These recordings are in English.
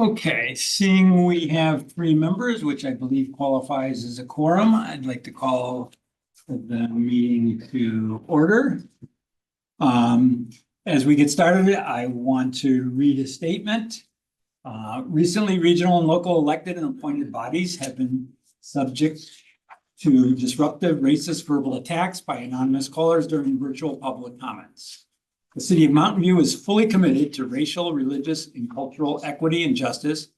Okay, seeing we have 3 members, which I believe qualifies as a quorum, I'd like to call the meeting to order. As we get started, I want to read a statement. Recently, regional and local elected and appointed bodies have been subject to disruptive racist verbal attacks by anonymous callers during virtual public comments. The city of Mountain View is fully committed to racial, religious, and cultural equity and justice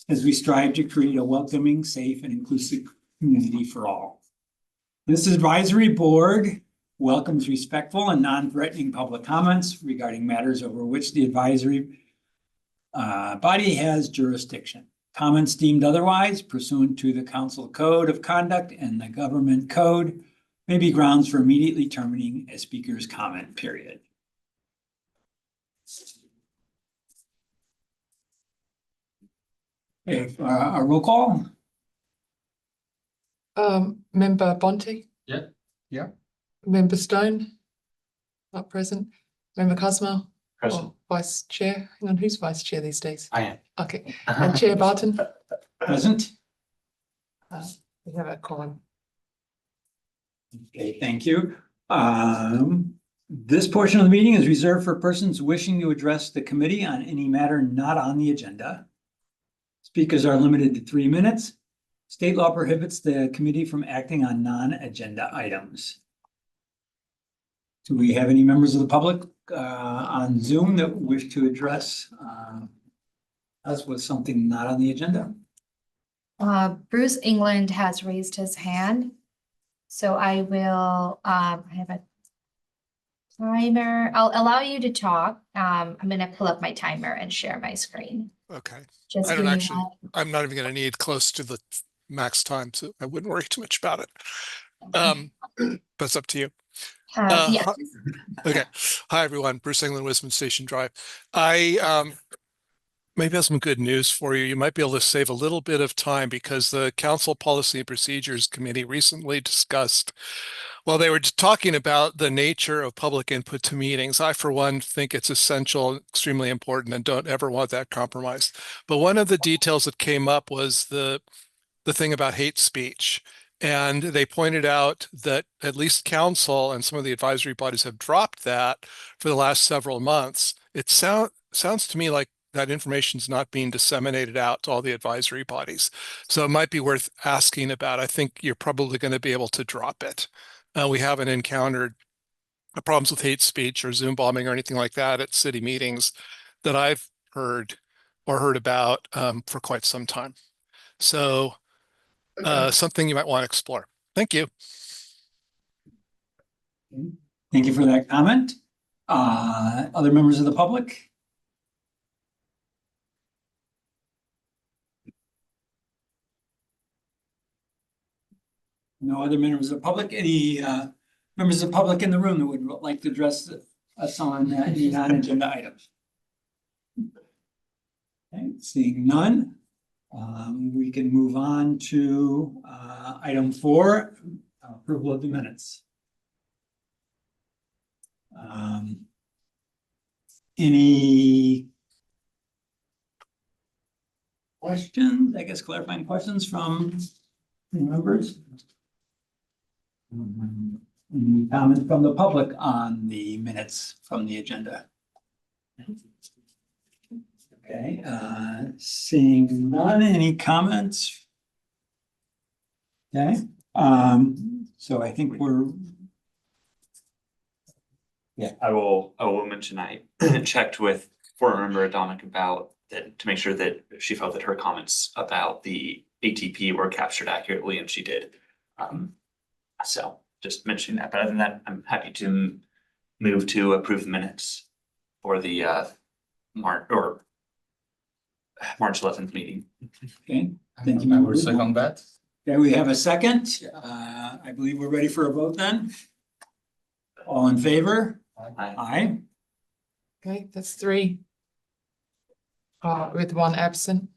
as we strive to create a welcoming, safe, and inclusive community for all. This advisory board welcomes respectful and non-threatening public comments regarding matters over which the advisory body has jurisdiction. Comments deemed otherwise pursuant to the council code of conduct and the government code may be grounds for immediately terminating a speaker's comment period. Okay, a roll call. Member Bonte? Yeah. Yeah. Member Stone? Not present. Member Cosmo? Present. Or Vice Chair? Hang on, who's Vice Chair these days? I am. Okay. And Chair Barton? Present. We have a quorum. Okay, thank you. This portion of the meeting is reserved for persons wishing to address the committee on any matter not on the agenda. Speakers are limited to 3 minutes. State law prohibits the committee from acting on non-agenda items. Do we have any members of the public on Zoom that wish to address us with something not on the agenda? Bruce England has raised his hand. So I will, I have a timer. I'll allow you to talk. I'm going to pull up my timer and share my screen. Okay. Just I don't give me actually, one- I'm not even going to need close to the max time, so I wouldn't worry too much about it. But it's up to you. yeah. Okay. Hi, everyone. Bruce England, Wisman Station Drive. I maybe have some good news for you. You might be able to save a little bit of time because the Council Policy and Procedures Committee recently discussed, well, they were talking about the nature of public input to meetings. I, for one, think it's essential, extremely important, and don't ever want that compromised. But one of the details that came up was the thing about hate speech. And they pointed out that at least council and some of the advisory bodies have dropped that for the last several months. It sounds to me like that information is not being disseminated out to all the advisory bodies. So it might be worth asking about. I think you're probably going to be able to drop it. We haven't encountered problems with hate speech or Zoom bombing or anything like that at city meetings that I've heard about for quite some time. So something you might want to explore. Thank you. Thank you for that comment. Other members of the public? No other members of the public? Any members of the public in the room that would like to address us on any non-agenda items? Okay, seeing none, we can move on to item 4, approval of the minutes. Any questions? I guess clarifying questions from members? Any comments from the public on the minutes from the agenda? Okay, seeing none, any comments? Okay, so I think we're. Yeah, I will mention I checked with former member Dominic about that to make sure that she felt that her comments about the ATP were captured accurately, and she did. So just mentioning that, but other than that, I'm happy to move to approve the minutes for the March 11th meeting. Okay, thank you. I will second that. Okay, we have a second. I believe we're ready for a vote then. All in favor? Aye. Aye. Okay, that's 3. With 1 absent.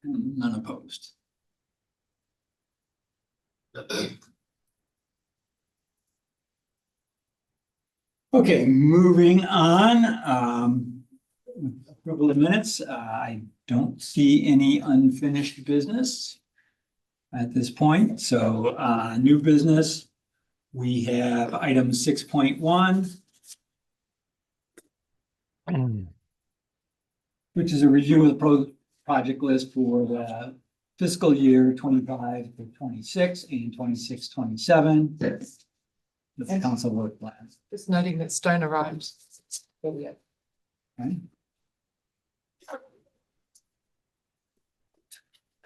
None opposed. Okay, moving on. approval of minutes. I don't see any unfinished business at this point. So new business, we have item 6.1, which is a review of the project list for the fiscal year 25 to 26 and 26-27. The council work plan. Just noting that Stone arrived. earlier. Okay.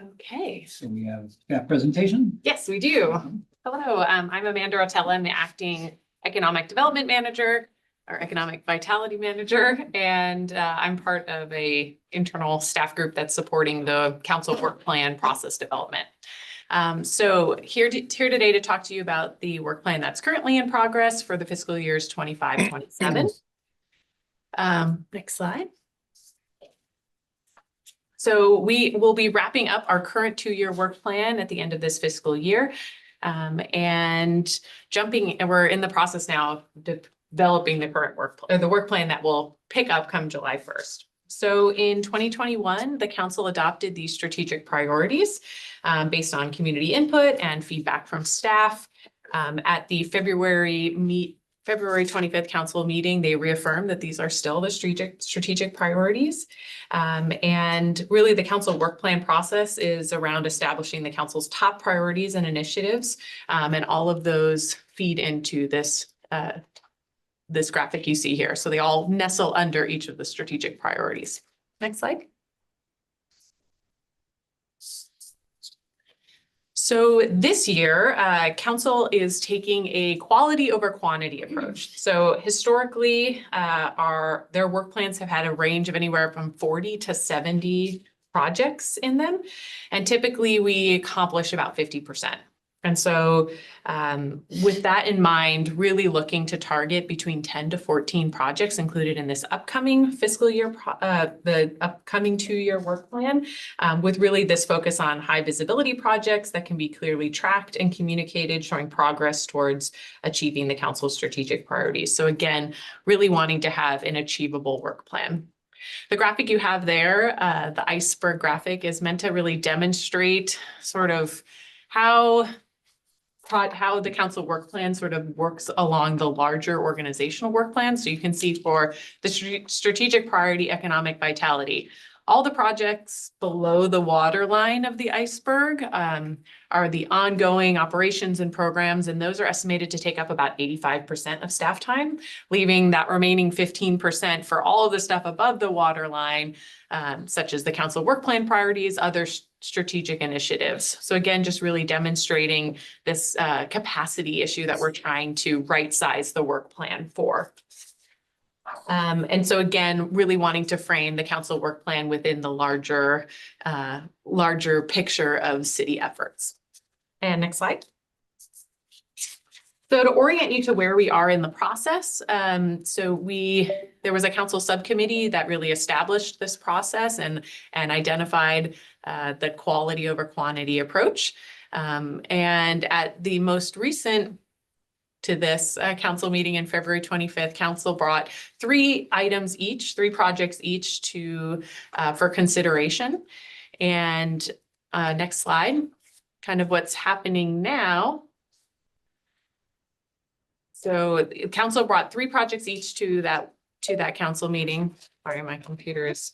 Okay, So we have staff presentation. yes, we do. Hello, I'm Amanda Rotella. I'm the acting economic development manager or economic vitality manager, and I'm part of a internal staff group that's supporting the council work plan process development. So here today to talk to you about the work plan that's currently in progress for the fiscal years 25-27. Next slide. So we will be wrapping up our current 2-year work plan at the end of this fiscal year. And we're in the process now of developing the current the work plan that will pick up come July 1st. So in 2021, the council adopted these strategic priorities based on community input and feedback from staff. At the February 25th council meeting, they reaffirmed that these are still the strategic priorities. And really the council work plan process is around establishing the council's top priorities and initiatives. And all of those feed into this graphic you see here. So they all nestle under each of the strategic priorities. Next slide. So this year, council is taking a quality over quantity approach. So historically, their work plans have had a range of anywhere from 40 to 70 projects in them. And typically we accomplish about 50%. And so with that in mind, really looking to target between 10 to 14 projects included in this upcoming fiscal year, the upcoming 2-year work plan, with really this focus on high visibility projects that can be clearly tracked and communicated, showing progress towards achieving the council's strategic priorities. So again, really wanting to have an achievable work plan. The graphic you have there, the iceberg graphic, is meant to really demonstrate sort of how the council work plan sort of works along the larger organizational work plan. So you can see for the strategic priority economic vitality, all the projects below the waterline of the iceberg are the ongoing operations and programs, and those are estimated to take up about 85% of staff time, leaving that remaining 15% for all of the stuff above the waterline, such as the council work plan priorities, other strategic initiatives. So again, just really demonstrating this capacity issue that we're trying to right-size the work plan for. And so again, really wanting to frame the council work plan within the larger picture of city efforts. And next slide. So to orient you to where we are in the process, there was a council subcommittee that really established this process and identified the quality over quantity approach. And at the most recent to this council meeting in February 25th, council brought 3 projects each for consideration. And next slide, kind of what's happening now. So council brought 3 projects each to that council meeting. Sorry, my computer is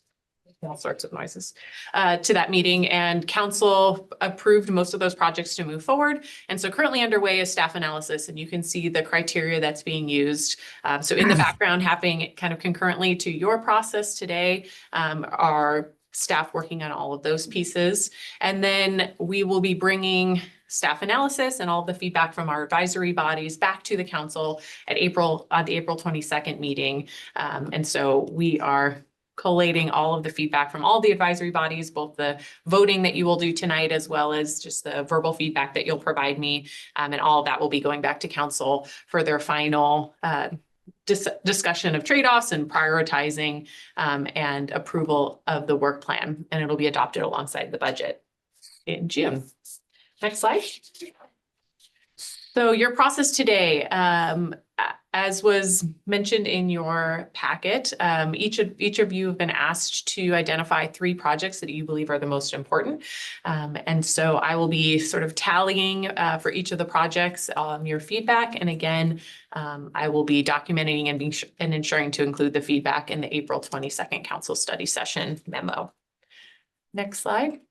all sorts of noises, to that meeting, and council approved most of those projects to move forward. And so currently underway is staff analysis, and you can see the criteria that's being used. So in the background, happening kind of concurrently to your process today, are staff working on all of those pieces. And then we will be bringing staff analysis and all the feedback from our advisory bodies back to the council at the April 22nd meeting. And so we are collating all of the feedback from all the advisory bodies, both the voting that you will do tonight, as well as just the verbal feedback that you'll provide me. And all of that will be going back to council for their final discussion of trade-offs and prioritizing and approval of the work plan. And it'll be adopted alongside the budget in June. Next slide. So your process today, As was mentioned in your packet, each of you have been asked to identify 3 projects that you believe are the most important. And so I will be sort of tallying for each of the projects your feedback. And again, I will be documenting and ensuring to include the feedback in the April 22nd council study session memo. Next slide.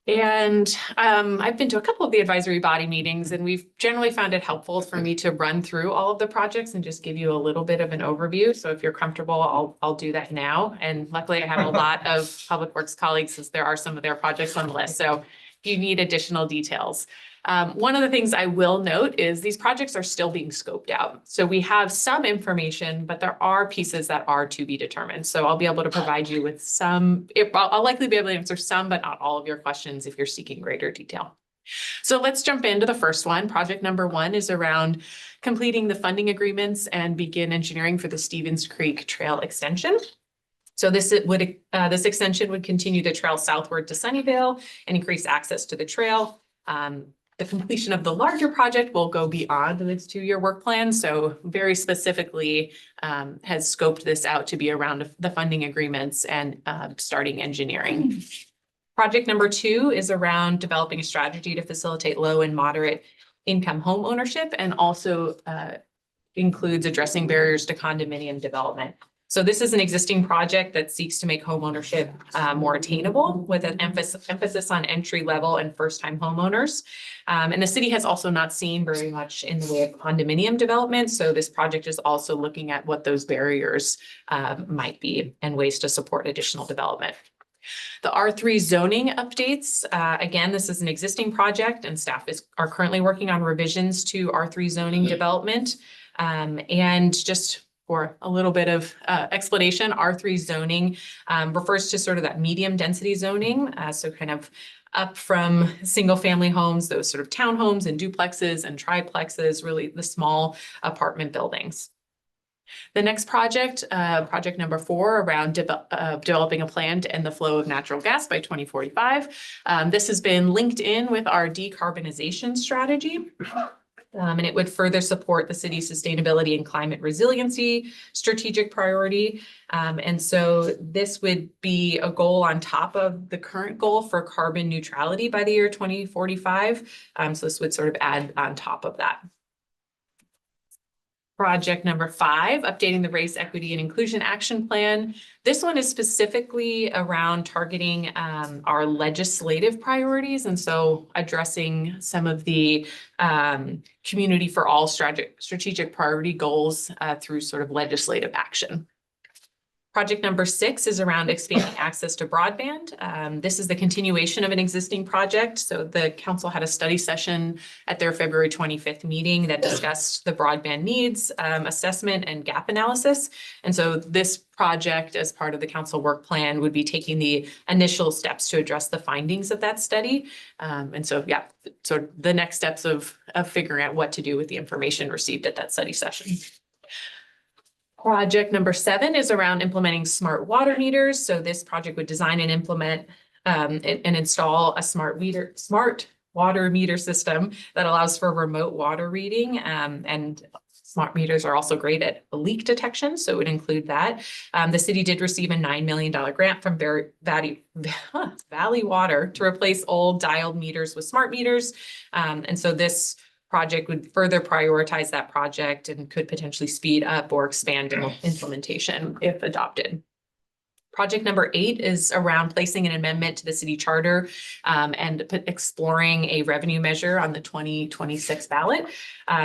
And I've been to a couple of the advisory body meetings, and we've generally found it helpful for me to run through all of the projects and just give you a little bit of an overview. So if you're comfortable, I'll do that now. And luckily I have a lot of Public Works colleagues, as there are some of their projects on the list. So if you need additional details. One of the things I will note is these projects are still being scoped out. So we have some information, but there are pieces that are to be determined. So I'll be able to provide you with some, I'll likely be able to answer some, but not all of your questions if you're seeking greater detail. So let's jump into the first one. Project number 1 is around completing the funding agreements and begin engineering for the Stevens Creek Trail extension. So this extension would continue the trail southward to Sunnyvale and increase access to the trail. The completion of the larger project will go beyond its 2-year work plan. So very specifically has scoped this out to be around the funding agreements and starting engineering. Project number 2 is around developing a strategy to facilitate low and moderate income home ownership, and also includes addressing barriers to condominium development. So this is an existing project that seeks to make homeownership more attainable, with an emphasis on entry level and first time homeowners. And the city has also not seen very much in the way of condominium development. So this project is also looking at what those barriers might be and ways to support additional development. The R3 zoning updates, again, this is an existing project, and staff are currently working on revisions to R3 zoning development. And just for a little bit of explanation, R3 zoning refers to sort of that medium density zoning. So kind of up from single family homes, those sort of townhomes and duplexes and triplexes, really the small apartment buildings. The next project, project number 4, around developing a plan to end the flow of natural gas by 2045. This has been linked in with our decarbonization strategy. And it would further support the city's sustainability and climate resiliency strategic priority. And so this would be a goal on top of the current goal for carbon neutrality by the year 2045. So this would sort of add on top of that. Project number 5, updating the Race, Equity, and Inclusion Action Plan. This one is specifically around targeting our legislative priorities, and so addressing some of the community for all strategic priority goals through sort of legislative action. Project number 6 is around expanding access to broadband. This is the continuation of an existing project. So the council had a study session at their February 25th meeting that discussed the broadband needs assessment and gap analysis. And so this project, as part of the council work plan, would be taking the initial steps to address the findings of that study. And so, yeah, so the next steps of figuring out what to do with the information received at that study session. Project number 7 is around implementing smart water meters. So this project would design and implement and install a smart water meter system that allows for remote water reading. And smart meters are also great at leak detection, so it would include that. The city did receive a $9 million grant from Valley Water to replace old dialed meters with smart meters. And so this project would further prioritize that project and could potentially speed up or expand implementation if adopted. Project number 8 is around placing an amendment to the city charter and exploring a revenue measure on the 2026 ballot.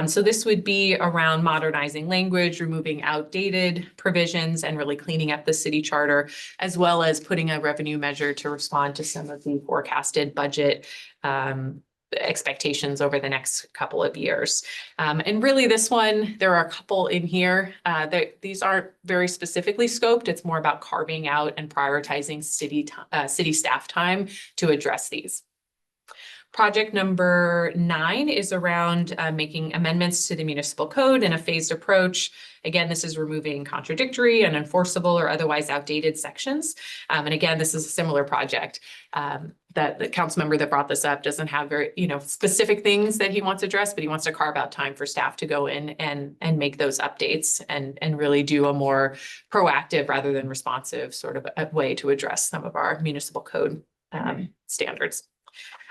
So this would be around modernizing language, removing outdated provisions, and really cleaning up the city charter, as well as putting a revenue measure to respond to some of the forecasted budget expectations over the next couple of years. And really this one, there are a couple in here. These aren't very specifically scoped. It's more about carving out and prioritizing city staff time to address these. Project number 9 is around making amendments to the municipal code in a phased approach. Again, this is removing contradictory, unenforceable, or otherwise outdated sections. And again, this is a similar project that the council member that brought this up doesn't have very, specific things that he wants addressed, but he wants to carve out time for staff to go in and make those updates and really do a more proactive rather than responsive sort of a way to address some of our municipal code standards.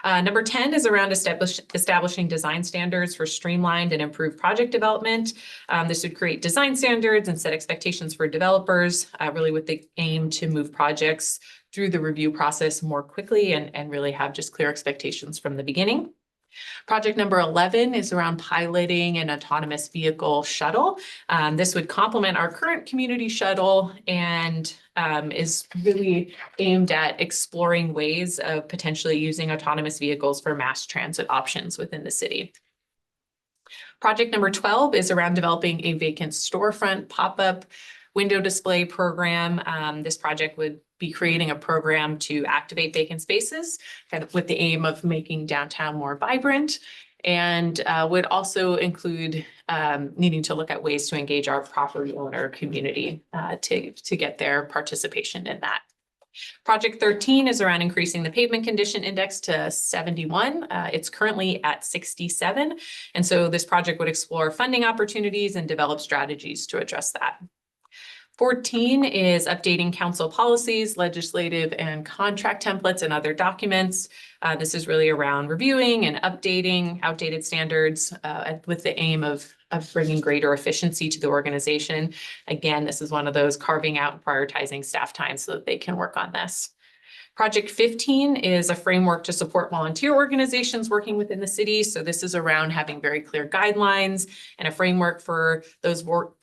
Number 10 is around establishing design standards for streamlined and improved project development. This would create design standards and set expectations for developers, really with the aim to move projects through the review process more quickly and really have just clear expectations from the beginning. Project number 11 is around piloting an autonomous vehicle shuttle. This would complement our current community shuttle and is really aimed at exploring ways of potentially using autonomous vehicles for mass transit options within the city. Project number 12 is around developing a vacant storefront pop-up window display program. This project would be creating a program to activate vacant spaces, kind of with the aim of making downtown more vibrant, and would also include needing to look at ways to engage our property owner community to get their participation in that. Project 13 is around increasing the pavement condition index to 71. It's currently at 67. And so this project would explore funding opportunities and develop strategies to address that. 14 is updating council policies, legislative and contract templates and other documents. This is really around reviewing and updating outdated standards with the aim of bringing greater efficiency to the organization. Again, this is one of those carving out and prioritizing staff time so that they can work on this. Project 15 is a framework to support volunteer organizations working within the city. So this is around having very clear guidelines and a framework for those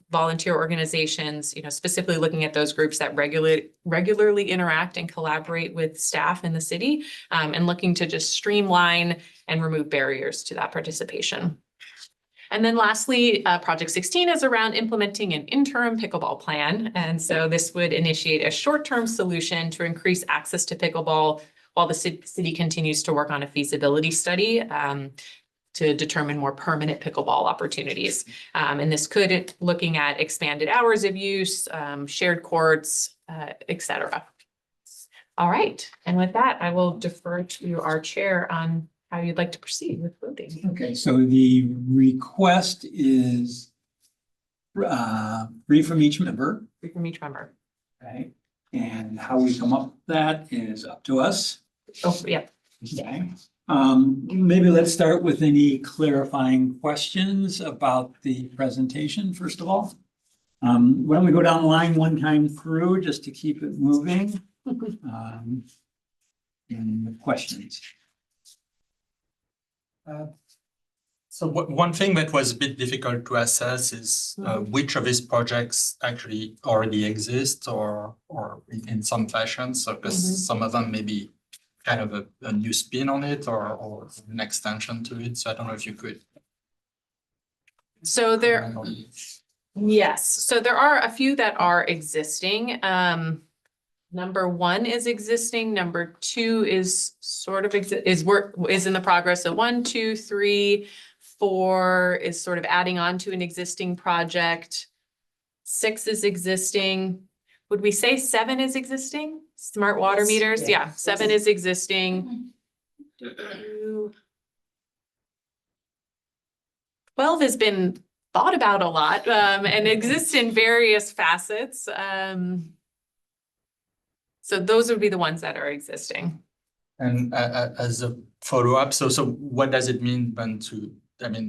volunteer organizations, specifically looking at those groups that regularly interact and collaborate with staff in the city, and looking to just streamline and remove barriers to that participation. And then lastly, Project 16 is around implementing an interim pickleball plan. And so this would initiate a short-term solution to increase access to pickleball while the city continues to work on a feasibility study to determine more permanent pickleball opportunities. And this could looking at expanded hours of use, shared courts, et cetera. All right, and with that, I will defer to our chair on how you'd like to proceed with voting. Okay, so the request is free from each member, From each member. okay? And how we come up with that is up to us. Oh, yeah. Okay. Maybe let's start with any clarifying questions about the presentation, first of all. Why don't we go down the line one time through just to keep it moving? And the questions. So one thing that was a bit difficult to assess is which of these projects actually already exist or in some fashion. So because some of them may be kind of a new spin on it or an extension to it. So I don't know if you could. So there, yes, so there are a few that are existing. Number 1 is existing. Number 2 is sort of is in the progress. So 1, 2, 3, 4 is sort of adding on to an existing project. 6 is existing. Would we say 7 is existing? Smart water Yes. meters? Yeah, 7 is existing. 12 has been thought about a lot and exists in various facets. So those would be the ones that are existing. And as a follow-up, so what does it mean then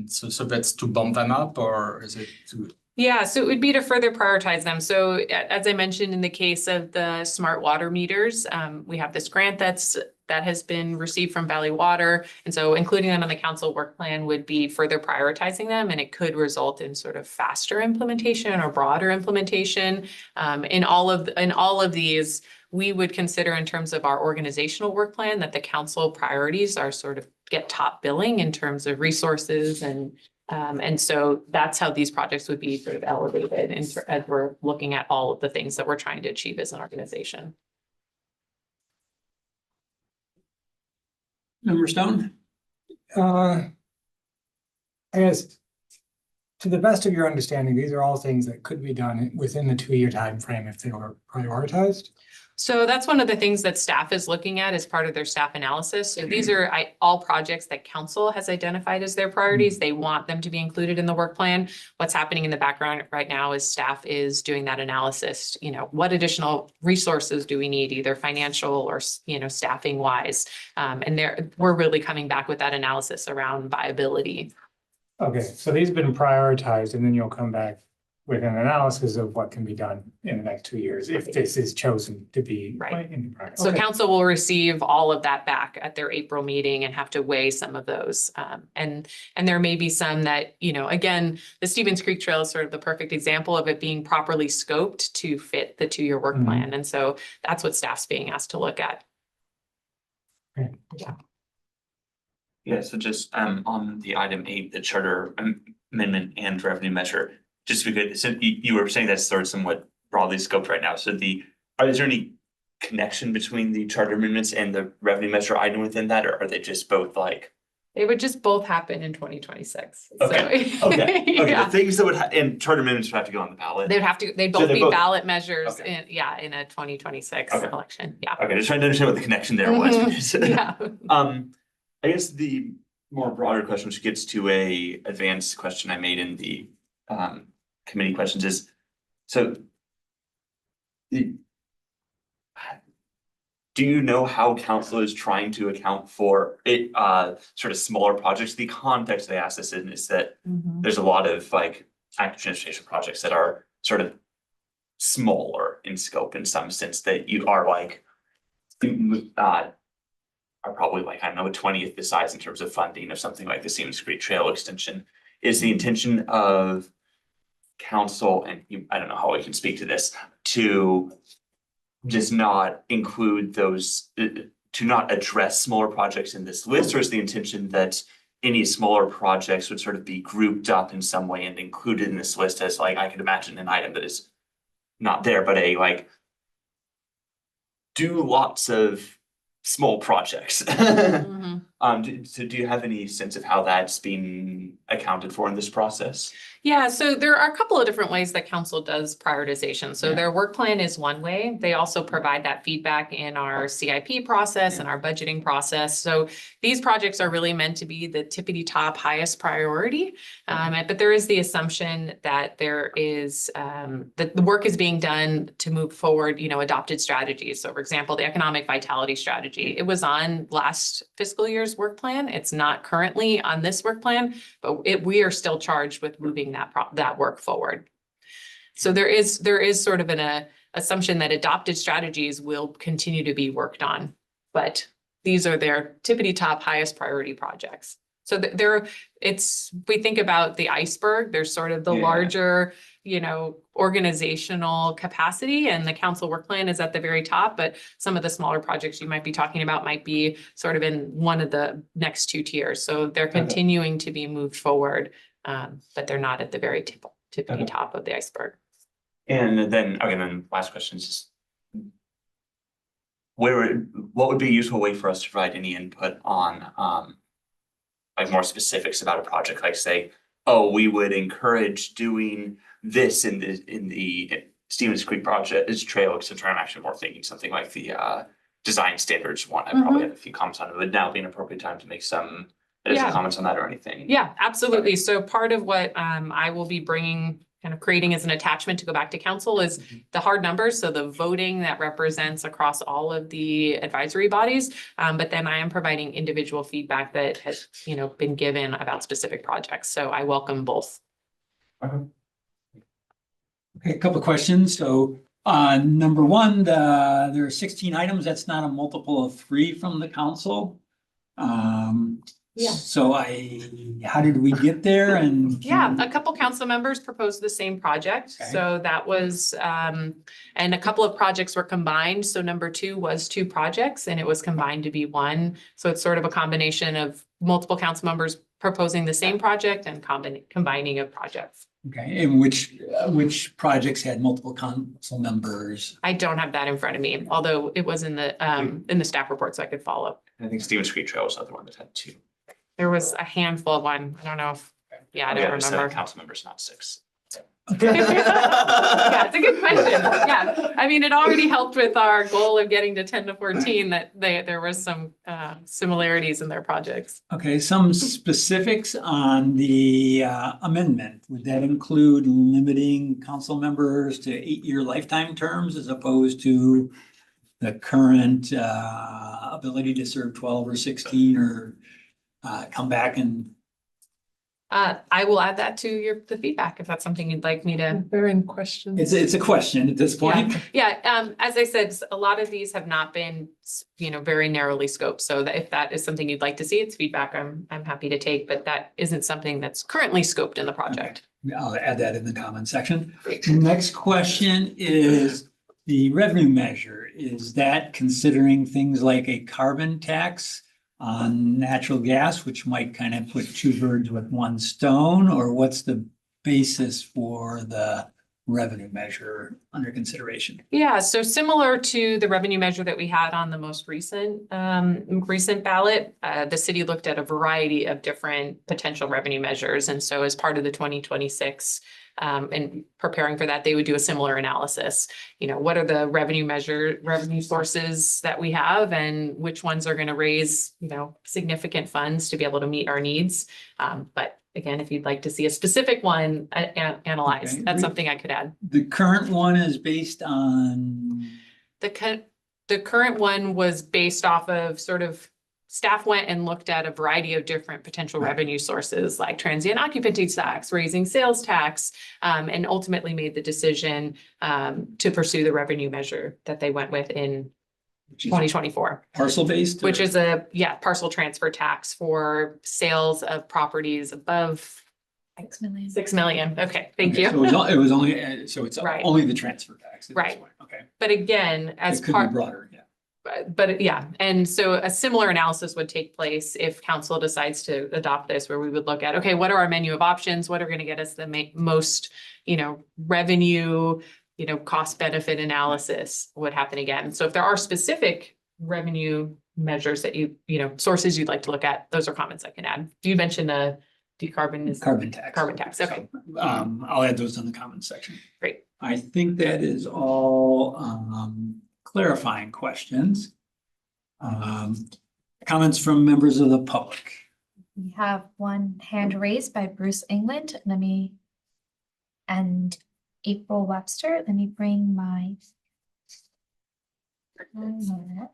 so that's to bump them up or is it to? Yeah, so it would be to further prioritize them. So as I mentioned, in the case of the smart water meters, we have this grant that has been received from Valley Water. And so including them on the council work plan would be further prioritizing them, and it could result in sort of faster implementation or broader implementation. In all of these, we would consider in terms of our organizational work plan that the council priorities are sort of get top billing in terms of resources and so that's how these projects would be sort of elevated as we're looking at all of the things that we're trying to achieve as an organization. Member Stone? I guess, to the best of your understanding, these are all things that could be done within the 2-year time frame if they were prioritized. So that's one of the things that staff is looking at as part of their staff analysis. So these are all projects that council has identified as their priorities. They want them to be included in the work plan. What's happening in the background right now is staff is doing that analysis. You know, what additional resources do we need, either financial or, you know, staffing wise? And we're really coming back with that analysis around viability. Okay, so these have been prioritized, and then you'll come back with an analysis of what can be done in the next 2 years if this is chosen to be. Right. In practice. So Okay. council will receive all of that back at their April meeting and have to weigh some of those. And there may be some that, you know, again, the Stevens Creek Trail is sort of the perfect example of it being properly scoped to fit the 2-year work Mhm. plan. And so that's what staff's being asked to look at. Yeah, so just on the item 8, the charter amendment and revenue measure, just to be good, so you were saying that's sort of somewhat broadly scoped right now. So is there any connection between the charter amendments and the revenue measure item within that, or are they just both like? They would just both happen in 2026. Okay, So, okay, yeah. the things that would and charter amendments would have to go on the ballot. They'd So both they're be both- ballot measures Okay. in a 2026 Okay. election. Yeah. Okay, just trying to understand what the connection there was. Mhm. Yeah. I guess the more broader question, which gets to a advanced question I made in the committee questions is, so do you know how council is trying to account for it, sort of smaller projects? The context they asked this in is that Mhm. there's a lot of like active transportation projects that are sort of smaller in scope in some sense that you are like, are probably like, I don't know, a 20th the size in terms of funding of something like the Stevens Creek Trail extension. Is the intention of council, and I don't know how we can speak to this, to just not include those, to not address smaller projects in this list, or is the intention that any smaller projects would sort of be grouped up in some way and included in this list as like, I could imagine an item that is not there, but a like, do lots of small projects. Mhm. So do you have any sense of how that's being accounted for in this process? Yeah, so there are a couple of different ways that council does prioritization. So Yeah. their work plan is one way. They also provide that feedback in our CIP process and our budgeting process. So these projects are really meant to be the tippity top highest priority. But there is the assumption that there is, that the work is being done to move forward, you know, adopted strategies. So for example, the economic vitality strategy, it was on last fiscal year's work plan. It's not currently on this work plan, but we are still charged with moving that work forward. So there is sort of an assumption that adopted strategies will continue to be worked on, but these are their tippity top highest priority projects. So we think about the iceberg, there's sort of the Yeah. larger, you know, organizational capacity, and the council work plan is at the very top, but some of the smaller projects you might be talking about might be sort of in one of the next 2 tiers. So they're continuing to be moved forward, but they're not at the very tippity top of the iceberg. And then last question is just what would be a useful way for us to provide any input on like more specifics about a project, like say, oh, we would encourage doing this in the Stevens Creek project is trail, except I'm actually more thinking something like the design standards one. I probably have a few comments on it. Would now be an appropriate time to make some additional comments on that or anything? Yeah, absolutely. So part of what I will be bringing, kind of creating as an attachment to go back to council is the hard numbers. So the voting that represents across all of the advisory bodies. But then I am providing individual feedback that has, you know, been given about specific projects. So I welcome both. Okay, a couple of questions. So number one, there are 16 items. That's not a multiple of 3 from the council. Yeah. So how did we get there? And Yeah, a couple council members proposed the same project. Okay. So that was, and a couple of projects were combined. So number 2 was 2 projects and it was combined to be 1. So it's sort of a combination of multiple council members proposing the same project and combining of projects. Okay, and which projects had multiple council members? I don't have that in front of me, although it was in the staff report, so I could follow. I think Stevens Creek Trail was the other one that had 2. There was a handful of one. I don't know if, yeah, I We don't have 7 remember. council members, not 6. Yeah, it's a good question. Yeah, I mean, it already helped with our goal of getting to 10 to 14 that there was some similarities in their projects. Okay, some specifics on the amendment. Would that include limiting council members to 8-year lifetime terms as opposed to the current ability to serve 12 or 16 or come back and I will add that to the feedback if that's something you'd like me to. They're in questions. it's a question at this point. Yeah, as I said, a lot of these have not been, very narrowly scoped. So that if that is something you'd like to see, it's feedback I'm happy to take, but that isn't something that's currently scoped in the project. I'll add that in the comment section. Next question is the revenue measure. Is that considering things like a carbon tax on natural gas, which might kind of put 2 birds with 1 stone? Or what's the basis for the revenue measure under consideration? Yeah, so similar to the revenue measure that we had on the most recent ballot, the city looked at a variety of different potential revenue measures. And so as part of the 2026 and preparing for that, they would do a similar analysis. What are the revenue sources that we have and which ones are going to raise, significant funds to be able to meet our needs. But again, if you'd like to see a specific one analyzed, Okay. that's something I could add. The current one is based on, The current one was based off of staff went and looked at a variety of different potential revenue sources like transient occupancy tax, raising sales tax, and ultimately made the decision to pursue the revenue measure that they went with in which is 2024, parcel based? which is parcel transfer tax for sales of properties above 6 million. 6 million. Okay, thank you. So it was only, so it's Right. only the transfer tax. at this Right. point. Okay. But again, as It could be part. broader, yeah. But yeah, and so a similar analysis would take place if council decides to adopt this, where we would look at, okay, what are our menu of options? What are going to get us the most, revenue, cost benefit analysis would happen again. So if there are specific revenue measures that sources you'd like to look at, those are comments I can add. You mentioned carbon tax. Okay, So, I'll add those in the comments section. great. I think that is all clarifying questions. Comments from members of the public. We have one hand raised by Bruce England. And April Webster. Let me bring my. One minute.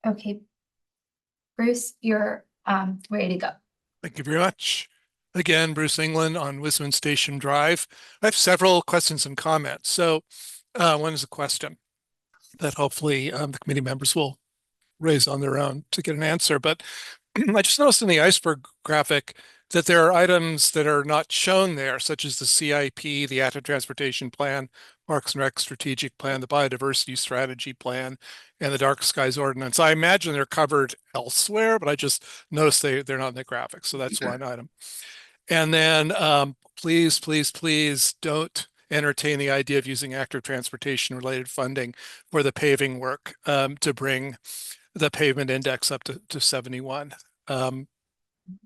Okay. Bruce, you're ready to go. Thank you very much. Again, Bruce England on Wisman Station Drive. I have several questions and comments. So one is a question that hopefully the committee members will raise on their own to get an answer. But I just noticed in the iceberg graphic that there are items that are not shown there, such as the CIP, the Active Transportation Plan, Parks and Rec Strategic Plan, the Biodiversity Strategy Plan, and the Dark Skies Ordinance. I imagine they're covered elsewhere, but I just noticed they're not in the graphic. So that's one item. And then please, please, please don't entertain the idea of using active transportation related funding for the paving work to bring the pavement index up to 71.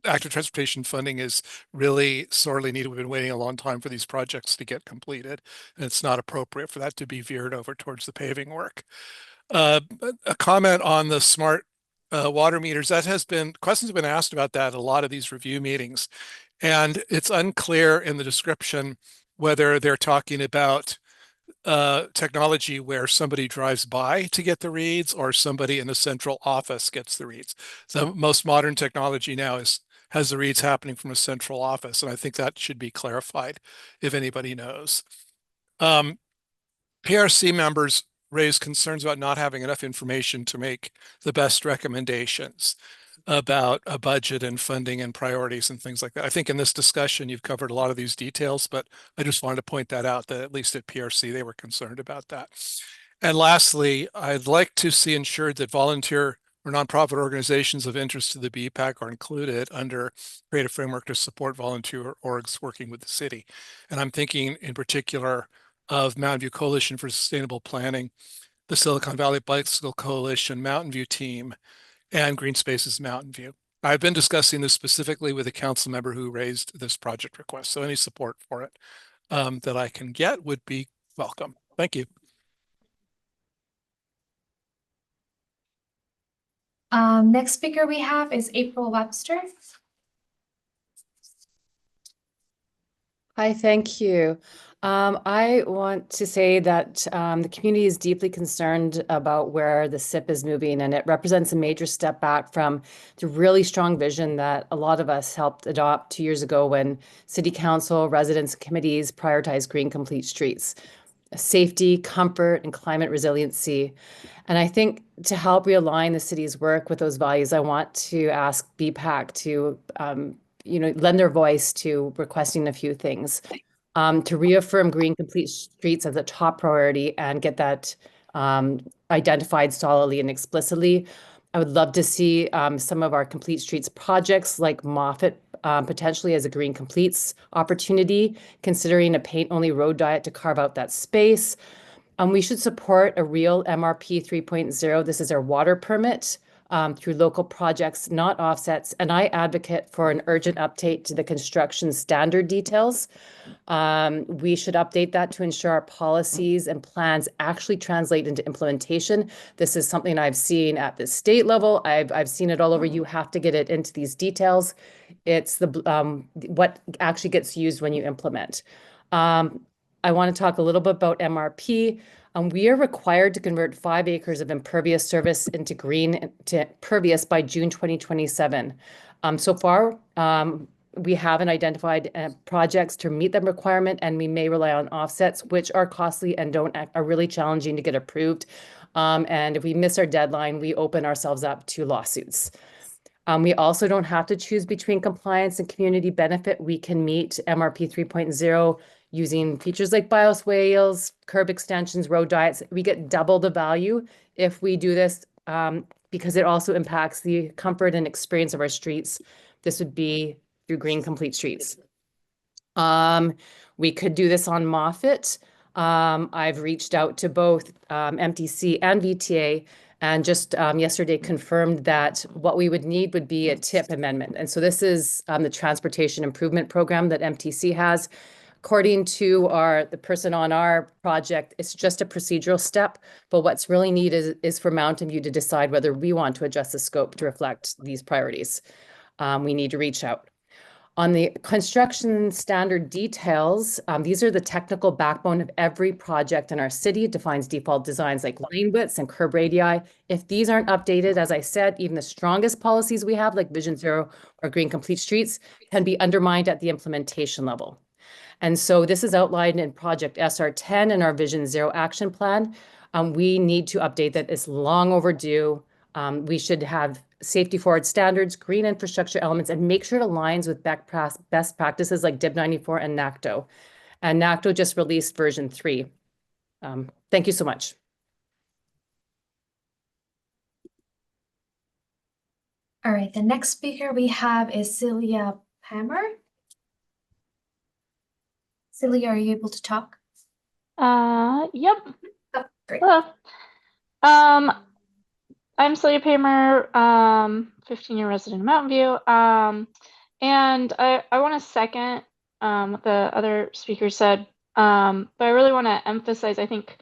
Active transportation funding is really sorely needed. We've been waiting a long time for these projects to get completed, and it's not appropriate for that to be veered over towards the paving work. A comment on the smart water meters. Questions have been asked about that at a lot of these review meetings, and it's unclear in the description whether they're talking about technology where somebody drives by to get the reads or somebody in a central office gets the reads. The most modern technology now has the reads happening from a central office, and I think that should be clarified if anybody knows. PRC members raised concerns about not having enough information to make the best recommendations about a budget and funding and priorities and things like that. I think in this discussion, you've covered a lot of these details, but I just wanted to point that out, that at least at PRC, they were concerned about that. And lastly, I'd like to see ensured that volunteer or nonprofit organizations of interest to the BPAC are included under creative framework to support volunteer orgs working with the city. And I'm thinking in particular of Mountain View Coalition for Sustainable Planning, the Silicon Valley Bicycle Coalition, Mountain View Team, and Green Spaces Mountain View. I've been discussing this specifically with a council member who raised this project request. So any support for it that I can get would be welcome. Thank you. Next speaker we have is April Webster. Hi, thank you. I want to say that the community is deeply concerned about where the SIP is moving, and it represents a major step back from the really strong vision that a lot of us helped adopt 2 years ago when City Council, residents, committees prioritized green complete streets, safety, comfort, and climate resiliency. And I think to help realign the city's work with those values, I want to ask BPAC to lend their voice to requesting a few things. To reaffirm green complete streets as a top priority and get that identified solidly and explicitly. I would love to see some of our complete streets projects like Moffett potentially as a green completes opportunity, considering a paint-only road diet to carve out that space. We should support a real MRP 3.0. This is our water permit through local projects, not offsets. And I advocate for an urgent update to the construction standard details. We should update that to ensure our policies and plans actually translate into implementation. This is something I've seen at the state level. I've seen it all over. You have to get it into these details. It's the what actually gets used when you implement. I want to talk a little bit about MRP. We are required to convert 5 acres of impervious surface into green to pervious by June 2027. So far, we haven't identified projects to meet that requirement, and we may rely on offsets, which are costly and are really challenging to get approved. And if we miss our deadline, we open ourselves up to lawsuits. We also don't have to choose between compliance and community benefit. We can meet MRP 3.0 using features like bioswales, curb extensions, road diets. We get double the value if we do this because it also impacts the comfort and experience of our streets. This would be through green complete streets. We could do this on Moffett. I've reached out to both MTC and VTA and just yesterday confirmed that what we would need would be a TIP amendment. And so this is the Transportation Improvement Program that MTC has. According to the person on our project, it's just a procedural step, but what's really needed is for Mountain View to decide whether we want to adjust the scope to reflect these priorities. We need to reach out. On the construction standard details, these are the technical backbone of every project in our city. It defines default designs like lane widths and curb radii. If these aren't updated, as I said, even the strongest policies we have, like Vision Zero or Green Complete Streets, can be undermined at the implementation level. And so this is outlined in Project SR10 and our Vision Zero action plan. We need to update that. It's long overdue. We should have safety forward standards, green infrastructure elements, and make sure it aligns with best practices like DIB 94 and NACTO. And NACTO just released version 3. Thank you so much. All right, the next speaker we have is Celia Palmer. Celia, are you able to talk? Yep. Oh, great. Hello. I'm Celia Palmer, 15-year resident of Mountain View. And I want to second what the other speaker said, but I really want to emphasize, I think,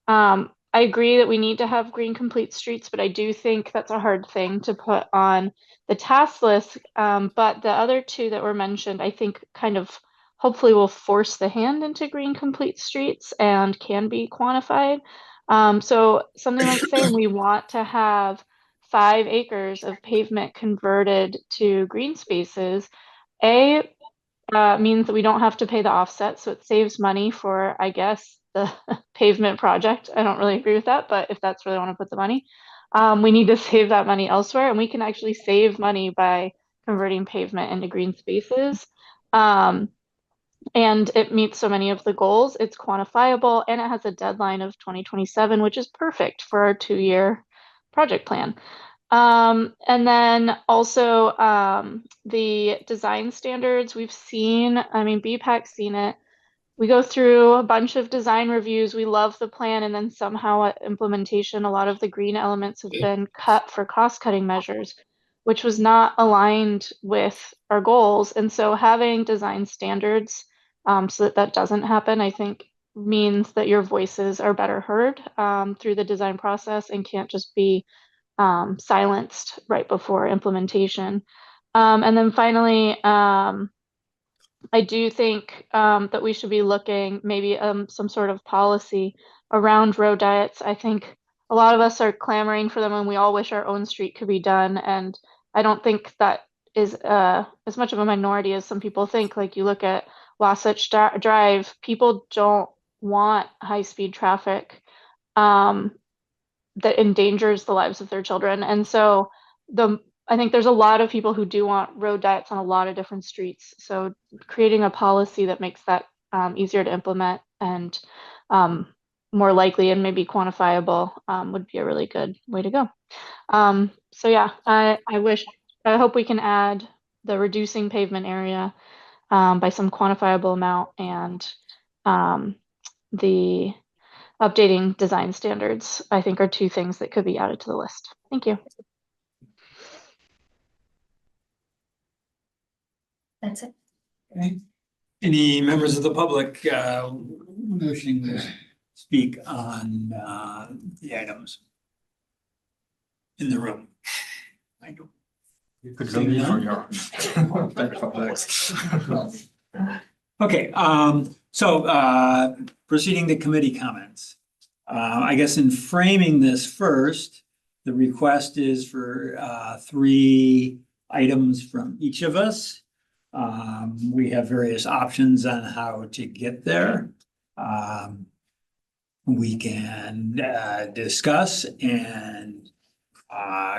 I agree that we need to have green complete streets, but I do think that's a hard thing to put on the task list. But the other two that were mentioned, I think kind of hopefully will force the hand into green complete streets and can be quantified. So something like saying we want to have 5 acres of pavement converted to green spaces. I means that we don't have to pay the offset, so it saves money for, I guess, the pavement project. I don't really agree with that, but if that's where they want to put the money, we need to save that money elsewhere, and we can actually save money by converting pavement into green spaces. And it meets so many of the goals. It's quantifiable, and it has a deadline of 2027, which is perfect for our 2-year project plan. And then also the design standards we've seen, I mean, BPAC's seen it. We go through a bunch of design reviews. We love the plan, and then somehow at implementation, a lot of the green elements have been cut for cost-cutting measures, which was not aligned with our goals. And so having design standards so that that doesn't happen, I think means that your voices are better heard through the design process and can't just be silenced right before implementation. And then finally, I do think that we should be looking maybe some sort of policy around road diets. I think a lot of us are clamoring for them, and we all wish our own street could be done. And I don't think that is as much of a minority as some people think. Like you look at Wasatch Drive, people don't want high-speed traffic that endangers the lives of their children. And so I think there's a lot of people who do want road diets on a lot of different streets. So creating a policy that makes that easier to implement and more likely and maybe quantifiable would be a really good way to go. So yeah, I hope we can add the reducing pavement area by some quantifiable amount and the updating design standards, I think, are 2 things that could be added to the list. Thank you. That's it. Okay. Any members of the public wishing to speak on the items in the room? I don't. You could leave for your Okay, so proceeding to committee comments. I guess in framing this first, the request is for 3 items from each of us. We have various options on how to get there. We can discuss and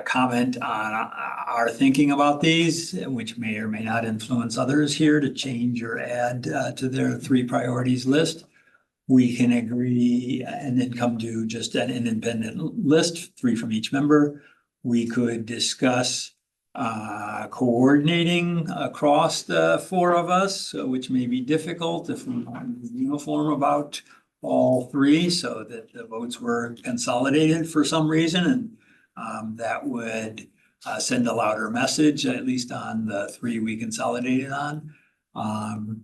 comment on our thinking about these, which may or may not influence others here to change or add to their 3 priorities list. We can agree and then come to just an independent list, 3 from each member. We could discuss coordinating across the 4 of us, which may be difficult if we're not uniform about all 3, so that the votes were consolidated for some reason, and that would send a louder message, at least on the 3 we consolidated on.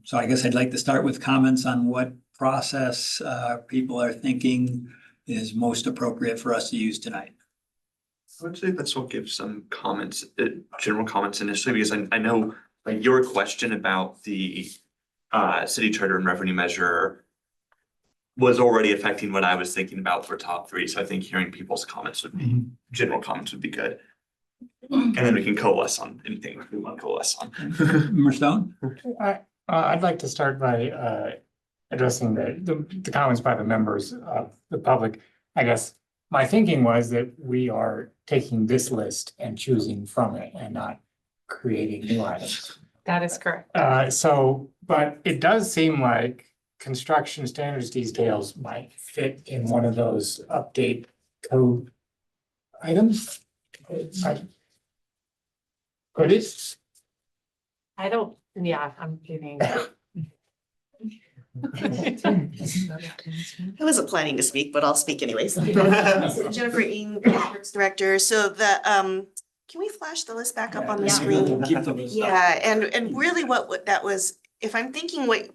So I guess I'd like to start with comments on what process people are thinking is most appropriate for us to use tonight. I would say let's all give some comments, general comments initially, because I know like your question about the city charter and revenue measure was already affecting what I was thinking about for top 3. So I think hearing people's comments would be, general comments would be good. And then we can coalesce on anything we want to coalesce on. Stone? I'd like to start by addressing the comments by the members of the public. I guess my thinking was that we are taking this list and choosing from it and not creating new items. That is correct. But it does seem like construction standards details might fit in one of those update code items. Could it? I'm kidding. I wasn't planning to speak, but I'll speak anyways. Jennifer Ng, Works Director. So the can we flash the list back up on the screen? Keep the list up. Yeah, and really what that was, if I'm thinking the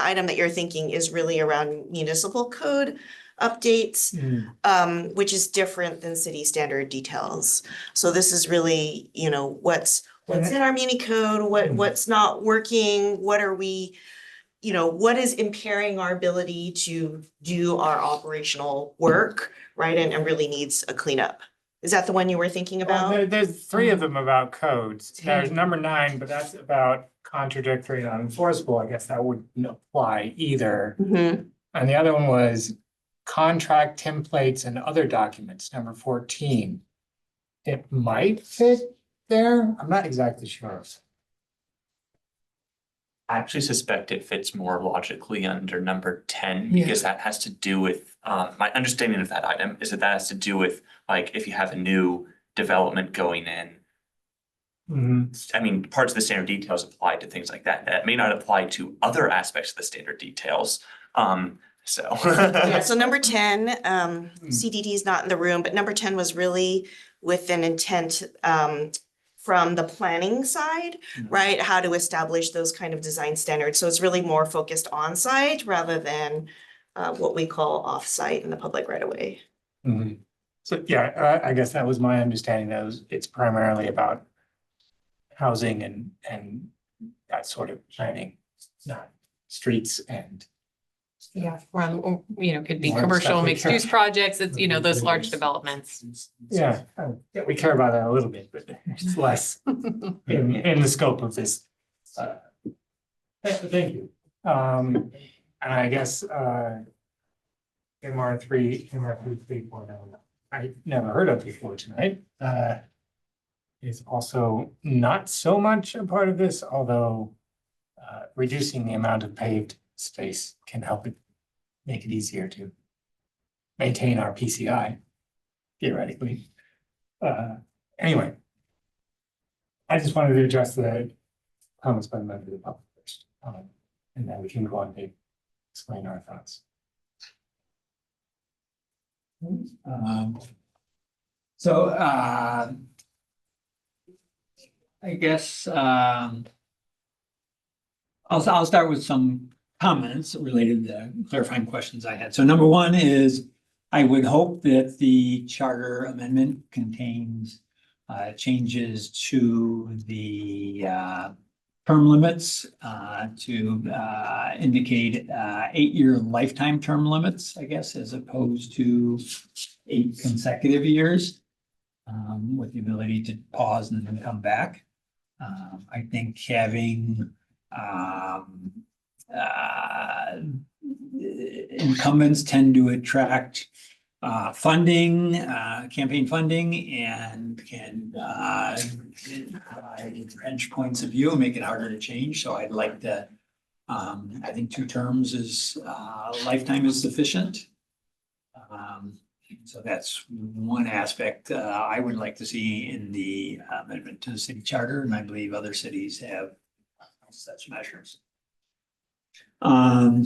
item that you're thinking is really around municipal code updates, which is different than city standard details. So this is really, what's in our muni code, what's not working, what are we, what is impairing our ability to do our operational work, right? And really needs a cleanup. Is that the one you were thinking about? There's three of them about codes. There's number 9, but that's about contradictory and unenforceable. I guess that wouldn't apply either. Mhm. And the other one was contract templates and other documents, number 14. It might fit there. I'm not exactly sure. I actually suspect it fits more logically under number 10 because that has to do with, my understanding of that item is that has to do with like if you have a new development going in. I mean, parts of the standard details apply to things like that. That may not apply to other aspects of the standard details. So. Yeah, so number 10, CDD is not in the room, but number 10 was really with an intent from the planning side, right? How to establish those kind of design standards. So it's really more focused on site rather than what we call off-site in the public right away. So yeah, I guess that was my understanding. That it's primarily about housing and that sort of planning, not streets and. Yeah, from, could be More commercial stuff we mixed use care. projects, it's, those large developments. Yeah, we care about that a little bit, but it's less in the scope of this. Thank you. And I guess MR 3.0, I never heard of before tonight. Is also not so much a part of this, although reducing the amount of paved space can help it make it easier to maintain our PCI, theoretically. Anyway, I just wanted to address the comments by the member of the public first, and then we can go on to explain our thoughts. I guess I'll start with some comments related to clarifying questions I had. So number 1 is I would hope that the charter amendment contains changes to the term limits to indicate 8-year lifetime term limits, I guess, as opposed to 8 consecutive years with the ability to pause and then come back. I think having incumbents tend to attract funding, campaign funding, and can entrench points of view and make it harder to change. So I'd like to, I think 2 terms is lifetime is sufficient. So that's one aspect I would like to see in the amendment to the city charter, and I believe other cities have such measures. I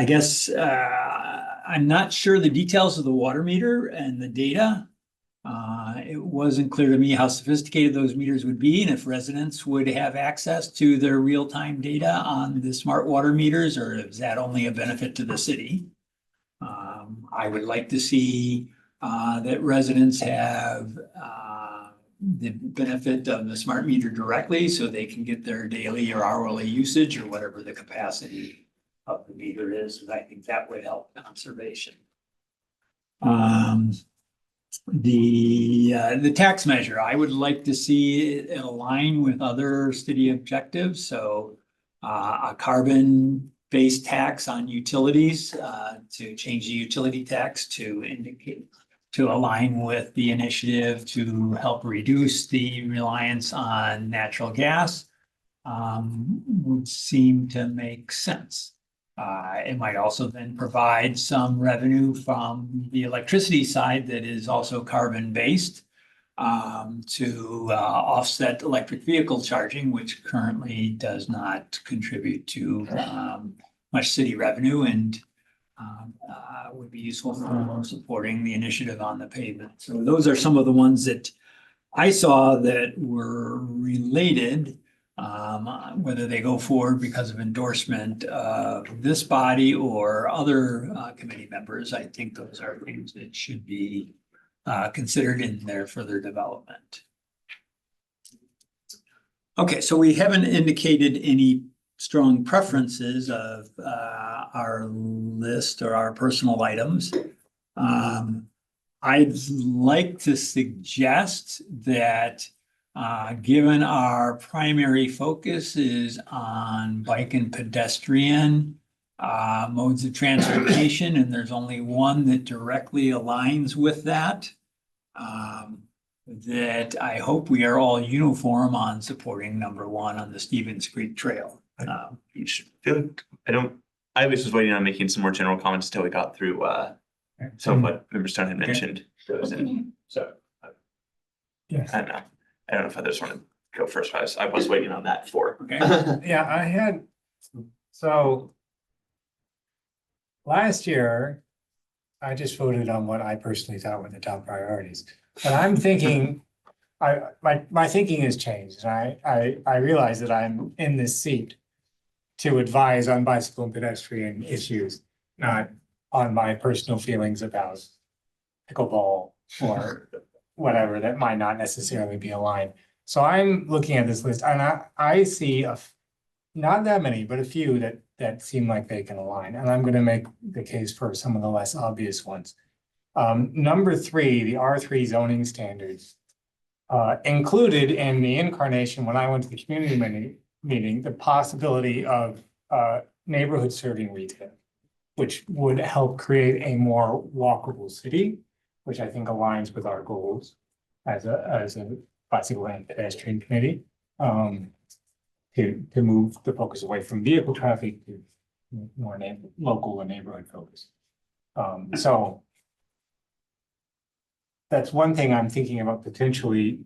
guess I'm not sure the details of the water meter and the data. It wasn't clear to me how sophisticated those meters would be and if residents would have access to their real-time data on the smart water meters, or is that only a benefit to the city? I would like to see that residents have the benefit of the smart meter directly so they can get their daily or hourly usage or whatever the capacity of the meter is. And I think that would help conservation. The tax measure, I would like to see it align with other city objectives. So a carbon-based tax on utilities to change the utility tax to indicate to align with the initiative to help reduce the reliance on natural gas would seem to make sense. It might also then provide some revenue from the electricity side that is also carbon-based to offset electric vehicle charging, which currently does not contribute to much city revenue and would be useful for supporting the initiative on the pavement. So those are some of the ones that I saw that were related. Whether they go forward because of endorsement of this body or other committee members, I think those are things that should be considered in their further development. Okay, so we haven't indicated any strong preferences of our list or our personal items. I'd like to suggest that, given our primary focus is on bike and pedestrian modes of transportation, and there's only one that directly aligns with that, that I hope we are all uniform on supporting number one on the Stevens Creek Trail. You should feel, I was just waiting on making some more general comments until we got through some of what Member Stone had mentioned. So Yes. I don't know if others want to go first. I was waiting on that for. Okay. Yeah, I had, so last year, I just voted on what I personally thought were the top priorities. But I'm thinking, my thinking has changed. And I realize that I'm in this seat to advise on bicycle and pedestrian issues, not on my personal feelings about pickleball or whatever that might not necessarily be aligned. So I'm looking at this list and I see not that many, but a few that seem like they can align. And I'm going to make the case for some of the less obvious ones. Number 3, the R3 zoning standards, included in the incarnation when I went to the community meeting, the possibility of neighborhood serving retail, which would help create a more walkable city, which I think aligns with our goals as a bicycle and pedestrian committee, to move the focus away from vehicle traffic to more local and neighborhood focus. So that's one thing I'm thinking about potentially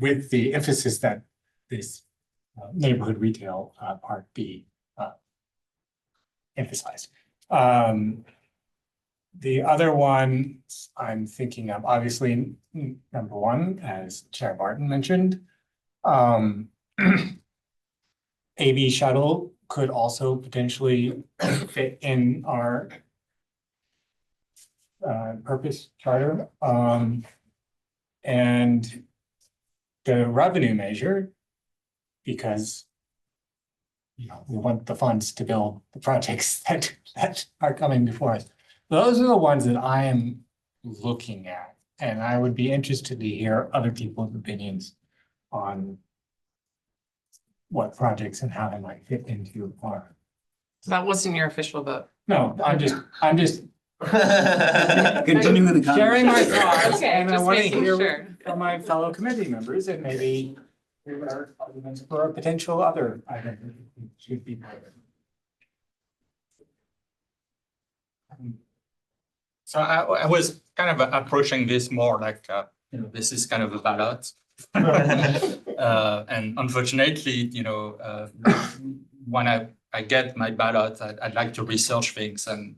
with the emphasis that this neighborhood retail part be emphasized. The other one I'm thinking of, obviously, number 1, as Chair Barton mentioned, AV shuttle could also potentially fit in our purpose charter. And the revenue measure, because we want the funds to build the projects that are coming before us. Those are the ones that I am looking at, and I would be interested to hear other people's opinions on what projects and how they might fit into our. That wasn't your official vote. No, I'm just Continuing the sharing my conversation. thoughts, Okay, and I just want to making hear sure. from my fellow committee members, and maybe there are arguments for a potential other item that should be part of it. So I was kind of approaching this more like, this is kind of a ballot. And unfortunately, when I get my ballot, I'd like to research things and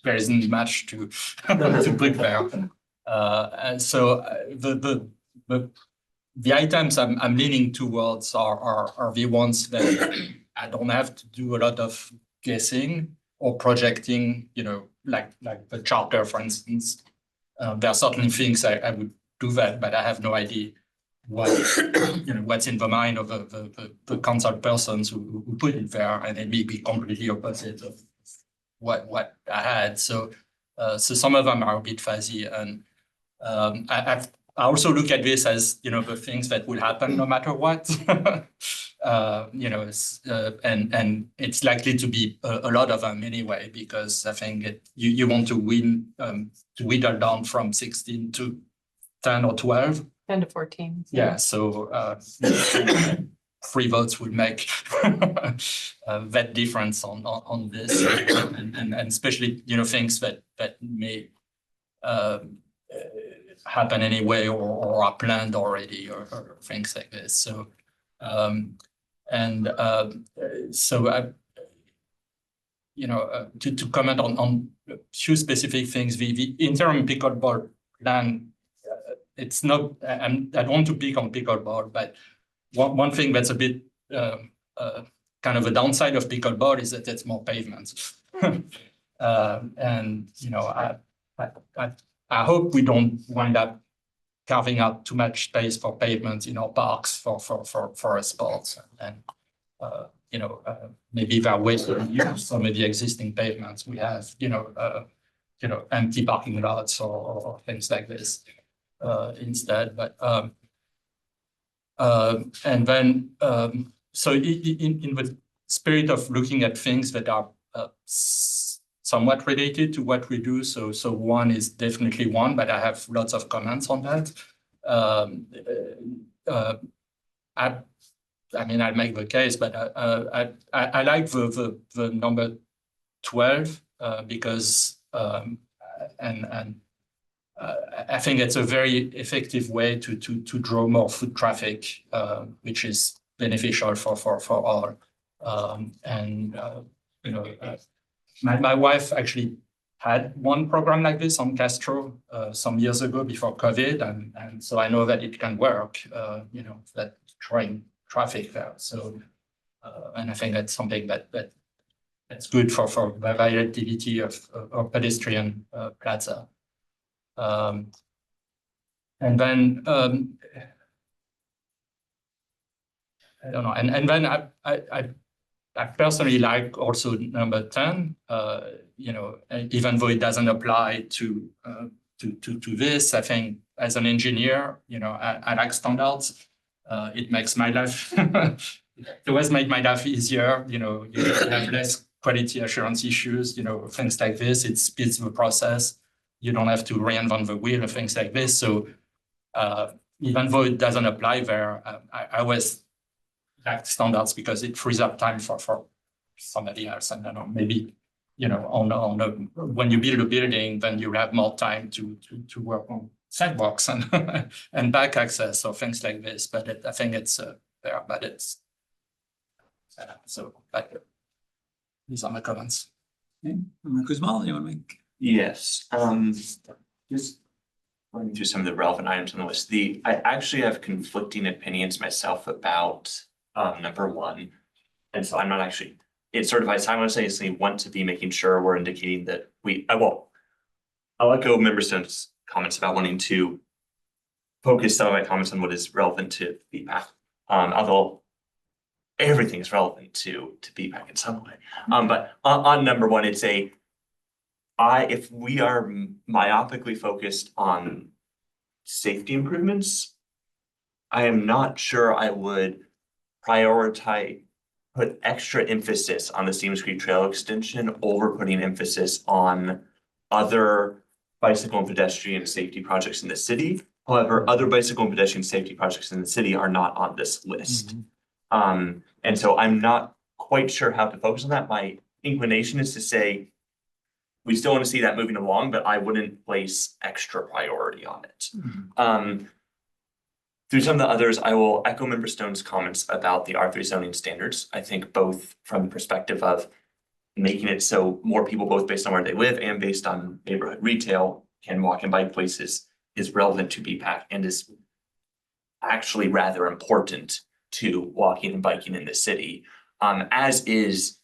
there isn't much to prepare. And so the items I'm leaning towards are the ones that I don't have to do a lot of guessing or projecting, like the charter, for instance. There are certainly things I would do that, but I have no idea what's in the mind of the council persons who put it there, and it may be completely opposite of what I had. So some of them are a bit fuzzy, and I also look at this as the things that will happen no matter what. And it's likely to be a lot of them anyway, because I think you want to win to whittle down from 16 to 10 or 12. 10 to 14. Yeah, so 3 votes would make that difference on this, and especially things that may happen anyway or are planned already or things like this. So to comment on a few specific things, the interim pickleball plan. It's not, I don't want to pick on pickleball, but one thing that's a bit kind of a downside of pickleball is that it's more pavements. And I hope we don't wind up carving out too much space for pavements in our parks for sports, and maybe there are ways to use some of the existing pavements we have, empty parking lots or things like this instead. But and then so in the spirit of looking at things that are somewhat related to what we do, so one is definitely one, but I have lots of comments on that. I mean, I'll make the case, but I like the number 12 because I think it's a very effective way to draw more foot traffic, which is beneficial for all. My wife actually had one program like this on Castro some years ago before COVID, and so I know that it can work. That drawing traffic there. So, and I think that's something that's good for the viability of pedestrian plaza. And then I don't know, and then I personally like also number 10. Even though it doesn't apply to this, I think as an engineer, I like standards. It makes my life it always made my life easier. You have less quality assurance issues. Things like this. It speeds the process. You don't have to reinvent the wheel or things like this. So even though it doesn't apply there, I always like standards because it frees up time for somebody else. And I don't know, maybe when you build a building, then you have more time to work on sidewalks and and back access or things like this. But I think it's there. But it's so. But these are my comments. Okay, Kuzmal, you want to make? Yes, just running through some of the relevant items on the list. I actually have conflicting opinions myself about number 1. And so I'm not actually, it's sort of, I simultaneously want to be making sure we're indicating that I'll echo Member Stone's comments about wanting to focus some of my comments on what is relevant to BPAC. Although everything is relevant to BPAC in some way. But on number 1, it's if we are myopically focused on safety improvements, I am not sure I would put extra emphasis on the Stevens Creek Trail extension over putting emphasis on other bicycle and pedestrian safety projects in the city. However, other bicycle and pedestrian safety projects in the city are not on this list. And so I'm not quite sure how to focus on that. My inclination is to say, we still want to see that moving along, but I wouldn't place extra priority on it. Through some of the others, I will echo Member Stone's comments about the R3 zoning standards. I think both from the perspective of making it so more people, both based on where they live and based on neighborhood retail, can walk and bike places is relevant to BPAC and is actually rather important to walking and biking in the city, as is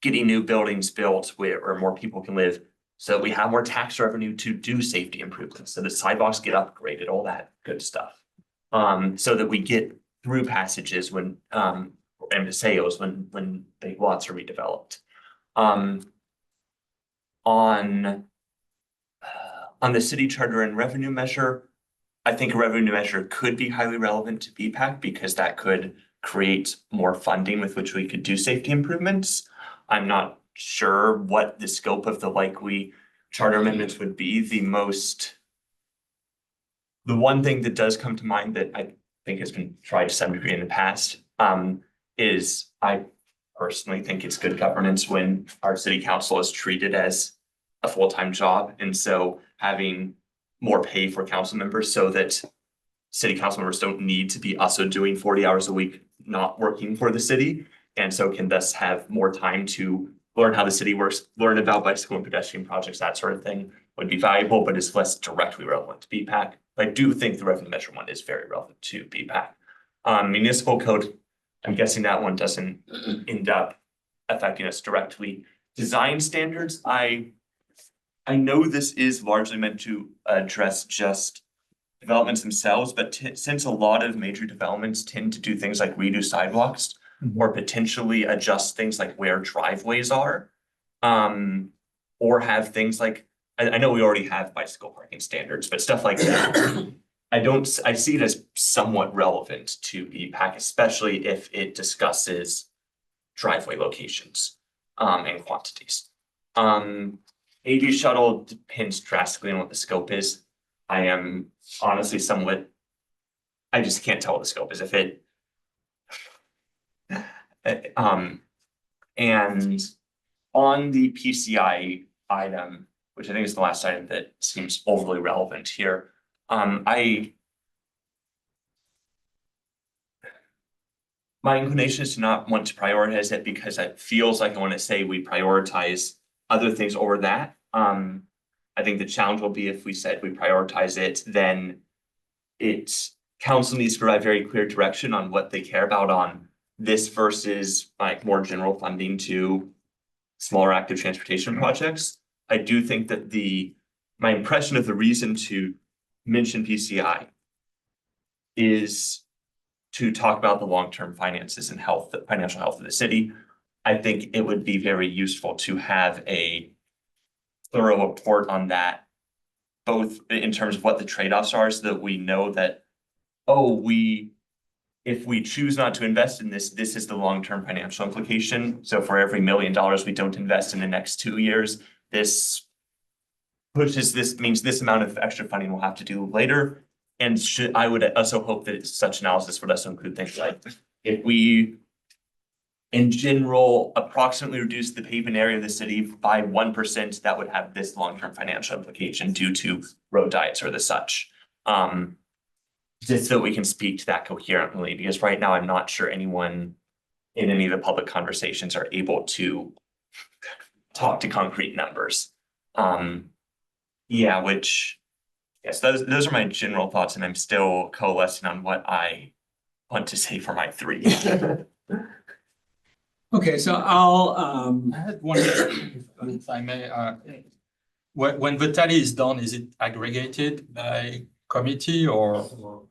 getting new buildings built where more people can live so that we have more tax revenue to do safety improvements, so the sidewalks get upgraded, all that good stuff. So that we get through passages when and paseos when big lots are redeveloped. On the city charter and revenue measure, I think a revenue measure could be highly relevant to BPAC because that could create more funding with which we could do safety improvements. I'm not sure what the scope of the likely charter amendments would be. The one thing that does come to mind that I think has been tried to some degree in the past is I personally think it's good governance when our city council is treated as a full-time job. And so having more pay for council members so that city council members don't need to be also doing 40 hours a week, not working for the city. And so can thus have more time to learn how the city works, learn about bicycle and pedestrian projects, that sort of thing would be valuable, but is less directly relevant to BPAC. I do think the revenue measure one is very relevant to BPAC. Municipal code, I'm guessing that one doesn't end up affecting us directly. Design standards, I know this is largely meant to address just developments themselves, but since a lot of major developments tend to do things like redo sidewalks or potentially adjust things like where driveways are, or have things like I know we already have bicycle parking standards, but stuff like that. I see it as somewhat relevant to EPAC, especially if it discusses driveway locations, and quantities. AV shuttle depends drastically on what the scope is. I am honestly I just can't tell what the scope is. If it, and on the PCI item, which I think is the last item that seems overly relevant here, my inclination is to not want to prioritize it because it feels like I want to say we prioritize other things over that. I think the challenge will be if we said we prioritize it, then council needs to provide very clear direction on what they care about on this versus like more general funding to smaller active transportation projects. I do think that my impression of the reason to mention PCI is to talk about the long-term finances and health, the financial health of the city. I think it would be very useful to have a thorough report on that, both in terms of what the trade-offs are, so that we know that, if we choose not to invest in this, this is the long-term financial implication. So for every $1 million we don't invest in the next 2 years, this means this amount of extra funding we'll have to do later. And I would also hope that such analysis would also include things like, if we in general approximately reduce the pavement area of the city by 1%, that would have this long-term financial implication due to road diets or the such. Just so we can speak to that coherently, because right now I'm not sure anyone in any of the public conversations are able to talk to concrete numbers. Yes, those are my general thoughts, and I'm still coalescing on what I want to say for my 3. Okay, so I'll, I had one, if I may, when the tally is done, is it aggregated by committee or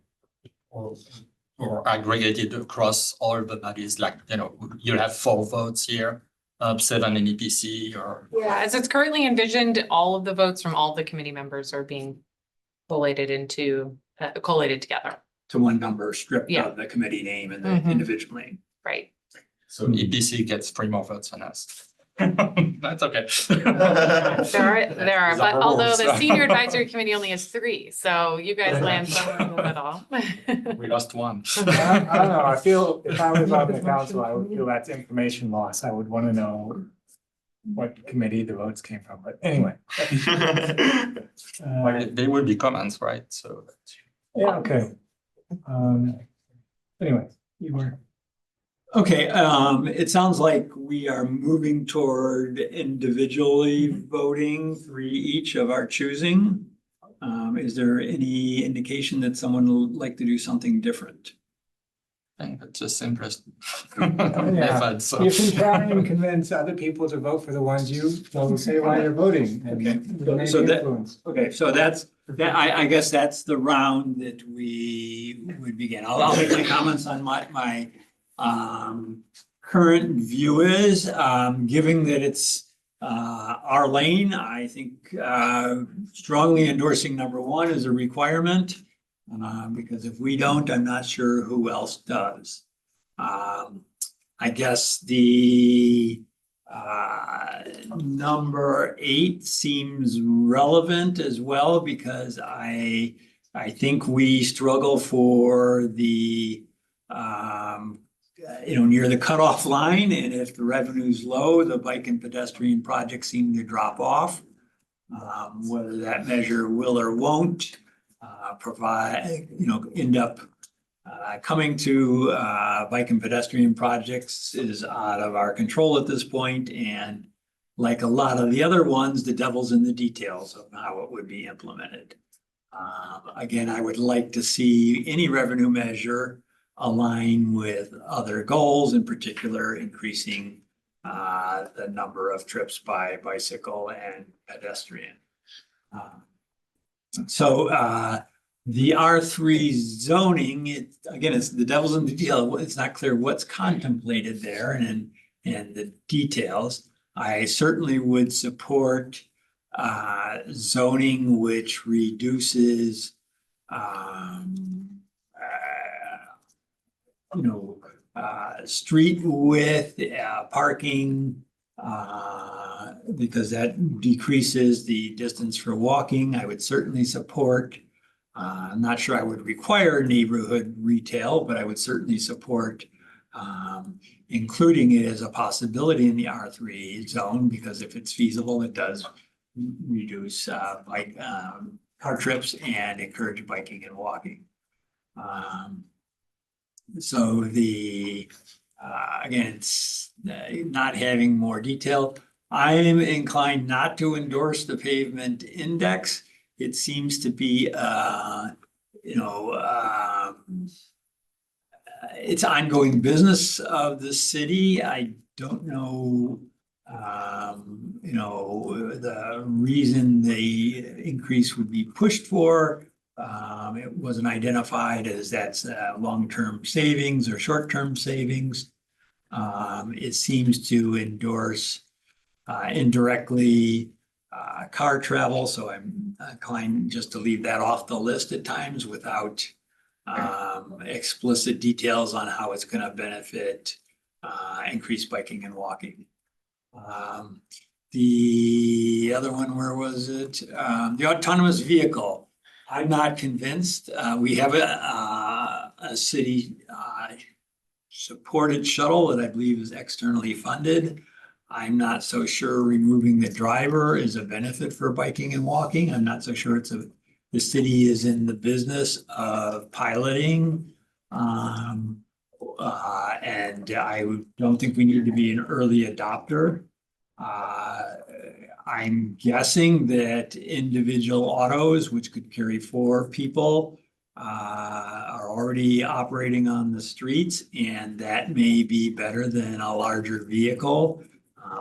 aggregated across all the bodies? Like, you'll have 4 votes here, 7 in EPC or? Yeah, as it's currently envisioned, all of the votes from all the committee members are being collated together. to one number stripped Yeah. of the committee name and the Mhm. individual name. Right. So EPC gets 3 more votes than us. That's okay. There are, but although the Rules. senior advisory committee only has 3, so you guys land somewhere in the middle. We lost 1. I don't know, I feel if I was on the council, I would feel that's information loss. I would want to know what committee the votes came from, but anyway. They will be comments, right? So. Yeah, okay. Anyway, you were. Okay, it sounds like we are moving toward individually voting 3 each of our choosing. Is there any indication that someone would like to do something different? I think that's just interesting. Yeah. Method, so. You can try and convince other people to vote for the ones you will say why you're voting. And Okay. we may So be that- influenced. Okay, so I guess that's the round that we would begin. I'll make my comments on my current view is, given that it's our lane, I think strongly endorsing number 1 is a requirement. Because if we don't, I'm not sure who else does. I guess the number 8 seems relevant as well, because I think we struggle for the near the cutoff line, and if the revenue's low, the bike and pedestrian projects seem to drop off. Whether that measure will or won't end up coming to bike and pedestrian projects is out of our control at this point. And like a lot of the other ones, the devil's in the details of how it would be implemented. Again, I would like to see any revenue measure align with other goals, in particular increasing the number of trips by bicycle and pedestrian. So the R3 zoning, it's the devil's in the detail. It's not clear what's contemplated there and the details. I certainly would support zoning which reduces street width, parking, because that decreases the distance for walking. I would certainly support. I'm not sure I would require neighborhood retail, but I would certainly support including it as a possibility in the R3 zone, because if it's feasible, it does reduce car trips and encourage biking and walking. So again, it's not having more detail. I'm inclined not to endorse the pavement index. It seems to be, it's ongoing business of the city. I don't know, the reason the increase would be pushed for. It wasn't identified as that's long-term savings or short-term savings. It seems to endorse indirectly car travel, so I'm inclined just to leave that off the list at times without explicit details on how it's going to benefit increased biking and walking. The other one, where was it? The autonomous vehicle. I'm not convinced. We have a city supported shuttle that I believe is externally funded. I'm not so sure removing the driver is a benefit for biking and walking. I'm not so sure the city is in the business of piloting. And I don't think we need to be an early adopter. I'm guessing that individual autos, which could carry 4 people, are already operating on the streets, and that may be better than a larger vehicle.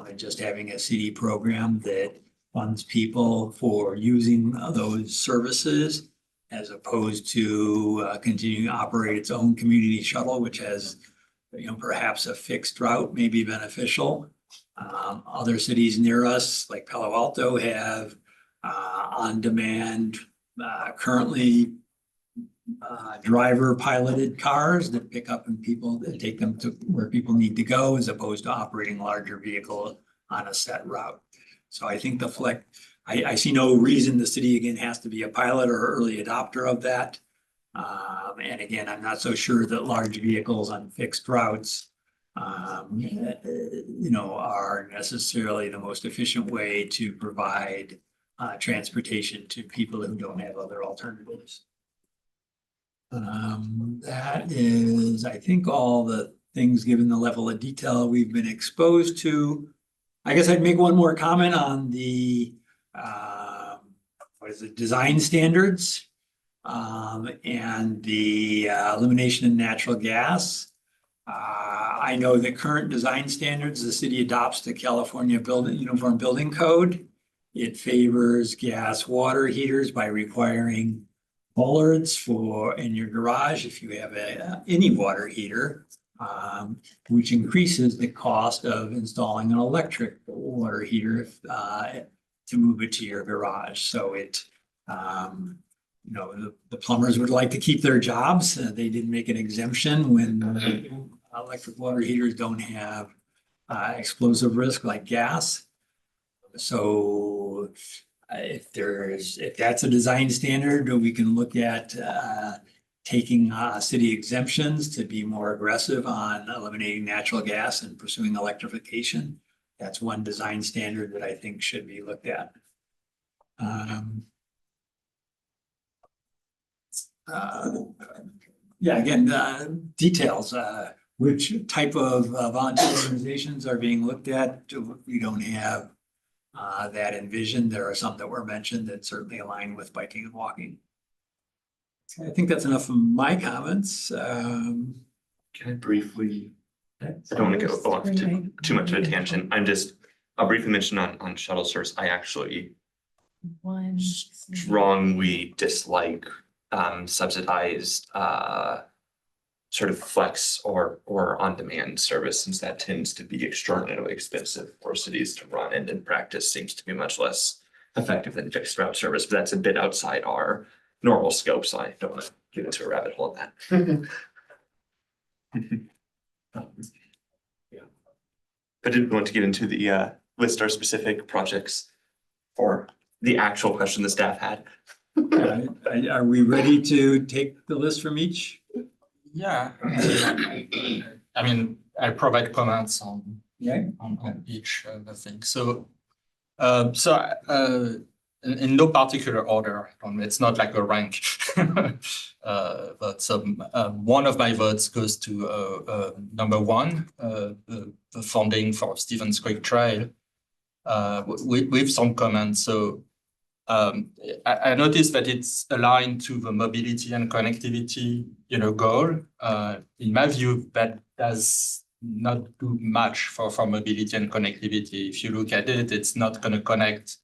And just having a city program that funds people for using those services, as opposed to continuing to operate its own community shuttle, which has, perhaps a fixed route, may be beneficial. Other cities near us, like Palo Alto, have on-demand, currently driver piloted cars that pick up and people that take them to where people need to go, as opposed to operating a larger vehicle on a set route. So I think I see no reason the city again has to be a pilot or early adopter of that. And again, I'm not so sure that large vehicles on fixed routes are necessarily the most efficient way to provide transportation to people who don't have other alternatives. That is, I think, all the things, given the level of detail we've been exposed to. I guess I'd make one more comment on the design standards and the elimination of natural gas. I know that current design standards, the city adopts the California Uniform Building Code. It favors gas water heaters by requiring bollards in your garage if you have any water heater, which increases the cost of installing an electric water heater to move it to your garage. So the plumbers would like to keep their jobs. They didn't make an exemption when electric water heaters don't have explosive risk like gas. So if that's a design standard, we can look at taking city exemptions to be more aggressive on eliminating natural gas and pursuing electrification. That's one design standard that I think should be looked at. Again, details, which type of volunteer organizations are being looked at. We don't have that envisioned. There are some that were mentioned that certainly align with biking and walking. I think that's enough of my comments. Can I briefly, I don't want to go off too much of a tangent. I'll briefly mention on shuttle service, I actually strongly dislike subsidized sort of flex or on-demand service, since that tends to be extraordinarily expensive for cities to run, and in practice seems to be much less effective than fixed route service, but that's a bit outside our normal scope, so I don't want to get into a rabbit hole of that. Yeah. But didn't want to get into the list our specific projects or the actual question the staff had. Are we ready to take the list from each? Yeah. I mean, I provide comments on each of the things. So, in no particular order, it's not like a rank. But one of my votes goes to number one, the funding for Stevens Creek Trail, with some comments. So I noticed that it's aligned to the mobility and connectivity, goal. In my view, that does not do much for mobility and connectivity. If you look at it, it's not going to connect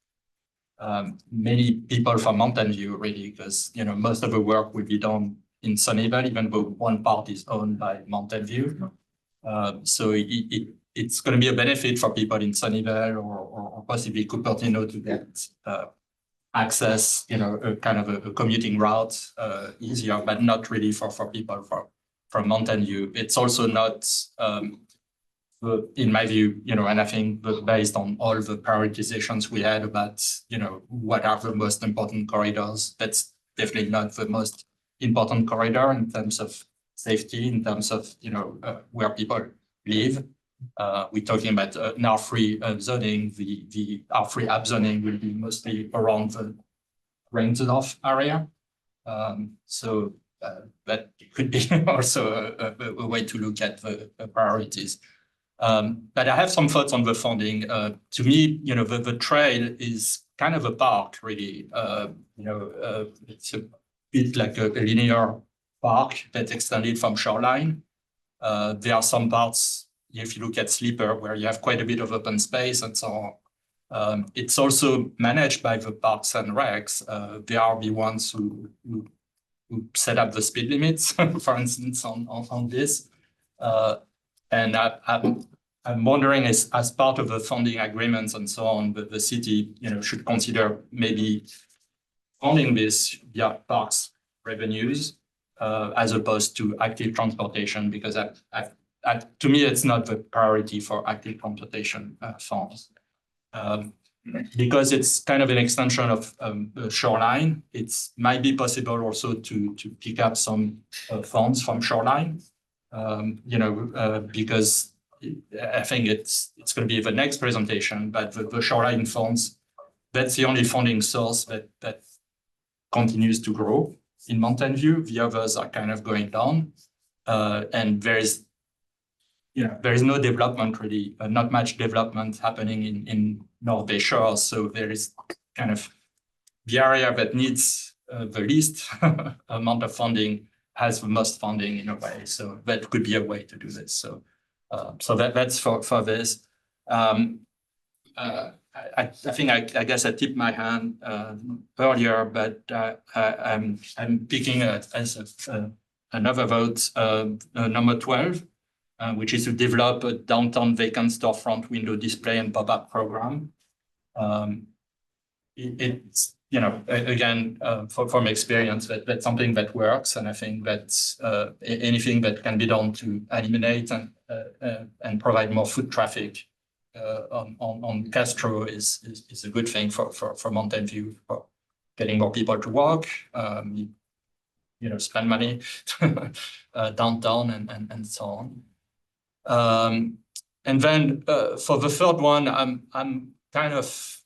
many people from Mountain View, really, because most of the work will be done in Sunnyvale, even though one part is owned by Mountain View. So it's going to be a benefit for people in Sunnyvale or possibly Cupertino to get access, a kind of a commuting route easier, but not really for people from Mountain View. It's also not, in my view, and I think based on all the prioritizations we had about, what are the most important corridors, that's definitely not the most important corridor in terms of safety, in terms of, where people live. We're talking about an R3 zoning. The R3 app zoning will be mostly around the Reinsdorf area. So that could be also a way to look at the priorities. But I have some thoughts on the funding. To me, the trail is kind of a park, really. It's a bit like a linear park that's extended from shoreline. There are some parts, if you look at Sleeper, where you have quite a bit of open space and so on. It's also managed by the Parks and Recs. They are the ones who set up the speed limits, for instance, on this. And I'm wondering, as part of the funding agreements and so on, the city, should consider maybe funding this via parks revenues, as opposed to active transportation, because to me, it's not the priority for active transportation funds. Because it's kind of an extension of the shoreline. It might be possible also to pick up some funds from shoreline, because I think it's going to be the next presentation, but the shoreline funds, that's the only funding source that continues to grow in Mountain View. The others are kind of going down, and there is no development really, not much development happening in North Bay Shores. So there is kind of the area that needs the least amount of funding has the most funding in a way. So that could be a way to do this. So that's for this. I think I guess I tipped my hand earlier, but I'm picking as another vote number 12. Which is to develop a downtown vacant storefront window display and pop-up program. It's, again, from experience, that's something that works. And I think that anything that can be done to eliminate and provide more foot traffic on Castro is a good thing for Mountain View, for getting more people to walk, spend money downtown and so on. And then for the third one, I'm kind of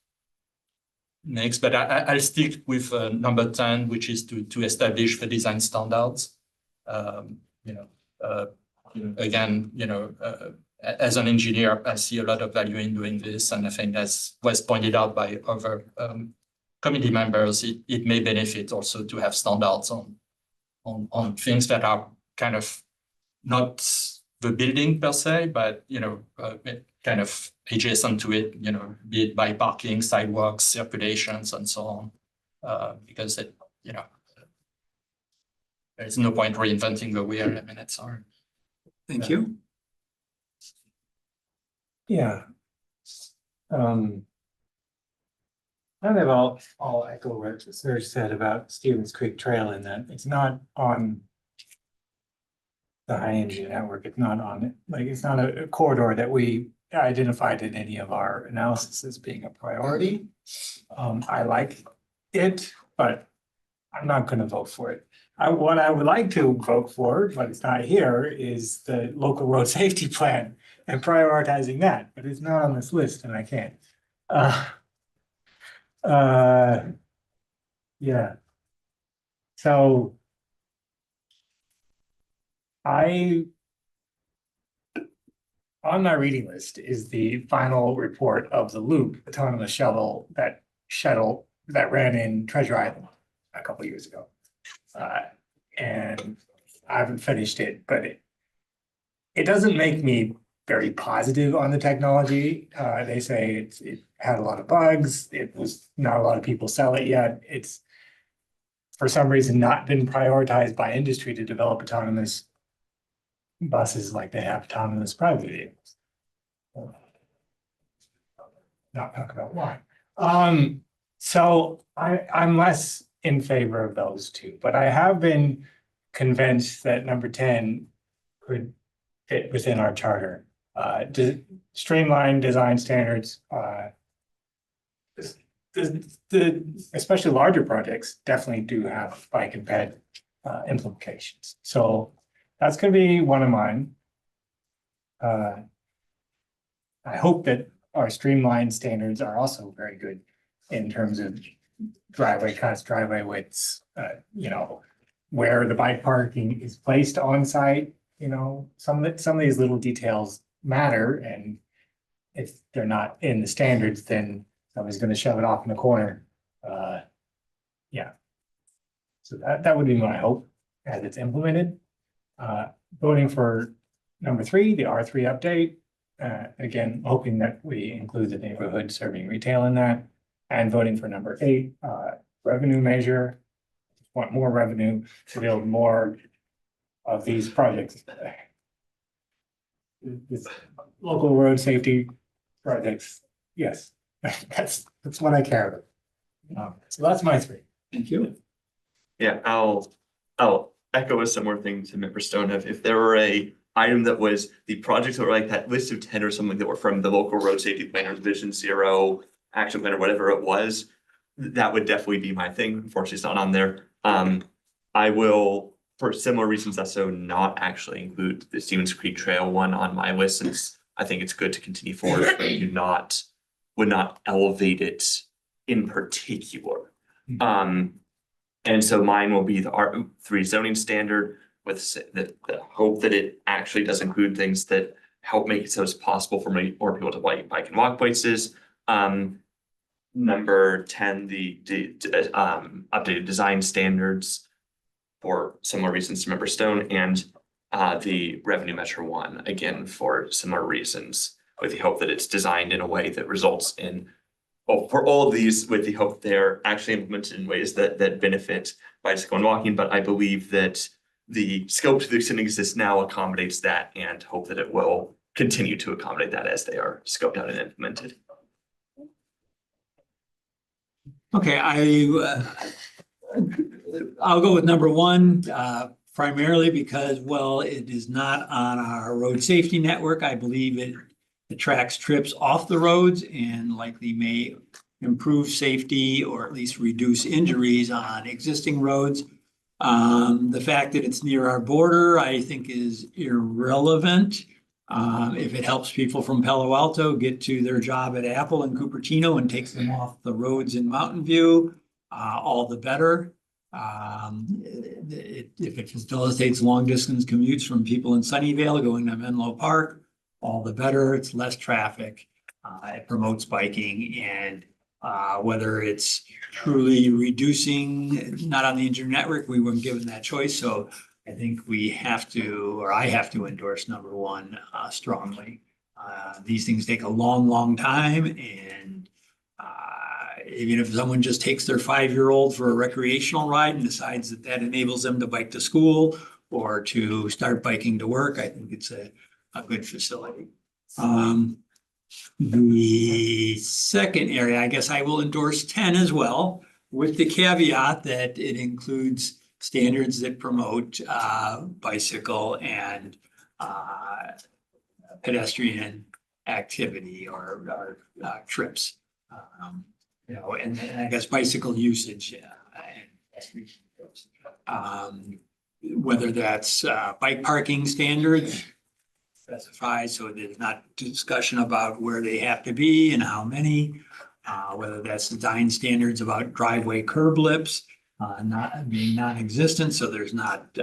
next, but I'll stick with number 10, which is to establish the design standards. Again, as an engineer, I see a lot of value in doing this, and I think, as was pointed out by other committee members, it may benefit also to have standards on things that are kind of not the building per se, but kind of adjacent to it, be it by parking, sidewalks, circulations, and so on, because there's no point reinventing the wheel. I mean, it's hard. Thank you. Yeah. I think I'll echo what Serge said about Stevens Creek Trail in that it's not on the high energy network. It's not on it. Like, it's not a corridor that we identified in any of our analysis as being a priority. I like it, but I'm not gonna vote for it. What I would like to vote for, but it's not here, is the local road safety plan and prioritizing that, but it's not on this list and I can't. Yeah. So on my reading list is the final report of the Loop autonomous shuttle that ran in Treasure Island a couple years ago. And I haven't finished it, but it doesn't make me very positive on the technology. They say it had a lot of bugs. It was not a lot of people sell it yet. It's for some reason not been prioritized by industry to develop autonomous buses like they have autonomous private vehicles. Not talk about why. So I'm less in favor of those two, but I have been convinced that number 10 could fit within our charter. Streamline design standards, especially larger projects definitely do have bike and ped implications. So that's going to be one of mine. I hope that our streamlined standards are also very good in terms of driveway cuts, driveway widths, where the bike parking is placed on site. Some of these little details matter, and if they're not in the standards, then somebody's going to shove it off in the corner. Yeah. So that would be my hope as it's implemented. Voting for number 3, the R3 update. Again, hoping that we include the neighborhood serving retail in that, and voting for number 8, revenue measure. Want more revenue to build more of these projects. This local road safety projects. Yes, that's what I care about. So that's my 3. Thank you. Yeah, I'll echo a similar thing to Member Stone. If there were a item that was the projects that were like that list of 10 or something that were from the local road safety plan or Vision Zero action plan or whatever it was, that would definitely be my thing. Unfortunately, it's not on there. I will, for similar reasons, also not actually include the Stevens Creek Trail one on my list, since I think it's good to continue forward, but would not elevate it in particular. And so mine will be the R3 zoning standard with the hope that it actually does include things that help make it so it's possible for more people to bike and walk places. Number 10, the updated design standards for similar reasons to Member Stone, and the revenue measure 1, again, for similar reasons, with the hope that it's designed in a way that results in, for all of these, with the hope they're actually implemented in ways that benefit bicycle and walking. But I believe that the scope to the extent it exists now accommodates that, and hope that it will continue to accommodate that as they are scoped out and implemented. Okay, I'll go with number 1, primarily because, well, it is not on our road safety network. I believe it tracks trips off the roads and likely may improve safety or at least reduce injuries on existing roads. The fact that it's near our border, I think, is irrelevant. If it helps people from Palo Alto get to their job at Apple and Cupertino and takes them off the roads in Mountain View, all the better. If it facilitates long distance commutes from people in Sunnyvale going to Menlo Park, all the better. It's less traffic. It promotes biking, and whether it's truly reducing, not on the engineer network, we weren't given that choice. So I think we have to, or I have to endorse number 1 strongly. These things take a long time, and even if someone just takes their 5-year-old for a recreational ride and decides that enables them to bike to school or to start biking to work, I think it's a good facility. The second area, I guess I will endorse 10 as well, with the caveat that it includes standards that promote bicycle and pedestrian activity or trips. And I guess bicycle usage. Whether that's bike parking standards specified, so there's not discussion about where they have to be and how many. Whether that's design standards about driveway curb lips, not being non-existent, so there's not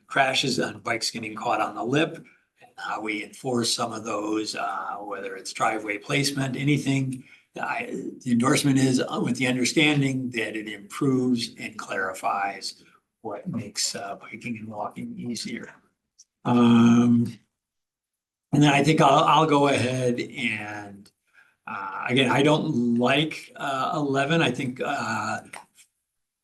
crashes on bikes getting caught on the lip. And how we enforce some of those, whether it's driveway placement, anything. The endorsement is with the understanding that it improves and clarifies what makes biking and walking easier. And then I think I'll go ahead and again, I don't like 11. I think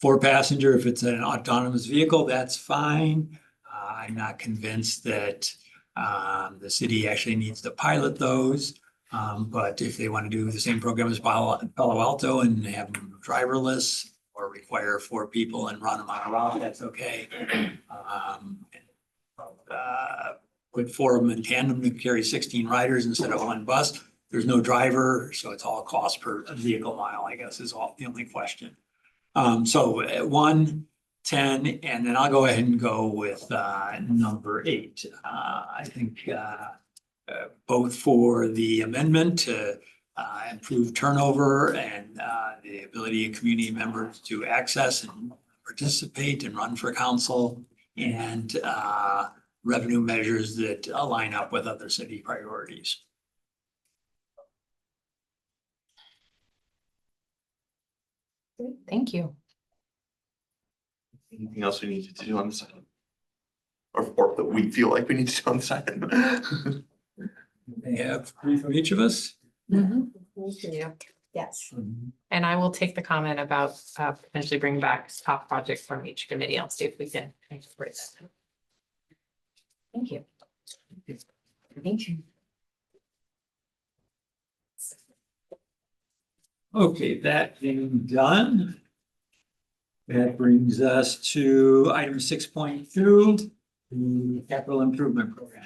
4-passenger, if it's an autonomous vehicle, that's fine. I'm not convinced that the city actually needs to pilot those. But if they want to do the same program as Palo Alto and have them driverless or require 4 people and run them on a route, that's okay. Put 4 of them in tandem to carry 16 riders instead of 1 bus. There's no driver, so it's all cost per vehicle mile, I guess, is all the only question. So at 1, 10, and then I'll go ahead and go with number 8. I think both for the amendment to improve turnover and the ability of community members to access and participate and run for council, and revenue measures that align up with other city priorities. Thank you. Anything else we need to do on this item? Or that we feel like we need to do on this item? They have 3 from each of us. Yes. And I will take the comment about potentially bringing back top project from each committee. I'll see if we can incorporate that. Thank you. Thank you. Okay, that being done. That brings us to item 6.2, the capital improvement program.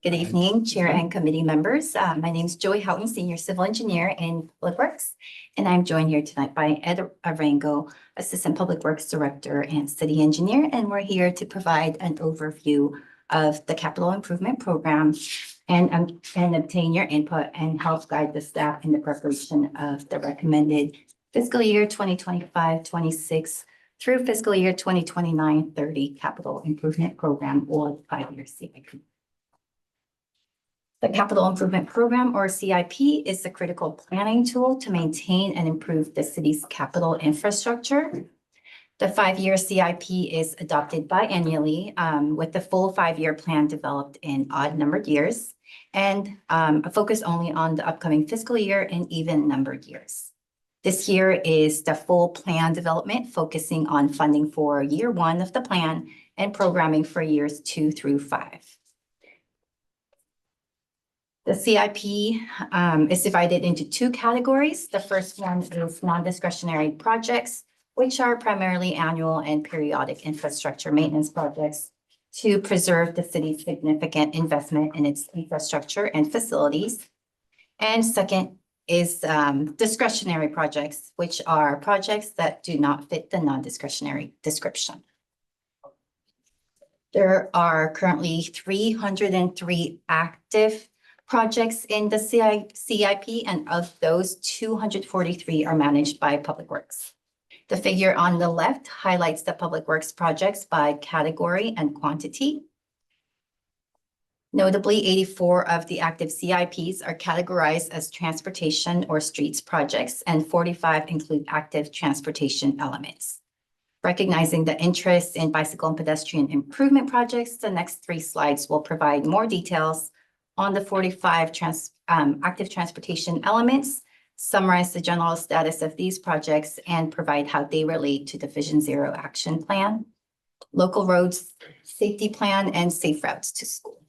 Good evening, Chair and committee members. My name is Joy Houghton, Senior Civil Engineer in Public Works, and I'm joined here tonight by Ed Arango, Assistant Public Works Director and City Engineer, and we're here to provide an overview of the capital improvement program and obtain your input and help guide the staff in the preparation of the recommended fiscal year 2025-26 through fiscal year 2029-30 capital improvement program, or 5-year CIP. The Capital Improvement Program, or CIP, is the critical planning tool to maintain and improve the city's capital infrastructure. The 5-year CIP is adopted biannually with the full 5-year plan developed in odd-numbered years and a focus only on the upcoming fiscal year and even-numbered years. This year is the full plan development, focusing on funding for year 1 of the plan and programming for years 2 through 5. The CIP is divided into two categories. The first one is non-discretionary projects, which are primarily annual and periodic infrastructure maintenance projects to preserve the city's significant investment in its infrastructure and facilities. And second is discretionary projects, which are projects that do not fit the non-discretionary description. There are currently 303 active projects in the CIP, and of those, 243 are managed by Public Works. The figure on the left highlights the Public Works projects by category and quantity. Notably, 84 of the active CIPs are categorized as transportation or streets projects, and 45 include active transportation elements. Recognizing the interest in bicycle and pedestrian improvement projects, the next 3 slides will provide more details on the 45 active transportation elements, summarize the general status of these projects, and provide how they relate to the Vision Zero Action Plan, local roads safety plan, and safe routes to school.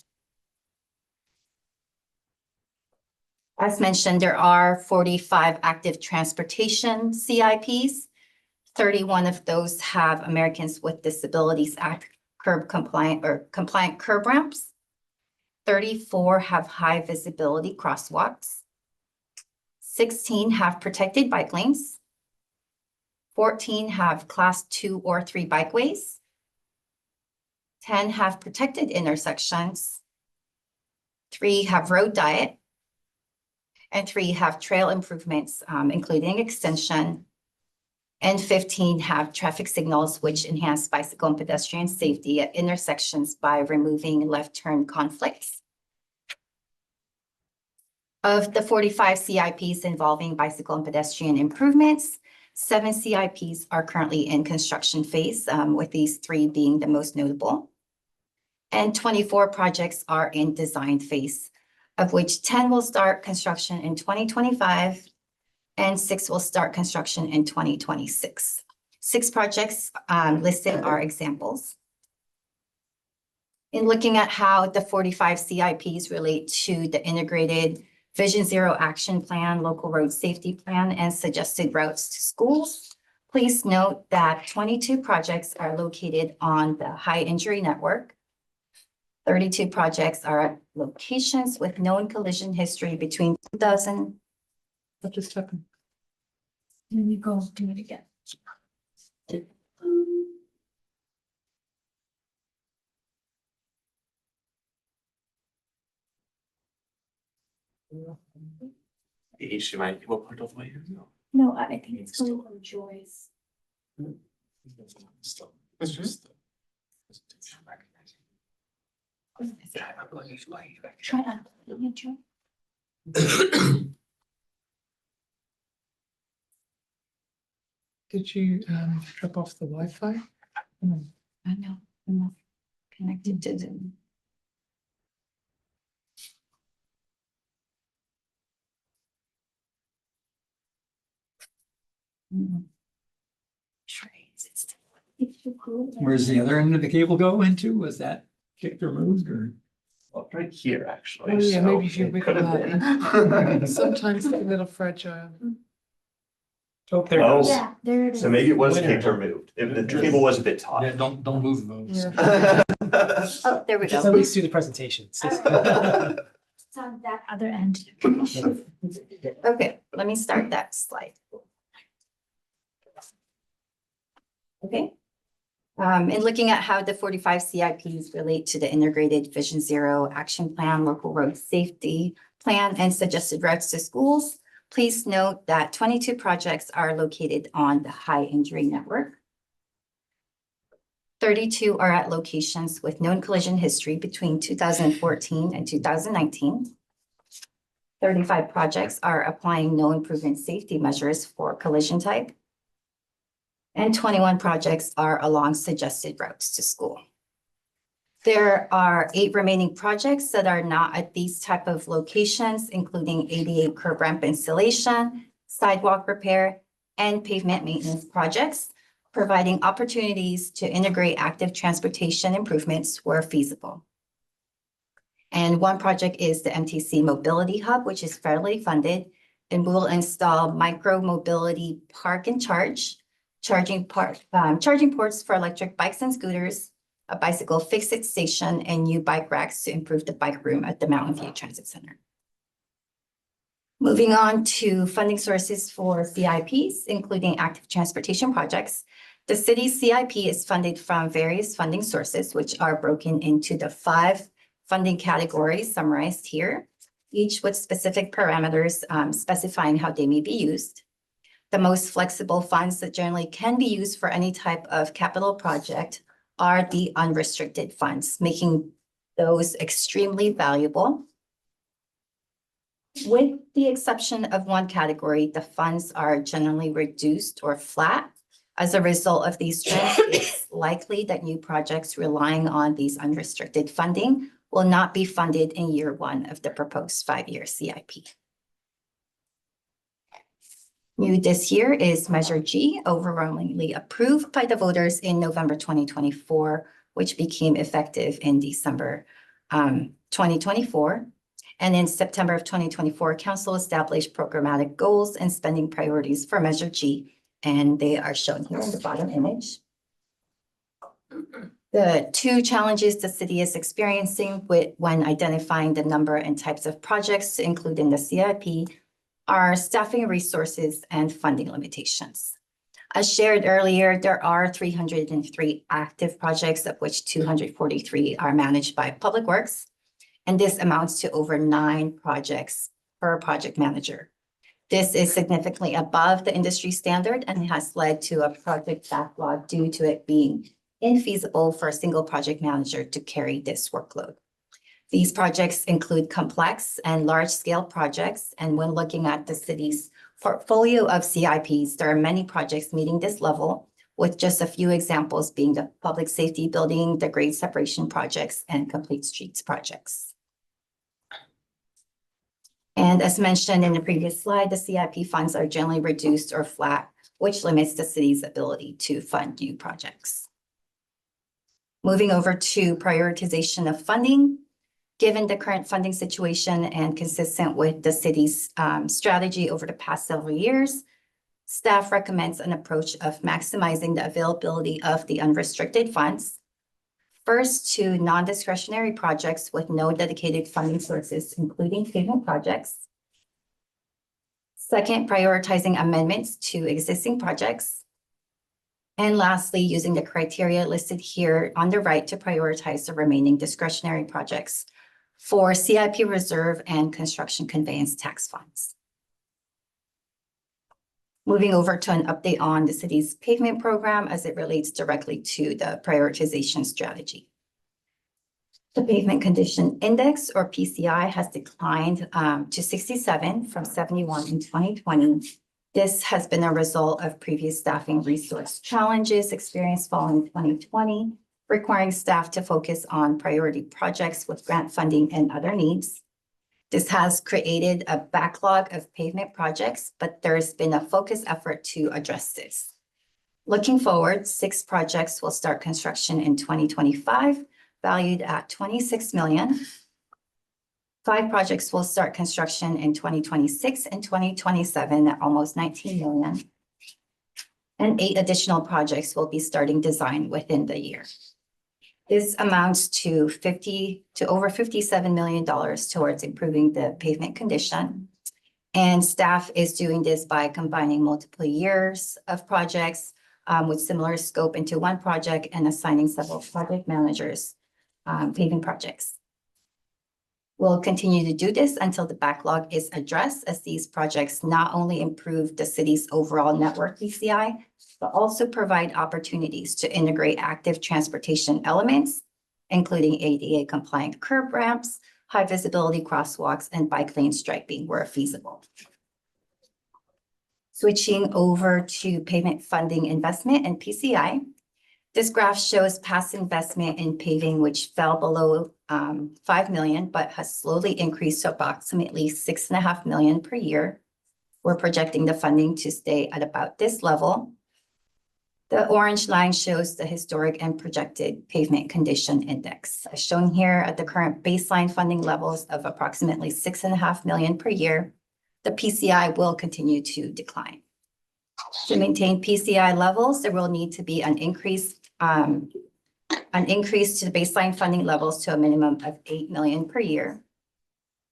As mentioned, there are 45 active transportation CIPs. 31 of those have Americans with Disabilities Act compliant curb ramps. 34 have high visibility crosswalks. 16 have protected bike lanes. 14 have class 2 or 3 bikeways. 10 have protected intersections. 3 have road diet. And 3 have trail improvements, including extension. And 15 have traffic signals, which enhance bicycle and pedestrian safety at intersections by removing left turn conflicts. Of the 45 CIPs involving bicycle and pedestrian improvements, 7 CIPs are currently in construction phase, with these 3 being the most notable. And 24 projects are in design phase, of which 10 will start construction in 2025 and 6 will start construction in 2026. 6 projects listed are examples. In looking at how the 45 CIPs relate to the integrated Vision Zero Action Plan, local road safety plan, and suggested routes to schools, please note that 22 projects are located on the high injury network. 32 projects are at locations with known collision history between 2000. What just happened? Let me go do it again. She might, what part of the way here? No, I think it's a little Joyce. It's just. Try unplugging Joy. Did you drop off the Wi-Fi? I know, I'm not connected to Zoom. Where's the other end of the cable go into? Was that kicked or moved or? Well, right here, actually. Oh, yeah, so maybe if you it wiggle could have that been. Sometimes it's a little fragile. Oh, there it Oh. goes. Yeah, there it is. So maybe it was Wait a kicked or minute. moved. If the cable was a bit taut. Yeah, don't move those. Oh, there we Just go. at least do the presentation. It's on that other end. Okay, let me start that slide. Okay. In looking at how the 45 CIPs relate to the integrated Vision Zero Action Plan, local road safety plan, and suggested routes to schools, please note that 22 projects are located on the high injury network. 32 are at locations with known collision history between 2014 and 2019. 35 projects are applying no improvement safety measures for collision type. And 21 projects are along suggested routes to school. There are 8 remaining projects that are not at these type of locations, including ADA curb ramp installation, sidewalk repair, and pavement maintenance projects, providing opportunities to integrate active transportation improvements where feasible. And one project is the MTC Mobility Hub, which is federally funded, and will install micro mobility park and charging ports for electric bikes and scooters, a bicycle fix-it station, and new bike racks to improve the bike room at the Mountain View Transit Center. Moving on to funding sources for CIPs, including active transportation projects. The city's CIP is funded from various funding sources, which are broken into the 5 funding categories summarized here, each with specific parameters specifying how they may be used. The most flexible funds that generally can be used for any type of capital project are the unrestricted funds, making those extremely valuable. With the exception of one category, the funds are generally reduced or flat. As a result of these trends, it's likely that new projects relying on these unrestricted funding will not be funded in year 1 of the proposed 5-year CIP. New this year is Measure G, overwhelmingly approved by the voters in November 2024, which became effective in December 2024. And in September of 2024, Council established programmatic goals and spending priorities for Measure G, and they are shown here in the bottom image. The 2 challenges the city is experiencing when identifying the number and types of projects to include in the CIP are staffing resources and funding limitations. As shared earlier, there are 303 active projects, of which 243 are managed by Public Works, and this amounts to over 9 projects per project manager. This is significantly above the industry standard and has led to a project backlog due to it being infeasible for a single project manager to carry this workload. These projects include complex and large-scale projects, and when looking at the city's portfolio of CIPs, there are many projects meeting this level, with just a few examples being the public safety building, the grade separation projects, and complete streets projects. And as mentioned in the previous slide, the CIP funds are generally reduced or flat, which limits the city's ability to fund new projects. Moving over to prioritization of funding, given the current funding situation and consistent with the city's strategy over the past several years, staff recommends an approach of maximizing the availability of the unrestricted funds. First, to non-discretionary projects with no dedicated funding sources, including pavement projects. Second, prioritizing amendments to existing projects. And lastly, using the criteria listed here on the right to prioritize the remaining discretionary projects for CIP reserve and construction conveyance tax funds. Moving over to an update on the city's pavement program as it relates directly to the prioritization strategy. The Pavement Condition Index, or PCI, has declined to 67 from 71 in 2020. This has been a result of previous staffing resource challenges experienced following 2020, requiring staff to focus on priority projects with grant funding and other needs. This has created a backlog of pavement projects, but there's been a focused effort to address this. Looking forward, 6 projects will start construction in 2025, valued at $26 million. 5 projects will start construction in 2026 and 2027 at almost $19 million. And 8 additional projects will be starting design within the year. This amounts to over $57 million towards improving the pavement condition. And staff is doing this by combining multiple years of projects with similar scope into one project and assigning several project managers paving projects. We'll continue to do this until the backlog is addressed, as these projects not only improve the city's overall network PCI, but also provide opportunities to integrate active transportation elements, including ADA compliant curb ramps, high visibility crosswalks, and bike lane striping where feasible. Switching over to pavement funding investment and PCI. This graph shows past investment in paving, which fell below 5 million, but has slowly increased to approximately 6.5 million per year. We're projecting the funding to stay at about this level. The orange line shows the historic and projected pavement condition index. As shown here at the current baseline funding levels of approximately 6.5 million per year, the PCI will continue to decline. To maintain PCI levels, there will need to be an increase to the baseline funding levels to a minimum of 8 million per year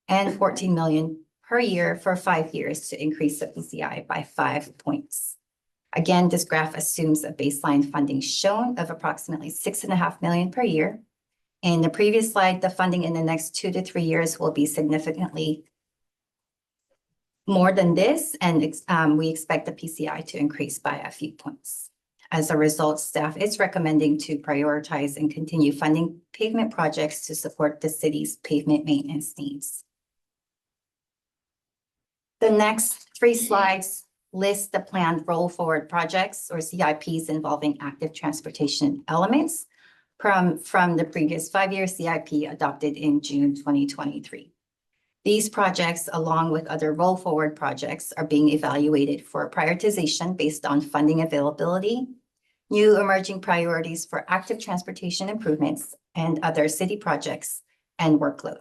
and 14 million per year for 5 years to increase the PCI by 5 points. Again, this graph assumes a baseline funding shown of approximately 6.5 million per year. In the previous slide, the funding in the next 2 to 3 years will be significantly more than this, and we expect the PCI to increase by a few points. As a result, staff is recommending to prioritize and continue funding pavement projects to support the city's pavement maintenance needs. The next 3 slides list the planned roll forward projects or CIPs involving active transportation elements from the previous 5-year CIP adopted in June 2023. These projects, along with other roll forward projects, are being evaluated for prioritization based on funding availability, new emerging priorities for active transportation improvements, and other city projects and workload.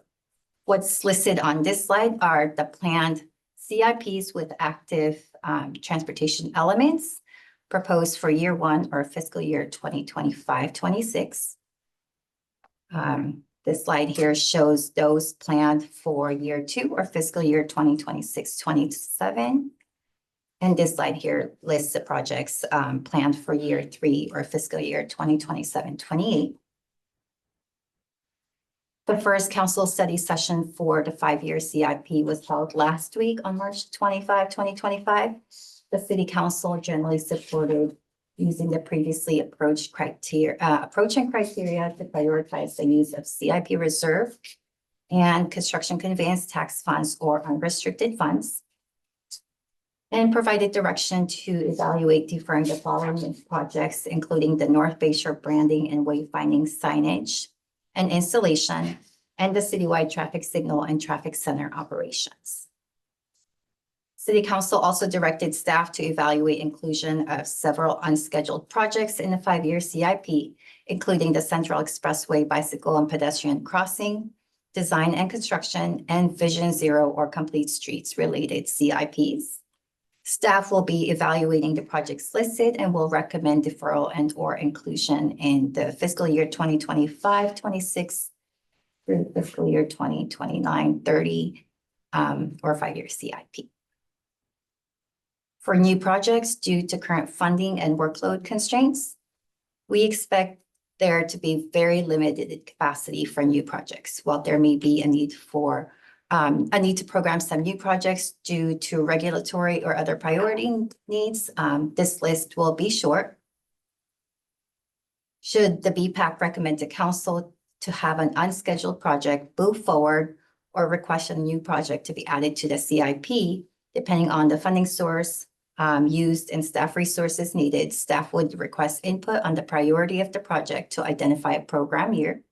What's listed on this slide are the planned CIPs with active transportation elements proposed for year 1 or fiscal year 2025-26. This slide here shows those planned for year 2 or fiscal year 2026-27. And this slide here lists the projects planned for year 3 or fiscal year 2027-28. The first council study session for the 5-year CIP was held last week on March 25, 2025. The city council generally supported using the previously approach and criteria to prioritize the use of CIP reserve and construction conveyance tax funds or unrestricted funds, and provided direction to evaluate deferring the following projects, including the North Bayshore branding and wayfinding signage and installation, and the citywide traffic signal and traffic center operations. City Council also directed staff to evaluate inclusion of several unscheduled projects in the 5-year CIP, including the Central Expressway bicycle and pedestrian crossing, design and construction, and Vision Zero or complete streets related CIPs. Staff will be evaluating the projects listed and will recommend deferral and or inclusion in the fiscal year 2025-26 through fiscal year 2029-30 or 5-year CIP. For new projects, due to current funding and workload constraints, we expect there to be very limited capacity for new projects. While there may be a need to program some new projects due to regulatory or other priority needs, this list will be short. Should the BPAC recommend to council to have an unscheduled project move forward or request a new project to be added to the CIP, depending on the funding source used and staff resources needed, staff would request input on the priority of the project to identify a program year.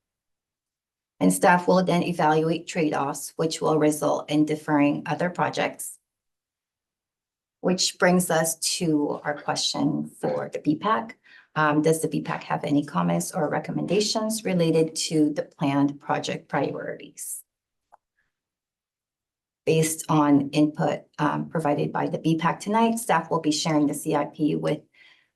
And staff will then evaluate trade-offs, which will result in deferring other projects. Which brings us to our question for the BPAC. Does the BPAC have any comments or recommendations related to the planned project priorities? Based on input provided by the BPAC tonight, staff will be sharing the CIP with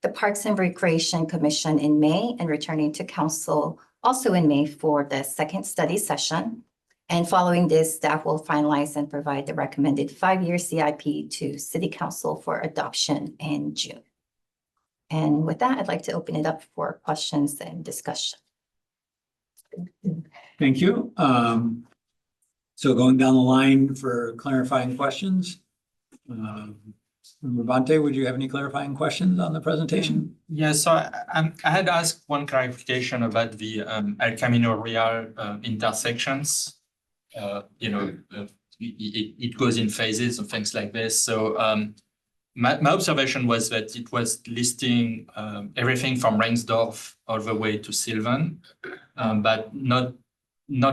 the Parks and Recreation Commission in May and returning to council also in May for the second study session. And following this, staff will finalize and provide the recommended 5-year CIP to City Council for adoption in June. And with that, I'd like to open it up for questions and discussion. Thank you. So going down the line for clarifying questions. Ravante, would you have any clarifying questions on the presentation? Yeah, so I had asked one clarification about the El Camino Real intersections. It goes in phases and things like this. So my observation was that it was listing everything from Reinsdorf all the way to Sylvan, but not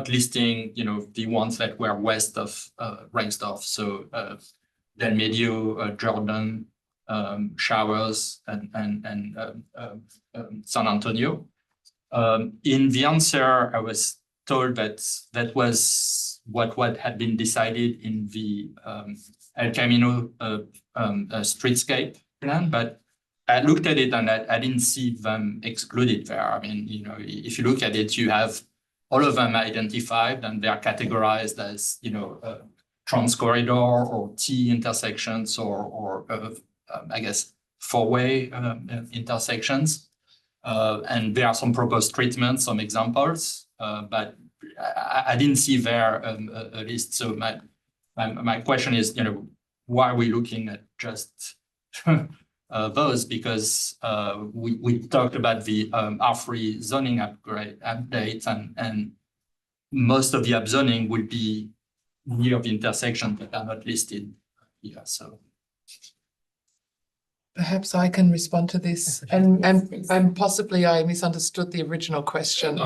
listing, the ones that were west of Reinsdorf. So Del Medio, Jordan, showers and San Antonio. In the answer, I was told that that was what had been decided in the El Camino streetscape plan, but I looked at it and I didn't see them excluded there. I mean, you know, if you look at it, you have all of them identified and they are categorized as, you know, trans corridor or T intersections or I guess four-way intersections. And there are some proposed treatments, some examples, but I didn't see there a list. So my question is, you know, why are we looking at just those? Because we talked about the R3 zoning updates and most of the upzoning would be near the intersection that are not listed here. So Perhaps I can respond to this, and possibly I misunderstood the original question.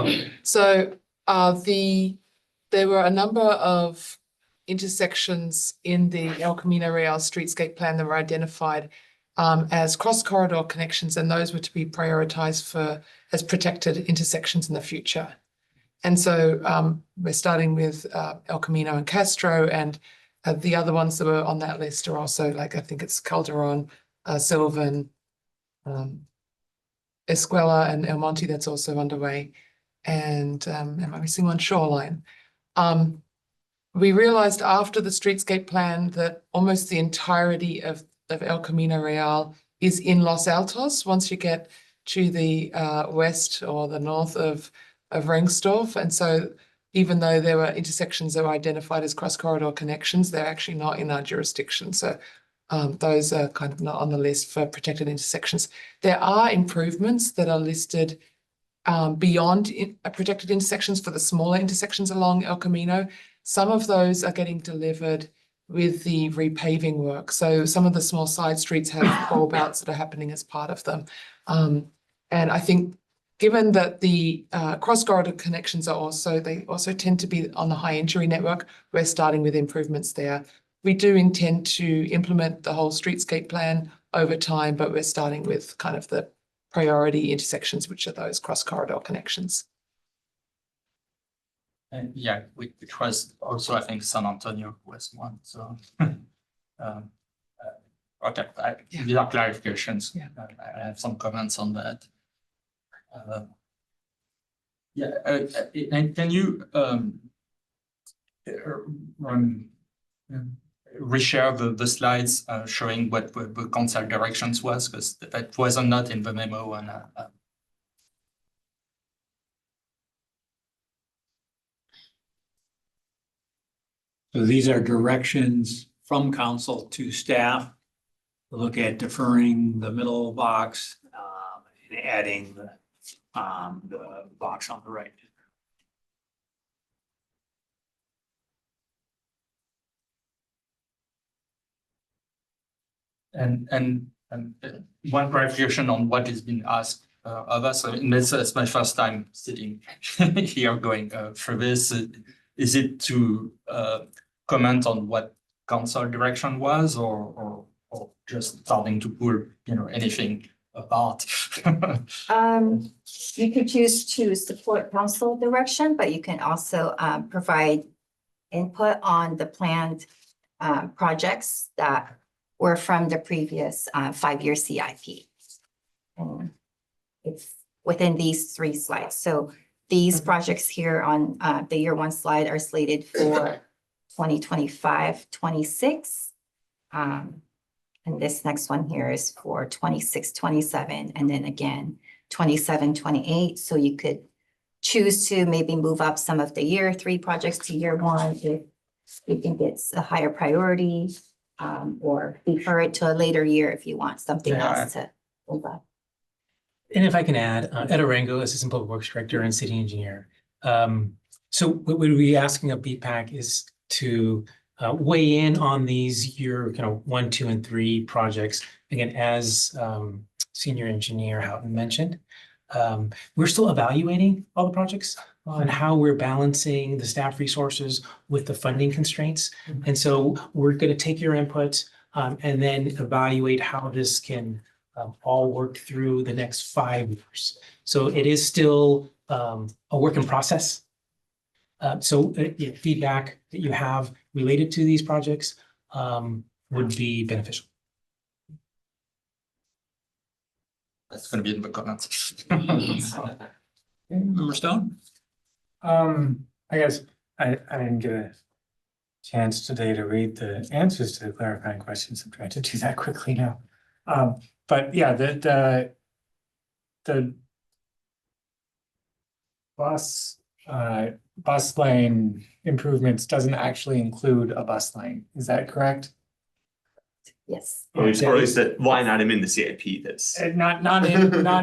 So there were a number of intersections in the El Camino Real streetscape plan that were identified as cross corridor connections, and those were to be prioritized as protected intersections in the future. And so we're starting with El Camino and Castro, and the other ones that were on that list are also, like, I think it's Calderon, Sylvan, Escuela and El Monte that's also underway. And am I missing one? Shoreline. We realized after the streetscape plan that almost the entirety of El Camino Real is in Los Altos once you get to the west or the north of Rengsdorf. And so even though there were intersections that were identified as cross-corridor connections, they're actually not in our jurisdiction. So those are kind of not on the list for protected intersections. There are improvements that are listed beyond protected intersections for the smaller intersections along El Camino. Some of those are getting delivered with the repaving work. So some of the small side streets have rollabouts that are happening as part of them. And I think given that the cross-corridor connections they also tend to be on the high injury network, we're starting with improvements there. We do intend to implement the whole streetscape plan over time, but we're starting with kind of the priority intersections, which are those cross-corridor connections. And yeah, which was also, I think, San Antonio was one. So, okay, these are clarifications. Yeah. I have some comments on that. And can you reshare the slides showing what the council directions was, because that was not in the memo. And So these are directions from council to staff. Look at deferring the middle box and adding the box on the right. And one clarification on what is being asked of us. I mean, it's my first time sitting here going through this. Is it to comment on what council direction was, or just starting to pull, you know, anything apart? You could choose to support council direction, but you can also provide input on the planned projects that were from the previous 5-year CIP. And it's within these 3 slides. So these projects here on the year 1 slide are slated for 2025-26. And this next one here is for 26-27, and then again 27-28. So you could choose to maybe move up some of the year 3 projects to year 1 if you think it's a higher priority, or defer it to a later year if you want something else to move up. And if I can add, Ed Arango, Assistant Public Works Director and City Engineer. So what we'd be asking of BPAC is to weigh in on these year kind of 1, 2, and 3 projects. Again, as Senior Engineer Houghton mentioned, we're still evaluating all the projects on how we're balancing the staff resources with the funding constraints. And so we're going to take your input. and then evaluate how this can all work through the next 5 years. So it is still a work in process. So feedback that you have related to these projects would be beneficial. That's gonna be in the comments. Member Stone? I guess I didn't get a chance today to read the answers to the clarifying questions. I'm trying to do that quickly now. But yeah, the bus lane improvements doesn't actually include a bus lane. Is that correct? Yes. Or at least the line item in the CIP that's. Not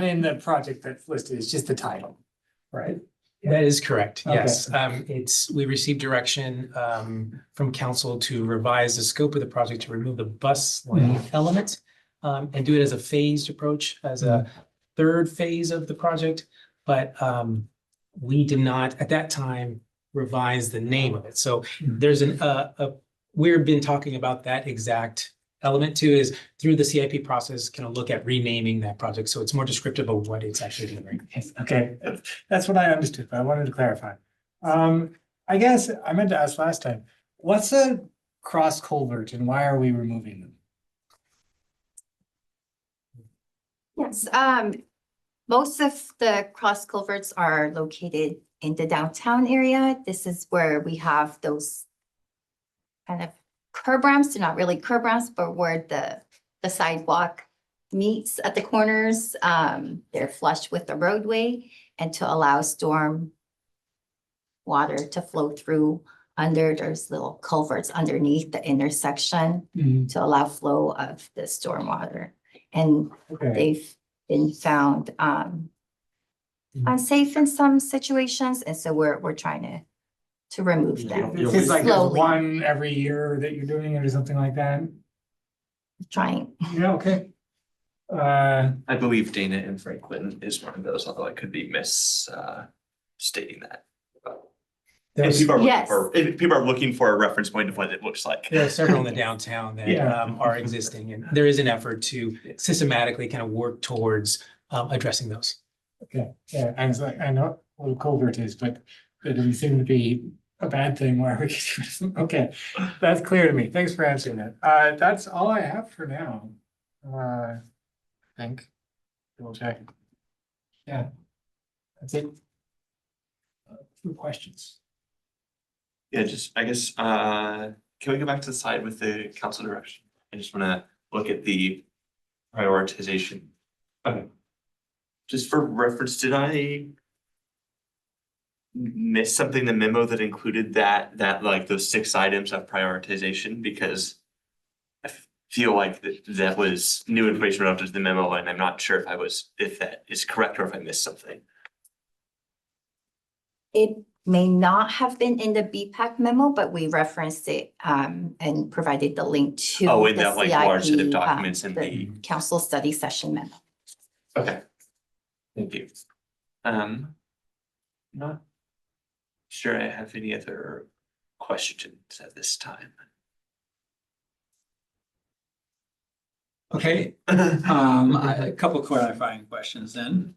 in the project that's listed. It's just the title, right? That is correct, Okay. yes. We received direction from council to revise the scope of the project to remove the bus lane element and do it as a phased approach, as a third phase of the project. But we did not, at that time, revise the name of it. So there's we've been talking about that exact element too, is through the CIP process, kind of look at renaming that project. So it's more descriptive of what it's actually doing. Okay, that's what I understood, but I wanted to clarify. I guess I meant to ask last time, what's a cross culvert and why are we removing them? Yes, most of the cross culverts are located in the downtown area. This is where we have those kind of curb ramps, they're not really curb ramps, but where the sidewalk meets at the corners. They're flush with the roadway and to allow storm water to flow through under, there's little culverts underneath the intersection to allow flow of the storm water. And they've been found unsafe in some situations. And so we're trying to remove them. It's like there's slowly. one every year that you're doing it or something like that? Trying. Yeah, okay. I believe Dana and Franklin is one of those, although I could be stating that. If people are Yes. if people are looking for a reference point of what it looks like. There are several in the downtown that are existing, and there is an effort to systematically kind of work towards addressing those. Okay, yeah, I was like, I know what a culvert is, but it doesn't seem to be a bad thing. Why are we? Okay, that's clear to me. Thanks for answering that. That's all I have for now. I think. Double check. Yeah. That's it. Two questions. Yeah, I guess, can we go back to the slide with the council direction? I just wanna look at the prioritization. Okay. Just for reference, did I miss something in the memo that included that like those 6 items of prioritization? Because I feel like that was new information relative to the memo, and I'm not sure if that is correct or if I missed something. It may not have been in the BPAC memo, but we referenced it and provided the link to In the that like large set of CIP, documents in the. council study session memo. Okay. Thank you. Not sure I have any other questions at this time. Okay, a couple clarifying questions then.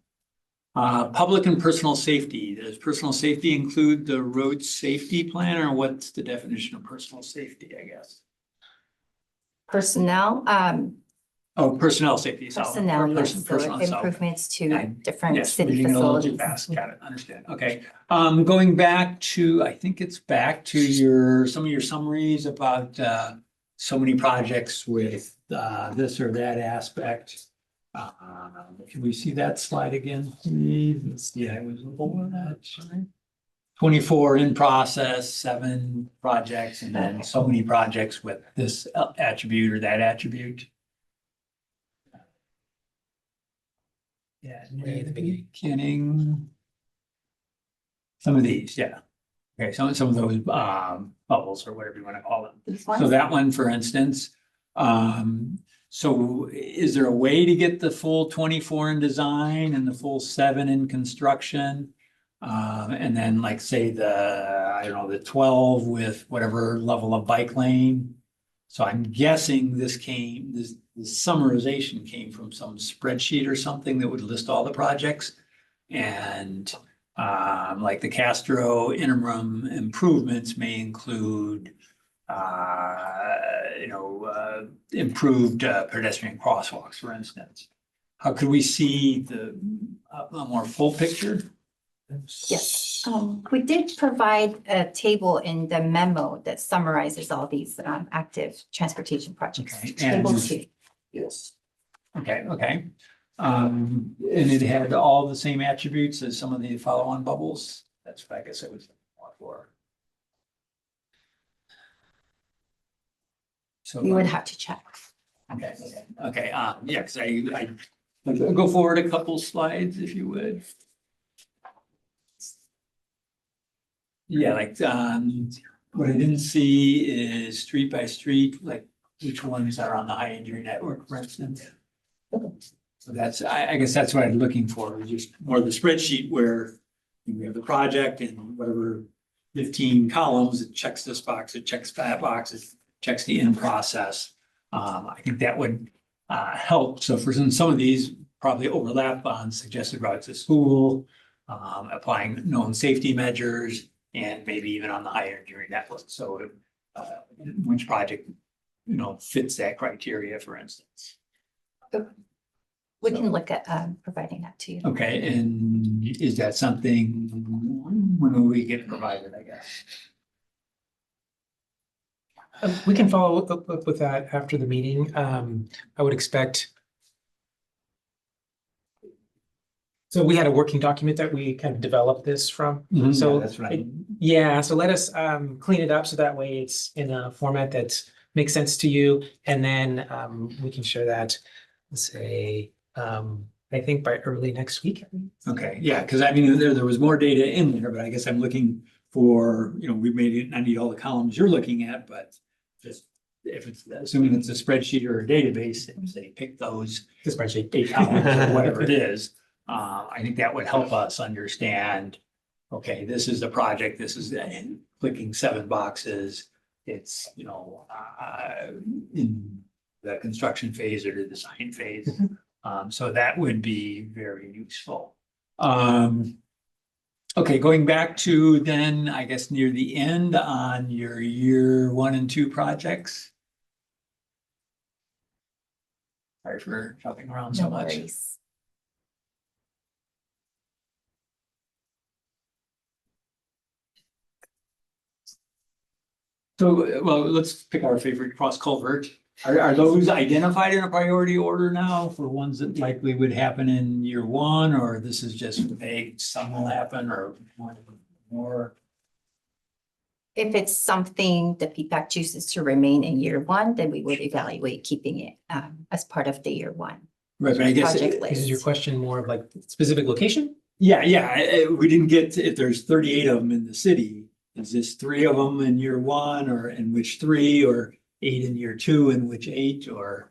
Public and personal safety. Does personal safety include the road safety plan, or what's the definition of personal safety, I guess? Personnel, Oh, personnel safety. So personnel, yes, so personal, so- improvements to different Yes, city reading it a little too facilities. fast. Got it, understand. Okay. Going back to, I think it's back to some of your summaries about so many projects with this or that aspect. Can we see that slide again, please? Yeah, it was before that. Sorry. 24 in process, 7 projects, and then so many projects with this attribute or that attribute. Yeah, Way at the beginning. beginning. Some of these, yeah. Okay, some of those bubbles or whatever you want to call them. These So ones? that one, for instance, so is there a way to get the full 24 in design and the full 7 in construction? And then like say the 12 with whatever level of bike lane. So I'm guessing this summarization came from some spreadsheet or something that would list all the projects. And like the Castro interim improvements may include improved pedestrian crosswalks, for instance. How could we see a more full picture? Yes, we did provide a table in the memo that summarizes all these active transportation projects. Okay, Table and- 2. Yes. Okay. And it had all the same attributes as some of the follow-on bubbles. That's what I guess I was looking for. So You would have to check. Okay. Yeah, because I go forward a couple slides if you would. Yeah, like what I didn't see is street by street, like which ones are on the high injury network, for instance. So that's, I guess that's what I'm looking for, is just more of the spreadsheet where we have the project and whatever 15 columns, it checks this box, it checks that box, it checks the in process. I think that would help. So for some of these probably overlap on suggested routes to school, applying known safety measures, and maybe even on the higher injury network. So which project, fits that criteria, for instance. We can look at providing that to you. Okay, and is that something, when will we get provided, I guess? We can follow up with that after the meeting. I would expect. So we had a working document that we kind of developed this from. So That's right. Yeah, so let us clean it up so that way it's in a format that makes sense to you. And then we can share that, let's say, I think by early next week. Okay, yeah, because I mean, there was more data in there, but I guess I'm looking for, we made it, I need all the columns you're looking at, but just if it's, assuming it's a spreadsheet or a database, and say pick those The spreadsheet. 8 columns or whatever it is, I think that would help us understand, okay, this is the project, this is clicking 7 boxes. It's, in the construction phase or the design phase. So that would be very useful. Okay, going back to then, I guess, near the end on your year 1 and 2 projects. Sorry for jumping around so No much. worries. So, well, let's pick our favorite cross culvert. Are those identified in a priority order now for ones that likely would happen in year 1, or this is just vague, some will happen, or one more? If it's something that PPAC chooses to remain in year 1, then we would evaluate keeping it as part of the year 1. Right, but I guess, Project Is your list. question more of like specific location? yeah, we didn't get, if there's 38 of them in the city, is this 3 of them in year 1, or in which 3, or 8 in year 2, and which 8, or?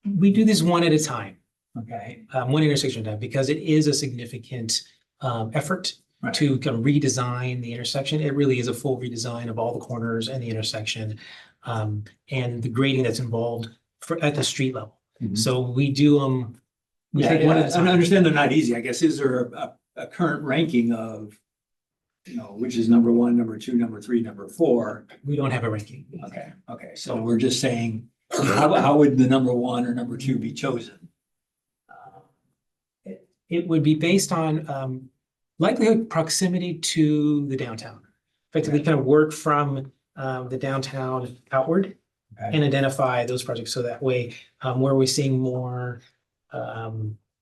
We do this one at a time, Okay, one intersection at a time, because it is a significant effort Right. to kind of redesign the intersection. It really is a full redesign of all the corners and the intersection, and the grading that's involved at the street level. Mhm. So we do them. We yeah, take one at a I time. understand they're not easy, I guess, is there a current ranking of, which is number 1, number 2, number 3, number 4? We don't have a ranking. Okay, so we're just saying, how would the number 1 or number 2 be chosen? It would be based on likelihood proximity to the downtown. Effectively kind of work from the downtown outward Okay. and identify those projects. So that way, where we're seeing more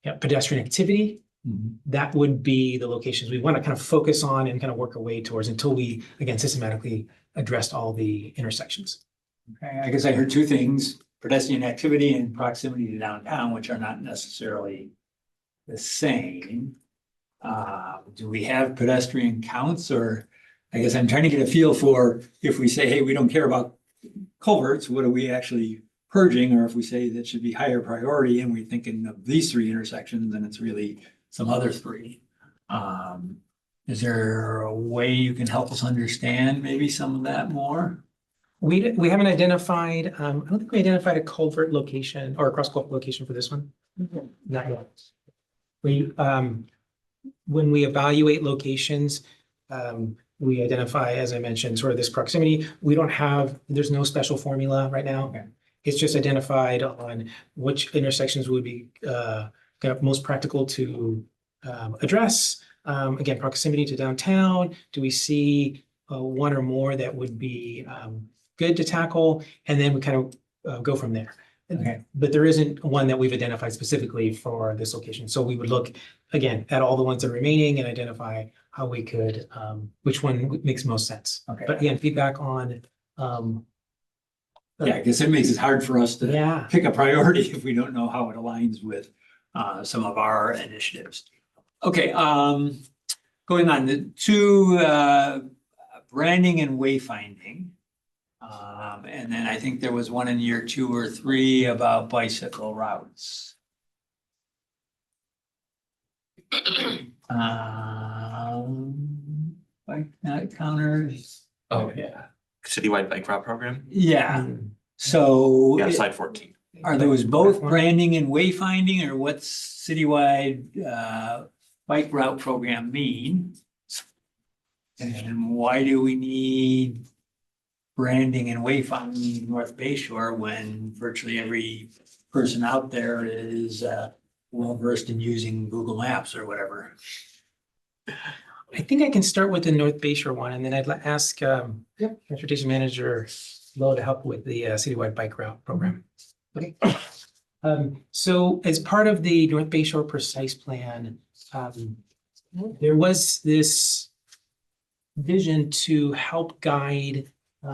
pedestrian activity, Mhm. that would be the locations we want to kind of focus on and kind of work our way towards until we, again, systematically addressed all the intersections. Okay, I guess I heard 2 things, pedestrian activity and proximity to downtown, which are not necessarily the same. Do we have pedestrian counts, or I guess I'm trying to get a feel for if we say, hey, we don't care about culverts, what are we actually purging? Or if we say that should be higher priority and we're thinking of these 3 intersections and it's really some other 3. Is there a way you can help us understand maybe some of that more? We haven't identified, I don't think we identified a culvert location or a cross culvert location for this one. Not yet. We, when we evaluate locations, we identify, as I mentioned, sort of this proximity. We don't have, there's no special formula right now. Okay. It's just identified on which intersections would be kind of most practical to address. Again, proximity to downtown. Do we see one or more that would be good to tackle? And then we kind of go from there. Okay. But there isn't one that we've identified specifically for this location. So we would look again at all the ones that are remaining and identify how we could, which one makes most sense. Okay. But again, feedback on, Yeah, I guess it makes it hard for us to yeah, pick a priority if we don't know how it aligns with some of our initiatives. Okay, going on to branding and wayfinding. And then I think there was one in year 2 or 3 about bicycle routes. Bike counters. Oh, yeah. Citywide bike route program. Yeah, so. Yeah, slide 14. Are those both branding and wayfinding, or what's citywide bike route program mean? And why do we need branding and wayfinding in North Bay Shore when virtually every person out there is well versed in using Google Maps or whatever? I think I can start with the North Bay Shore one, and then I'd ask Transportation Manager Lo to help with the citywide bike route program. Okay. So as part of the North Bay Shore Precise Plan, there was this vision to help guide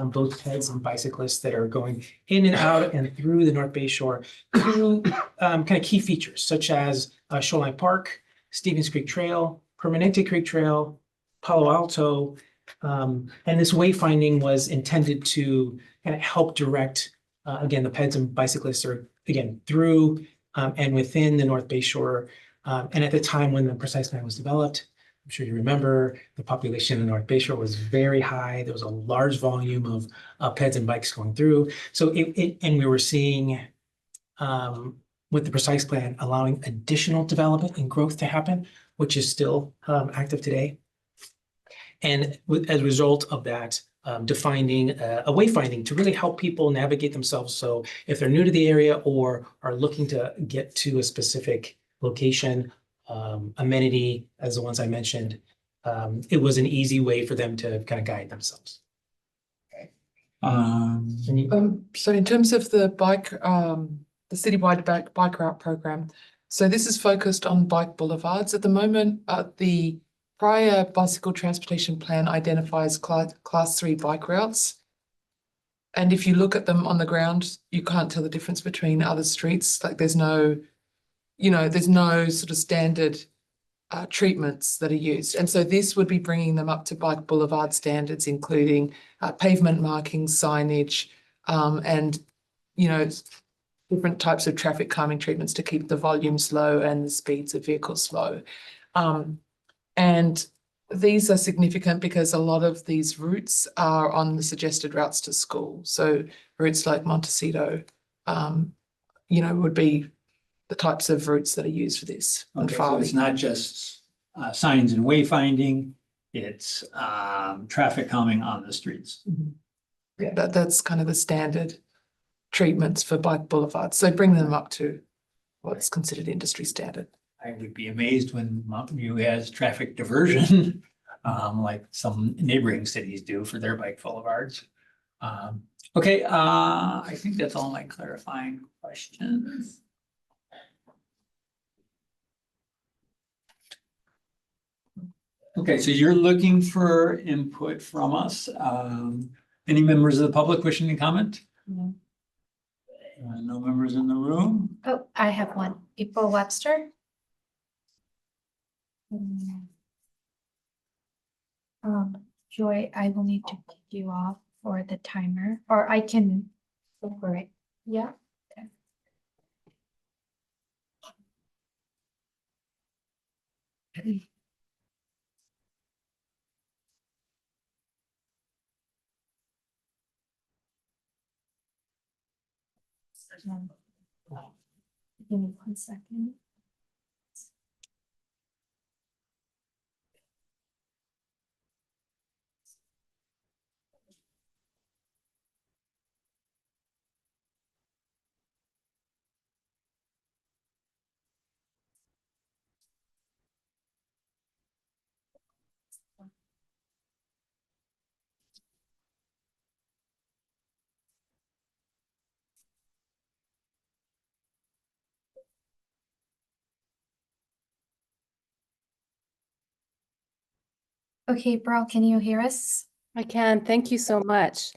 both peds and bicyclists that are going in and out and through the North Bay Shore to kind of key features such as Shoreline Park, Stevens Creek Trail, Permanente Creek Trail, Palo Alto. And this wayfinding was intended to kind of help direct, again, the peds and bicyclists are, again, through and within the North Bay Shore. And at the time when the Precise Plan was developed, I'm sure you remember, the population in the North Bay Shore was very high. There was a large volume of peds and bikes going through. So and we were seeing with the Precise Plan allowing additional development and growth to happen, which is still active today. And as a result of that, defining a wayfinding to really help people navigate themselves. So if they're new to the area or are looking to get to a specific location, amenity, as the ones I mentioned, it was an easy way for them to kind of guide themselves. So in terms of the bike, the citywide bike route program, so this is focused on bike boulevards. At the moment, the prior bicycle transportation plan identifies class 3 bike routes. And if you look at them on the ground, you can't tell the difference between other streets. Like there's no, there's no sort of standard treatments that are used. And so this would be bringing them up to bike boulevard standards, including pavement markings, signage, and, different types of traffic calming treatments to keep the volumes low and the speeds of vehicles low. And these are significant because a lot of these routes are on the suggested routes to school. So routes like Montecito, would be the types of routes that are used for this. Okay, so it's not just signs and wayfinding, it's traffic calming on the streets. Yeah, that's kind of the standard treatments for bike boulevards. So bring them up to what's considered industry standard. I would be amazed when Mountain View has traffic diversion, like some neighboring cities do for their bike boulevards. Okay, I think that's all my clarifying questions. Okay, so you're looking for input from us. Any members of the public wishing to comment? No. No members in the room? Oh, I have one. April Webster. Joy, I will need to put you off for the timer, or I can go for it. Yeah. Okay. Give me 1 second. Okay, Beryl, can you hear us? I can. Thank you so much.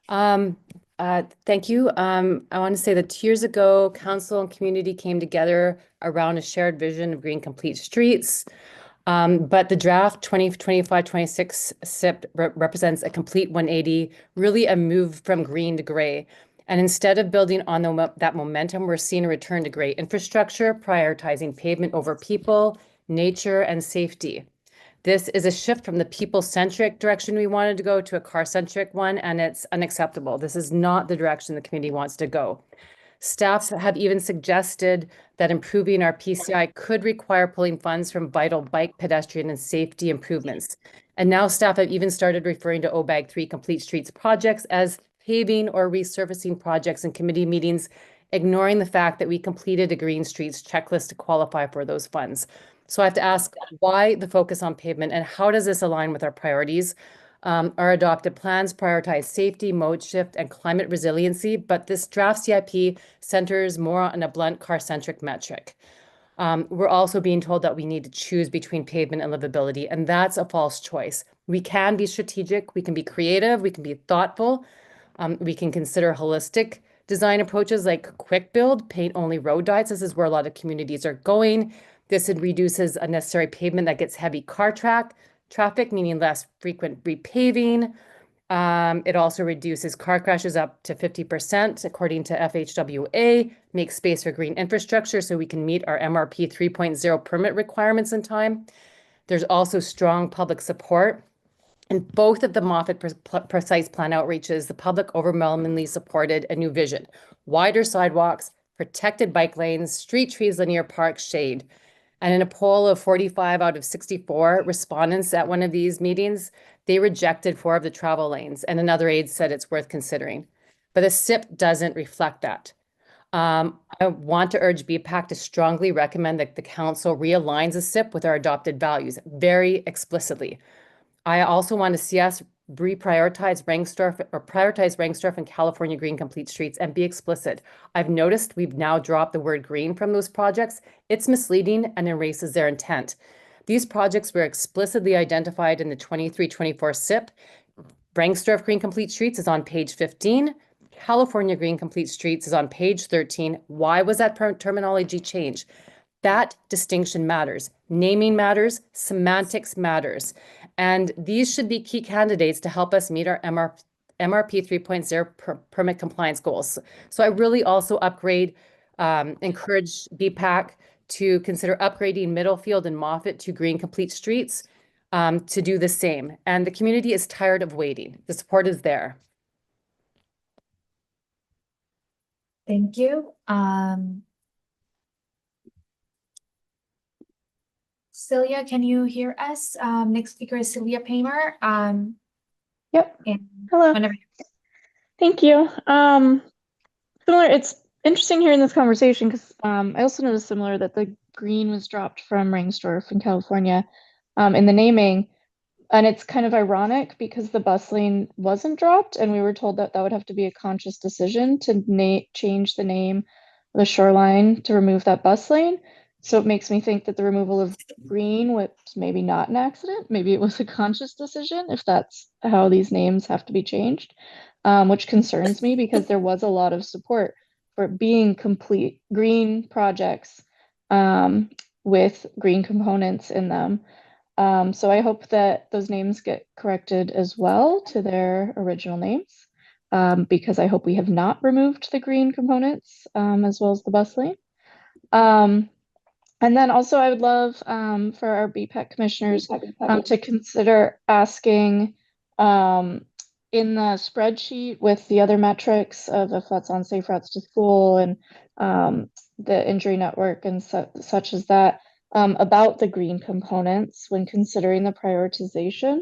Thank you. I want to say that 2 years ago, council and community came together around a shared vision of green complete streets. But the draft 2025-26 SIP represents a complete 180, really a move from green to gray. And instead of building on that momentum, we're seeing a return to gray infrastructure, prioritizing pavement over people, nature, and safety. This is a shift from the people-centric direction we wanted to go to a car-centric one, and it's unacceptable. This is not the direction the community wants to go. Staff have even suggested that improving our PCI could require pulling funds from vital bike, pedestrian, and safety improvements. And now staff have even started referring to OBAG 3 Complete Streets projects as paving or resurfacing projects in committee meetings, ignoring the fact that we completed a Green Streets checklist to qualify for those funds. So I have to ask, why the focus on pavement, and how does this align with our priorities? Our adopted plans prioritize safety, mode shift, and climate resiliency, but this draft CIP centers more on a blunt car-centric metric. We're also being told that we need to choose between pavement and livability, and that's a false choice. We can be strategic, we can be creative, we can be thoughtful, we can consider holistic design approaches like quick build, paint only road diets. This is where a lot of communities are going. This reduces unnecessary pavement that gets heavy car traffic, meaning less frequent repaving. It also reduces car crashes up to 50%, according to FHWA, makes space for green infrastructure so we can meet our MRP 3.0 permit requirements in time. There's also strong public support. In both of the Moffett Precise Plan outreaches, the public overwhelmingly supported a new vision: wider sidewalks, protected bike lanes, street trees, linear parks, shade. And in a poll of 45 out of 64 respondents at one of these meetings, they rejected 4 of the travel lanes, and another aide said it's worth considering. But the SIP doesn't reflect that. I want to urge BPAC to strongly recommend that the council realigns the SIP with our adopted values very explicitly. I also want to see us prioritize Rangsdorf and California Green Complete Streets and be explicit. I've noticed we've now dropped the word green from those projects. It's misleading and erases their intent. These projects were explicitly identified in the 23-24 SIP. Rangsdorf Green Complete Streets is on page 15. California Green Complete Streets is on page 13. Why was that terminology changed? That distinction matters. Naming matters. Semantics matters. And these should be key candidates to help us meet our MRP 3.0 permit compliance goals. So I really also encourage BPAC to consider upgrading Middlefield and Moffett to green complete streets to do the same. And the community is tired of waiting. The support is there. Thank you. Celia, can you hear us? Next speaker is Celia Paymer. Yep. And Hello. whenever Thank you. Similar, it's interesting hearing this conversation because I also noticed similar that the green was dropped from Rangsdorf in California in the naming. And it's kind of ironic because the bus lane wasn't dropped, and we were told that that would have to be a conscious decision to change the name of the shoreline to remove that bus lane. So it makes me think that the removal of green was maybe not an accident. Maybe it was a conscious decision, if that's how these names have to be changed, which concerns me because there was a lot of support for it being complete green projects with green components in them. So I hope that those names get corrected as well to their original names, because I hope we have not removed the green components as well as the bus lane. And then also I would love for our BPAC commissioners to consider asking in the spreadsheet with the other metrics of if that's on safe routes to school and the injury network and such as that, about the green components when considering the prioritization.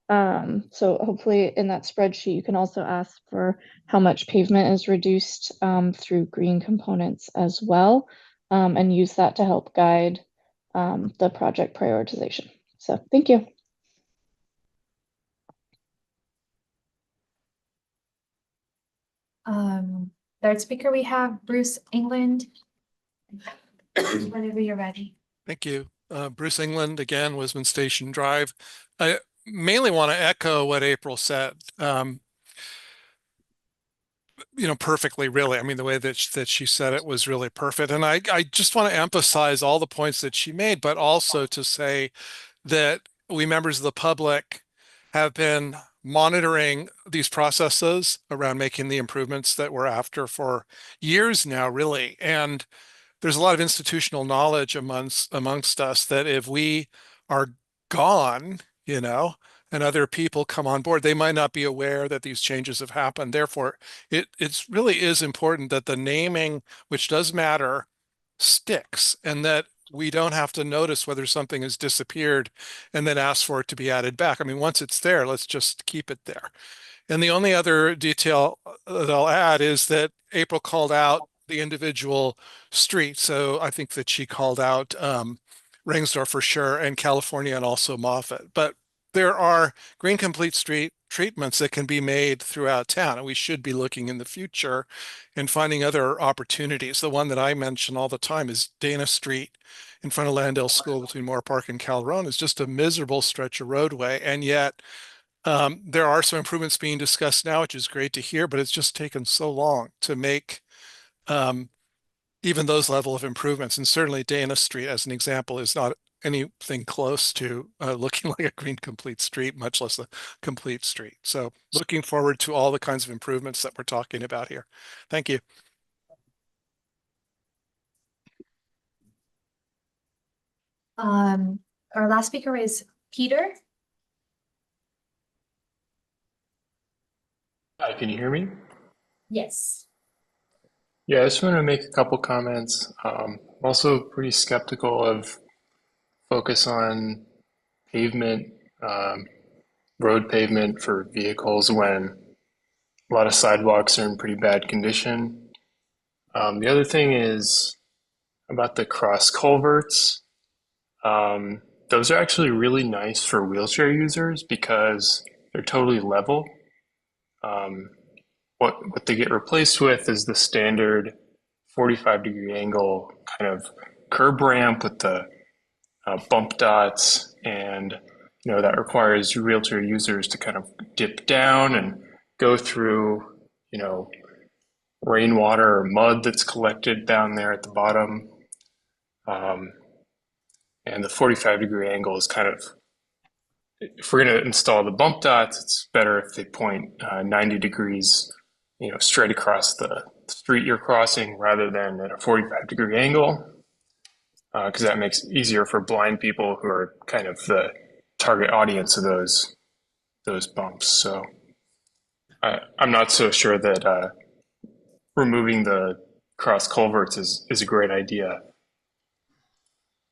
So hopefully in that spreadsheet, you can also ask for how much pavement is reduced through green components as well, and use that to help guide the project prioritization. So thank you. Third speaker, we have Bruce England. Whenever you're ready. Thank you. Bruce England, again, Wisman Station Drive. I mainly want to echo what April said. Perfectly, really. I mean, the way that she said it was really perfect. And I just want to emphasize all the points that she made, but also to say that we members of the public have been monitoring these processes around making the improvements that we're after for years now, really. And there's a lot of institutional knowledge amongst us that if we are gone, and other people come on board, they might not be aware that these changes have happened. Therefore, it's really is important that the naming, which does matter, sticks, and that we don't have to notice whether something has disappeared and then ask for it to be added back. I mean, once it's there, let's just keep it there. And the only other detail that I'll add is that April called out the individual streets. So I think that she called out Ringsdorf for sure, and California, and also Moffett. But there are Green Complete Street treatments that can be made throughout town, and we should be looking in the future and finding other opportunities. The one that I mention all the time is Dana Street in front of Landale School between Moore Park and Calderon. Is just a miserable stretch of roadway, and yet there are some improvements being discussed now, which is great to hear, but it's just taken so long to make even those level of improvements. And certainly Dana Street, as an example, is not anything close to looking like a green complete street, much less a complete street. So looking forward to all the kinds of improvements that we're talking about here. Thank you. Our last speaker is Peter. Hi, can you hear me? Yes. Yeah, I just want to make a couple comments. I'm also pretty skeptical of focus on pavement, road pavement for vehicles when a lot of sidewalks are in pretty bad condition. The other thing is about the cross culverts. Those are actually really nice for wheelchair users because they're totally level. What they get replaced with is the standard 45-degree angle kind of curb ramp with the bump dots, and that requires wheelchair users to kind of dip down and go through rainwater or mud that's collected down there at the bottom. And the 45-degree angle is kind of, if we're going to install the bump dots, it's better if they point 90 degrees straight across the street you're crossing rather than at a 45-degree angle, because that makes it easier for blind people who are kind of the target audience of those bumps. So I'm not so sure that removing the cross culverts is a great idea.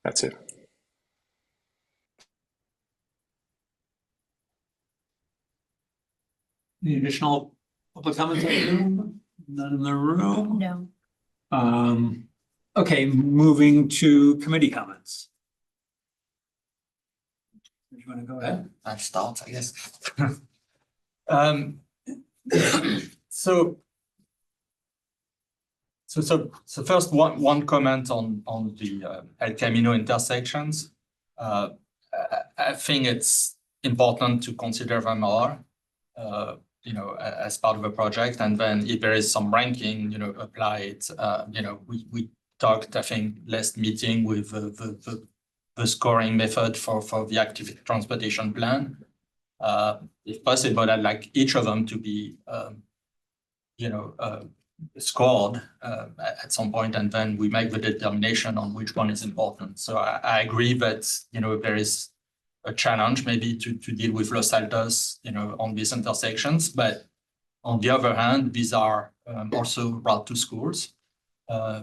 That's it. Any additional public comments in the room? None in the room? No. Okay, moving to committee comments. Do you want to go ahead? I start, I guess. So first one comment on the El Camino intersections. I think it's important to consider them all, as part of a project, and then if there is some ranking, apply it. We talked, I think, last meeting with the scoring method for the active transportation plan. If possible, I'd like each of them to be, scored at some point, and then we make the determination on which one is important. So I agree that, if there is a challenge maybe to deal with Los Altos, on these intersections. But on the other hand, these are also route to schools.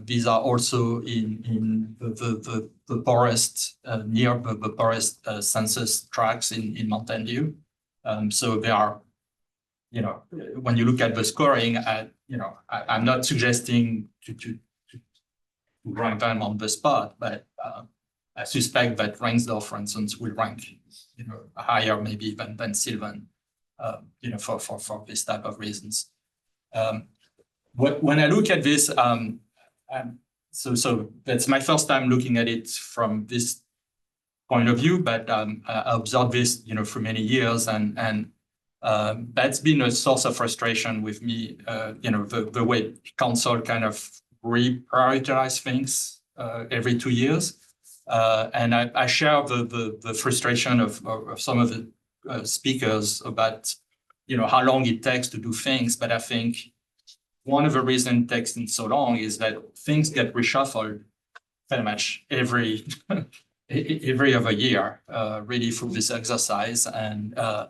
These are also in the forest, near the forest census tracts in Mountain View. So they are, when you look at the scoring, I'm not suggesting to rank them on the spot, but I suspect that Rainsdale, for instance, will rank, higher maybe than Sylvan, for this type of reasons. When I look at this, so that's my first time looking at it from this point of view, but I observed this, for many years, and that's been a source of frustration with me. The way council kind of reprioritize things every 2 years, and I share the frustration of some of the speakers about how long it takes to do things, but I think one of the reasons it takes so long is that things get reshuffled pretty much every other year, really, through this exercise. And I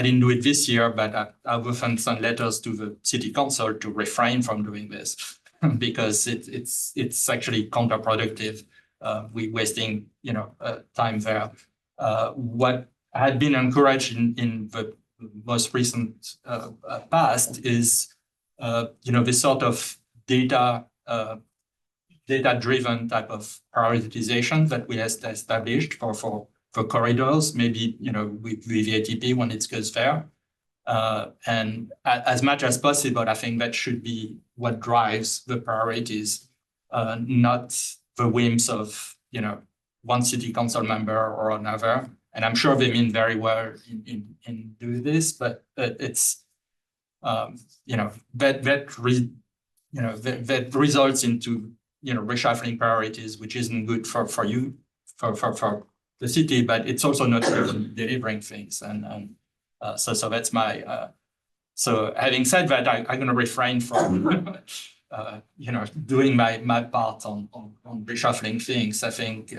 didn't do it this year, but I've often sent letters to the city council to refrain from doing this because it's actually counterproductive. We're wasting time there. What had been encouraged in the most recent past is this sort of data-driven type of prioritization that we have established for corridors, maybe with the ATP when it goes there. And as much as possible, I think that should be what drives the priorities, not the whims of one city council member or another. And I'm sure they mean very well in doing this, but it's that results into reshuffling priorities, which isn't good for you, for the city, but it's also not delivering things. And so that's my. So having said that, I'm going to refrain from doing my part on reshuffling things. I think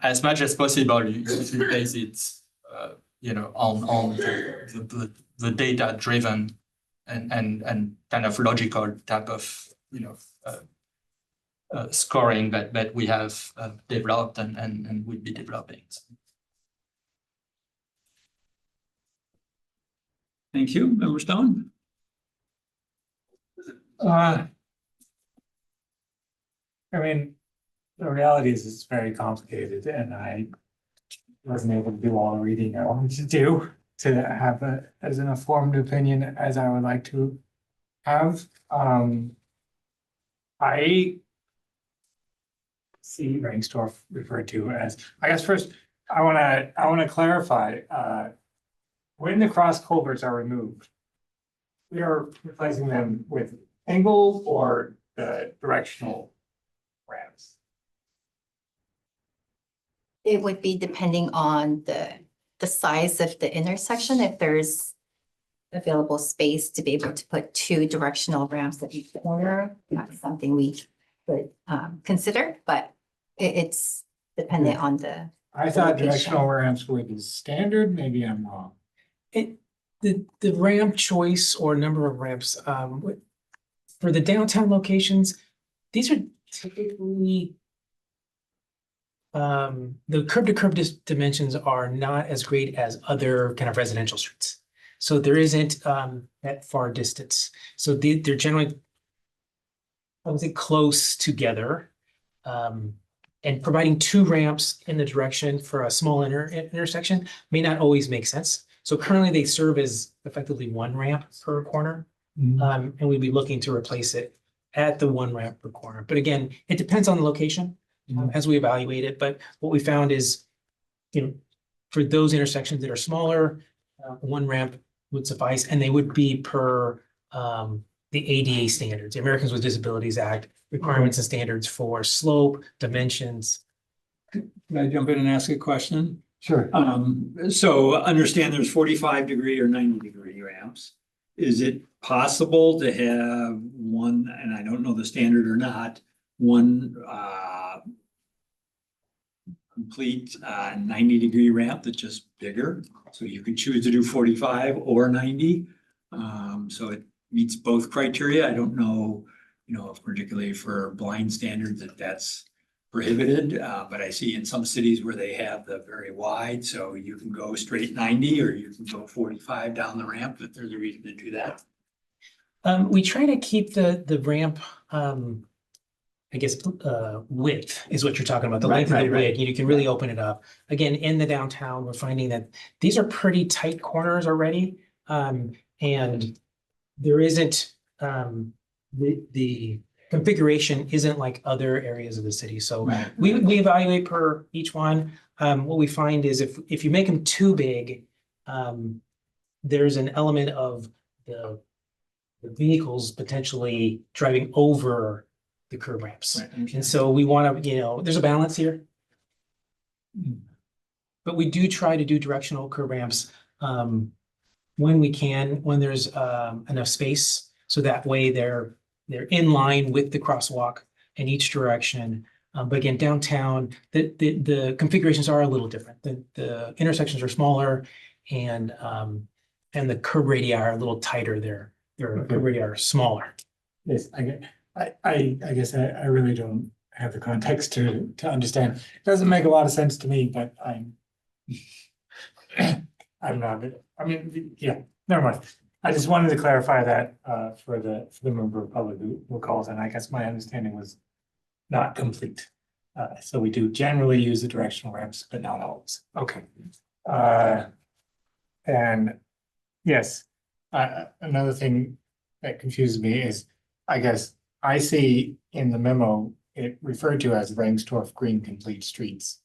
as much as possible, you should base it, on the data-driven and kind of logical type of, scoring that we have developed and will be developing. Thank you, Member Stone. I mean, the reality is it's very complicated, and I wasn't able to do all the reading I wanted to do to have as an informed opinion as I would like to have. I see Rainsdorf referred to as, I guess first, I want to clarify, when the cross culverts are removed, we are replacing them with angle or the directional ramps? It would be depending on the size of the intersection, if there's available space to be able to put 2 directional ramps at each corner. That's something we would consider, but it's dependent on the. I thought directional ramps were the standard, maybe I'm wrong. The ramp choice or number of ramps, for the downtown locations, these are typically the curb to curb dimensions are not as great as other kind of residential streets. So there isn't that far distance. So they're generally, I would say, close together. And providing 2 ramps in the direction for a small intersection may not always make sense. So currently they serve as effectively 1 ramp per corner. And we'd be looking to replace it at the 1 ramp per corner. But again, it depends on the location as we evaluate it. But what we found is, for those intersections that are smaller, 1 ramp would suffice, and they would be per the ADA standards, the Americans with Disabilities Act, requirements and standards for slope, dimensions. Can I jump in and ask a question? Sure. So understand there's 45-degree or 90-degree ramps. Is it possible to have one, and I don't know the standard or not, one complete 90-degree ramp that's just bigger. So you can choose to do 45 or 90. So it meets both criteria. I don't know, if particularly for blind standards that's prohibited. But I see in some cities where they have the very wide, so you can go straight 90 or you can go 45 down the ramp if there's a reason to do that. We try to keep the ramp, I guess, width is what you're talking about, the length of the width. You can really open it up. Again, in the downtown, we're finding that these are pretty tight corners already. And there isn't, the configuration isn't like other areas of the city. So we evaluate per each one. What we find is if you make them too big, there's an element of the vehicles potentially driving over the curb ramps. And so we want to, there's a balance here. But we do try to do directional curb ramps when we can, when there's enough space. So that way they're in line with the crosswalk in each direction. But again, downtown, the configurations are a little different. The intersections are smaller and the curb radii are a little tighter there. Their curb radii are smaller. Yes, I guess I really don't have the context to understand. It doesn't make a lot of sense to me, but I'm not, yeah, never mind. I just wanted to clarify that for the member of public who calls, and I guess my understanding was not complete. So we do generally use the directional ramps, but not always. Okay. And yes, another thing that confuses me is, I guess I see in the memo it referred to as Rengstorff Green Complete Streets.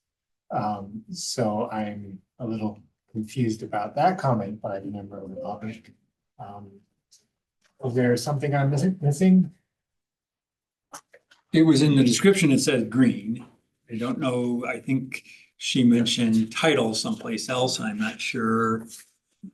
So I'm a little confused about that comment by the member of the public. Is there something I'm missing? It was in the description, it said green. I don't know, I think she mentioned title someplace else. I'm not sure.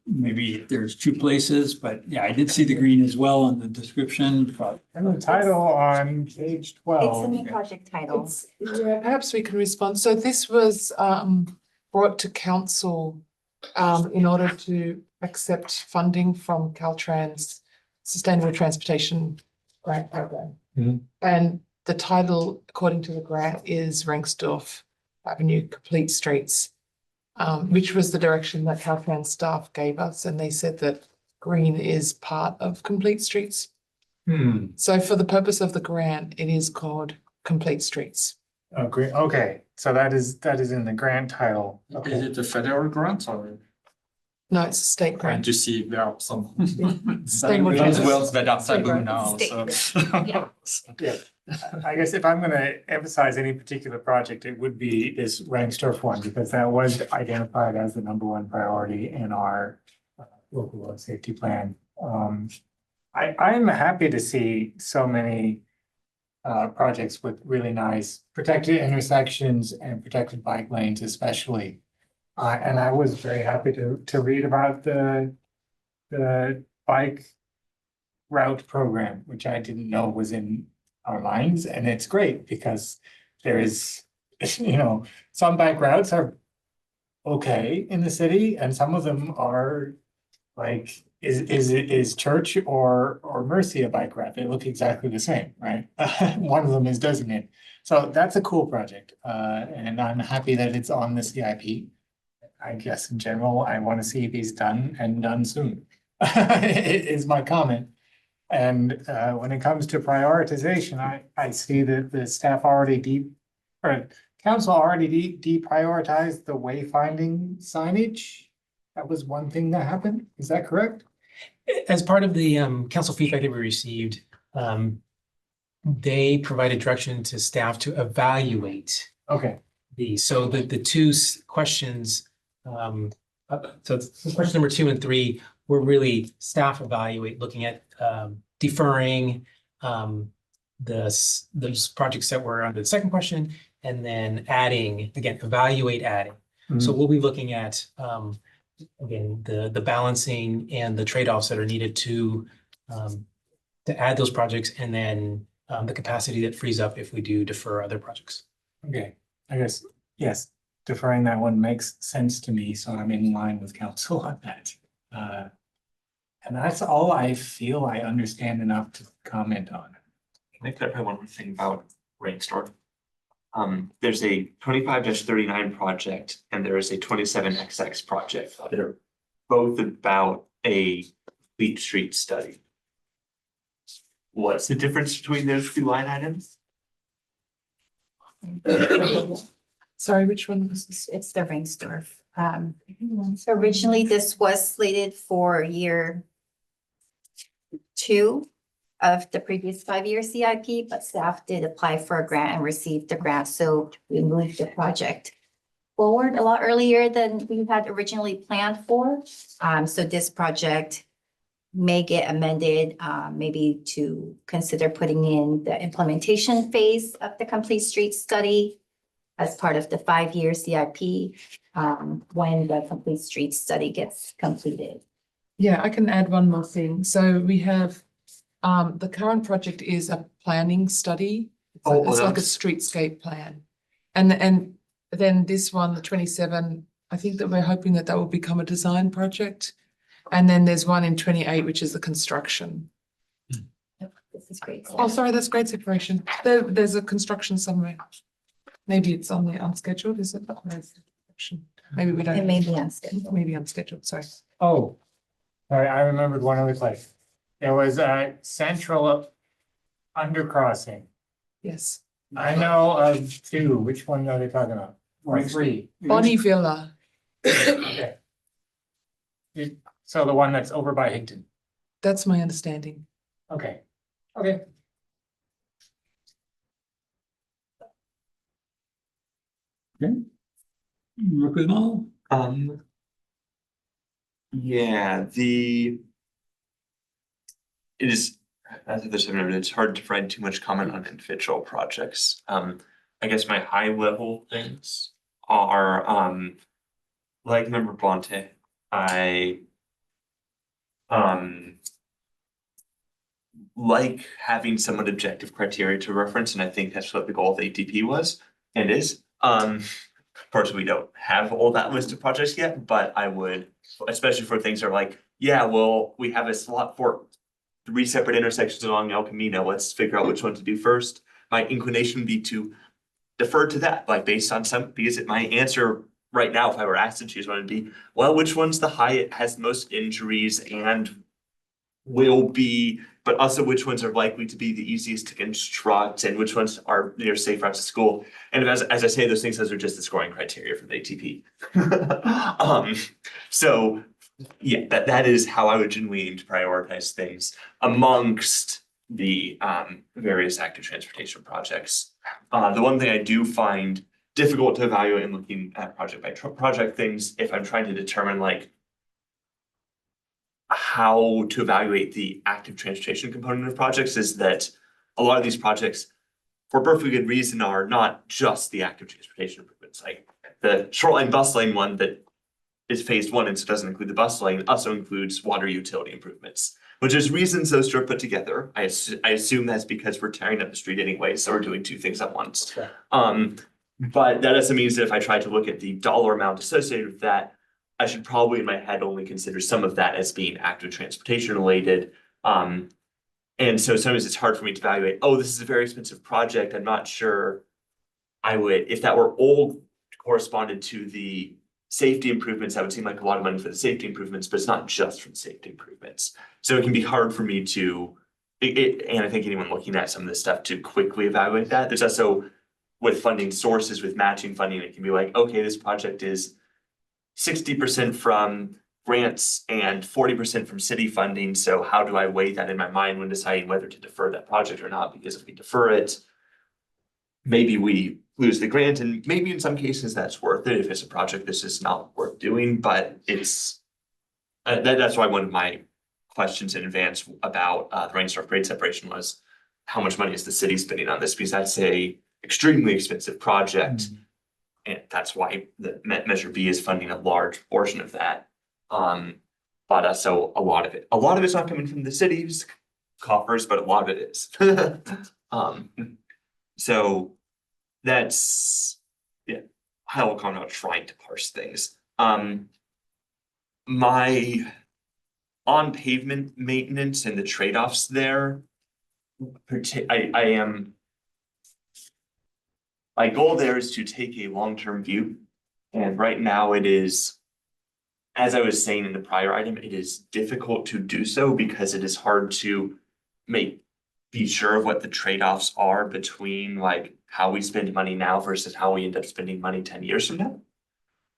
Maybe there's two places, but yeah, I did see the green as well in the description, but. And the title on page 12. It's the new project title. Yeah, perhaps we can respond. So this was brought to council in order to accept funding from Caltrans Sustainable Transportation Grant Program. And the title, according to the grant, is Rengstorff Avenue Complete Streets, which was the direction that Caltrans staff gave us. And they said that green is part of Complete Streets. So for the purpose of the grant, it is called Complete Streets. Oh, great. Okay, so that is in the grant title. Okay. Is it a federal grant or? No, it's a state Trying grant. to see if there are some Sustainable words that are State taboo grant. now, so. Yeah. Yeah, I guess if I'm gonna emphasize any particular project, it would be this Rengstorff one, because that was identified as the #1 priority in our local road safety plan. I'm happy to see so many projects with really nice protected intersections and protected bike lanes especially. And I was very happy to read about the bike route program, which I didn't know was in our minds, and it's great because there is, some bike routes are okay in the city, and some of them are like, is Church or Mercy a bike route? They look exactly the same, right? One of them is designated. So that's a cool project, and I'm happy that it's on the CIP. I guess in general, I want to see these done and done soon. It is my comment. And when it comes to prioritization, I see that the staff already council already deprioritized the wayfinding signage. That was one thing that happened. Is that correct? As part of the council feedback that we received, they provided direction to staff to evaluate Okay. these. So the two questions, so it's question number 2 and 3 were really staff evaluate, looking at deferring those projects that were under the second question, and then adding, again, evaluate adding. So we'll be looking at again, the balancing and the trade-offs that are needed to add those projects, and then the capacity that frees up if we do defer other projects. Okay, I guess, yes, deferring that one makes sense to me, so I'm in line with council on that. And that's all I feel I understand enough to comment on. Can I clarify one more thing about Rainstorm? There's a 25-39 project and there is a 27XX project that are both about a complete street study. What's the difference between those two line items? Sorry, which one was this? It's the Ringstorf. So originally this was slated for year 2 of the previous 5-year CIP, but staff did apply for a grant and received the grant, so we moved the project forward a lot earlier than we had originally planned for. So this project may get amended, maybe to consider putting in the implementation phase of the complete street study as part of the 5-year CIP, when the complete street study gets completed. Yeah, I can add one more thing. So we have, the current project is a planning study. It's like a streetscape plan. And then this one, the 27, I think that we're hoping that will become a design project. And then there's one in 28, which is the construction. This is great. Oh, sorry, that's grade separation. There's a construction somewhere. Maybe it's on the unscheduled, is it? Maybe we don't. It may be unscheduled. Maybe unscheduled, sorry. Oh, sorry, I remembered one other place. There was a central undercrossing. Yes. I know of 2. Which one are they talking about? Or 3? Bonnie Villa. Okay. So the one that's over by Higton. That's my understanding. Okay. Okay. Okay. Representative Mall? Yeah, it is, as others have noted, it's hard to provide too much comment on individual projects. I guess my high level things are, like Member Blante, I like having somewhat objective criteria to reference, and I think that's what the goal of ATP was and is. Of course, we don't have all that list of projects yet, but I would, especially for things that are like, yeah, well, we have a slot for 3 separate intersections along El Camino. Let's figure out which one to do first. My inclination would be to defer to that, like based on because my answer right now, if I were asked to choose one, would be, well, which one's the high, has the most injuries and will be, but also which ones are likely to be the easiest to construct and which ones are near safe routes to school. And as I say those things, those are just the scoring criteria for the ATP. So yeah, that is how I would genuinely aim to prioritize things amongst the various active transportation projects. The one thing I do find difficult to evaluate in looking at project by project things, if I'm trying to determine like how to evaluate the active transportation component of projects, is that a lot of these projects, for perfectly good reason, are not just the active transportation improvements. Like the shoreline bus lane one that is phase 1 and so doesn't include the bus lane, also includes water utility improvements, which is reasons those two are put together. I assume that's because we're tearing up the street anyway, so we're doing 2 things at once. Sure. But that also means that if I try to look at the dollar amount associated with that, I should probably in my head only consider some of that as being active transportation related. And so sometimes it's hard for me to evaluate, oh, this is a very expensive project. I'm not sure I would, if that were all corresponded to the safety improvements, that would seem like a lot of money for the safety improvements, but it's not just from safety improvements. So it can be hard for me to, and I think anyone looking at some of this stuff, to quickly evaluate that. There's also with funding sources, with matching funding, it can be like, okay, this project is 60% from grants and 40% from city funding. So how do I weigh that in my mind when deciding whether to defer that project or not? Because if we defer it, maybe we lose the grant, and maybe in some cases that's worth it. If it's a project this is not worth doing, but it's that's why one of my questions in advance about the Rainstorf grade separation was, how much money is the city spending on this? Because that's a extremely expensive project. And that's why the Measure B is funding a large portion of that. But so a lot of it's not coming from the city's coffers, but a lot of it is. So that's, yeah, high level comment about trying to parse things. My on pavement maintenance and the trade-offs there. My goal there is to take a long-term view. And right now it is, as I was saying in the prior item, it is difficult to do so because it is hard to be sure of what the trade-offs are between like how we spend money now versus how we end up spending money 10 years from now.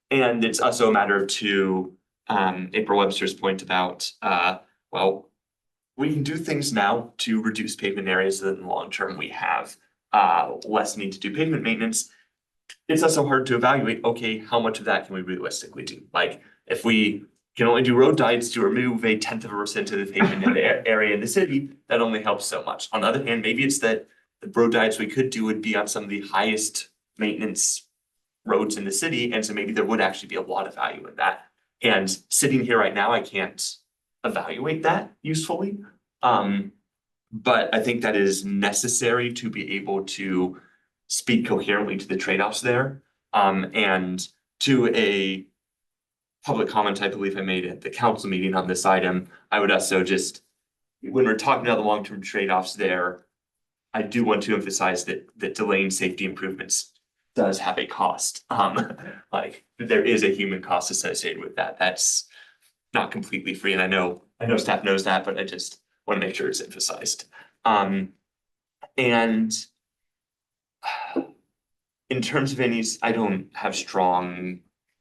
And it's also a matter to April Webster's point about, well, we can do things now to reduce pavement areas so that in the long term we have less need to do pavement maintenance. It's also hard to evaluate, okay, how much of that can we realistically do? Like if we can only do road diets to remove 0.1% of the pavement in the area in the city, that only helps so much. On the other hand, maybe it's that the road diets we could do would be on some of the highest maintenance roads in the city. And so maybe there would actually be a lot of value in that. And sitting here right now, I can't evaluate that usefully. But I think that is necessary to be able to speak coherently to the trade-offs there. And to a public comment I believe I made at the council meeting on this item, I would also just, when we're talking about the long-term trade-offs there, I do want to emphasize that delaying safety improvements does have a cost. Like there is a human cost associated with that. That's not completely free. And I know staff knows that, but I just want to make sure it's emphasized. And in terms of any, I don't have strong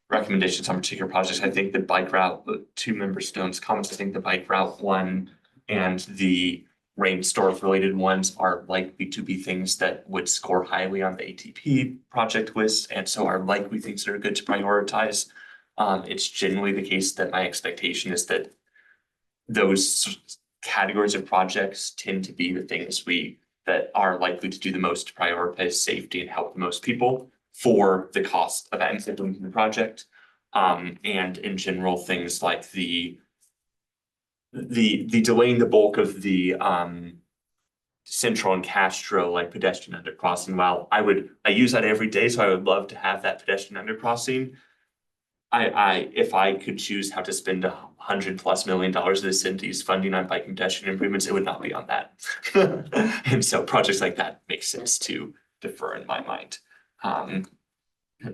recommendations on particular projects. I think the bike route, the 2 member Stone's comments, I think the bike route one and the rain storage related ones are likely to be things that would score highly on the ATP project list, and so are likely things that are good to prioritize. It's generally the case that my expectation is that those categories of projects tend to be the things that are likely to do the most to prioritize safety and help the most people for the cost of implementing the project. And in general, things like the delaying the bulk of the Central and Castro like pedestrian undercrossing. While I use that every day, so I would love to have that pedestrian undercrossing. If I could choose how to spend $100+ million of the city's funding on bike and pedestrian improvements, it would not be on that. And so projects like that make sense to defer in my mind.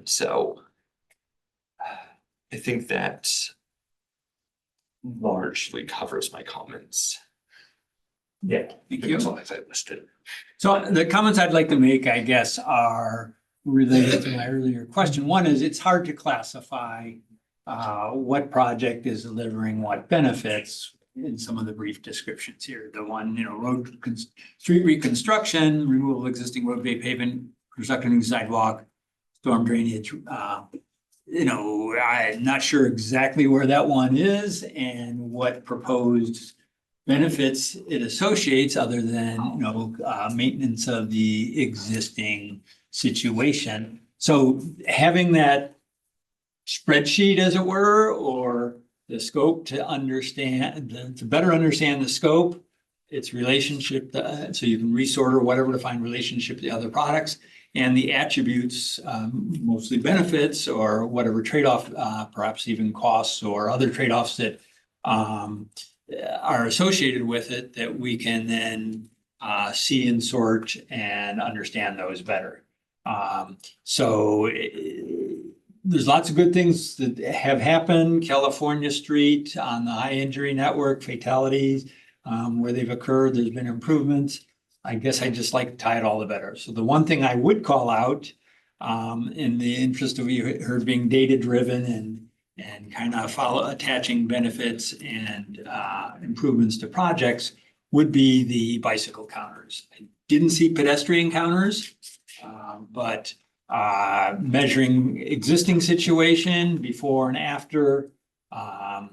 So I think that largely covers my comments. Yeah, thank you. That's all I've listed. So the comments I'd like to make, I guess, are related to my earlier question. One is it's hard to classify what project is delivering what benefits in some of the brief descriptions here. The one, street reconstruction, removal of existing roadway pavement, constructing sidewalk, storm drainage. I'm not sure exactly where that one is and what proposed benefits it associates other than, maintenance of the existing situation. So having that spreadsheet, as it were, or the scope to better understand the scope, its relationship, so you can resort or whatever to find relationship to the other products, and the attributes, mostly benefits or whatever trade-off, perhaps even costs or other trade-offs that are associated with it, that we can then see and sort and understand those better. So there's lots of good things that have happened. California Street on the high injury network, fatalities, where they've occurred, there's been improvements. I guess I just like to tie it all together. So the one thing I would call out, in the interest of her being data driven and kind of attaching benefits and improvements to projects, would be the bicycle counters. I didn't see pedestrian counters, but measuring existing situation before and after, I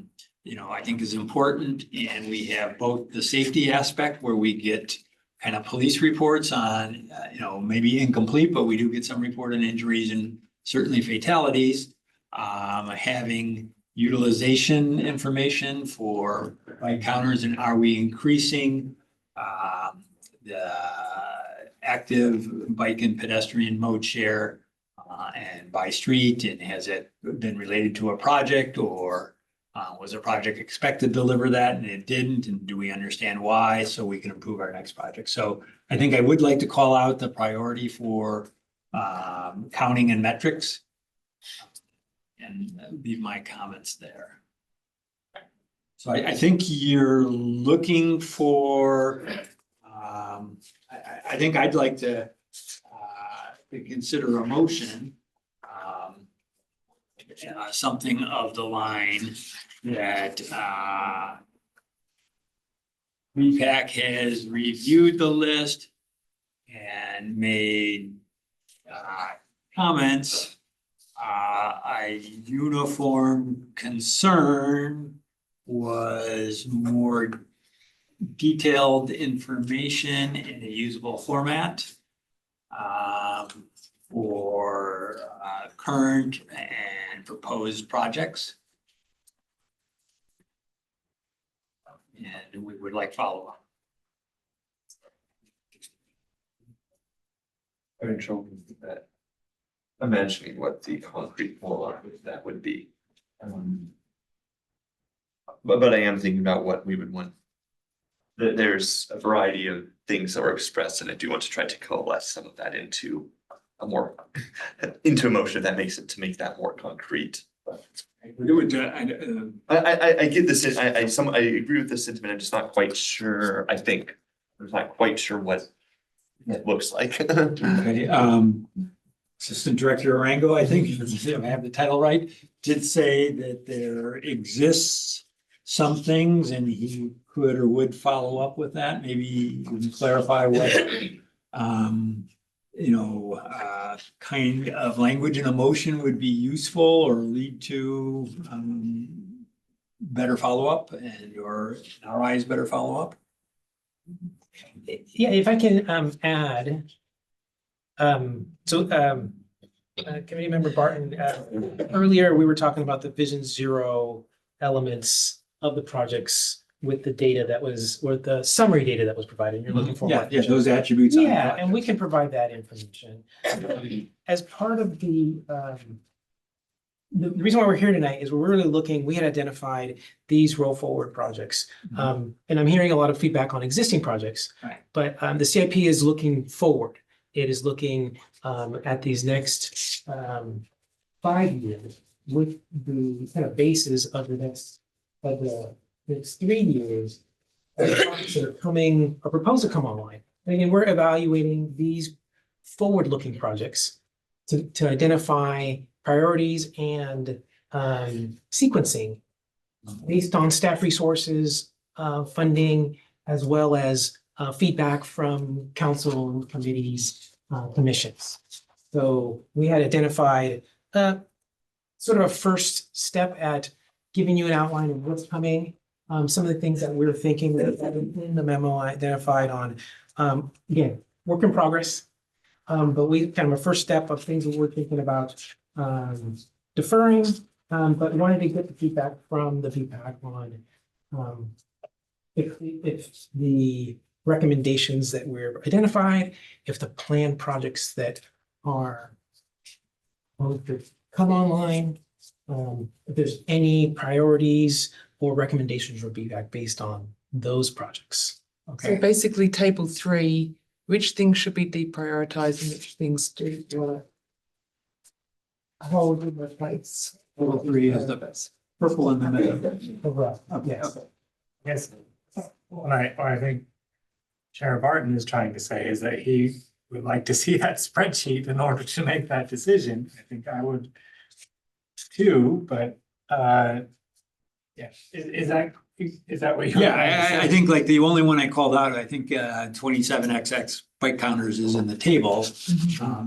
think is important. And we have both the safety aspect where we get kind of police reports on, maybe incomplete, but we do get some reported injuries and certainly fatalities. Having utilization information for bike counters, and are we increasing the active bike and pedestrian mode share, and by street, and has it been related to a project, or was a project expected to deliver that and it didn't, and do we understand why, so we can improve our next project? So I think I would like to call out the priority for counting and metrics. And that would be my comments there. So I think you're looking for, I think I'd like to consider a motion, something of the line that VPAC has reviewed the list and made comments. A uniform concern was more detailed information in a usable format for current and proposed projects. And we would like follow-up. I'm sure that imagining what the concrete form of that would be. But I am thinking about what we would want. There's a variety of things that were expressed, and I do want to try to coalesce some of that into a more into a motion that makes it to make that more concrete. But I get this. I agree with this sentiment. I'm just not quite sure. I think I'm not quite sure what it looks like. Okay, Assistant Director Arango, I think, if I have the title right, did say that there exists some things and he could or would follow up with that. Maybe you can clarify what, kind of language and emotion would be useful or lead to better follow-up and or in our eyes, better follow-up. Yeah, if I can add. Committee member Barton, earlier we were talking about the Vision Zero elements of the projects with the data that was, or the summary data that was provided. You're looking for. Yeah, those attributes. Yeah, and we can provide that information. As part of the reason why we're here tonight is we're really looking, we had identified these roll forward projects. And I'm hearing a lot of feedback on existing projects, Right. But the CIP is looking forward. It is looking at these next 5 years with the kind of basis of the next 3 years. That are coming, are proposed to come online. And again, we're evaluating these forward-looking projects to identify priorities and sequencing based on staff resources, funding, as well as feedback from council committees, commissions. So we had identified sort of a first step at giving you an outline of what's coming. Some of the things that we're thinking that in the memo identified on, again, work in progress. But we kind of a first step of things that we're thinking about deferring, but wanted to get the feedback from the VPAC on if the recommendations that we're identified, if the planned projects that are going to come online, if there's any priorities or recommendations or feedback based on those projects. So basically table 3, which things should be deprioritized and which things do you want to hold in their place? Table 3 is the best. Purple in the middle. Overall, yes. Yes. What I think Chair Barton is trying to say is that he would like to see that spreadsheet in order to make that decision. I think I would too, but yeah, is that what you're? Yeah, I think like the only one I called out, I think 27XX bike counters is in the table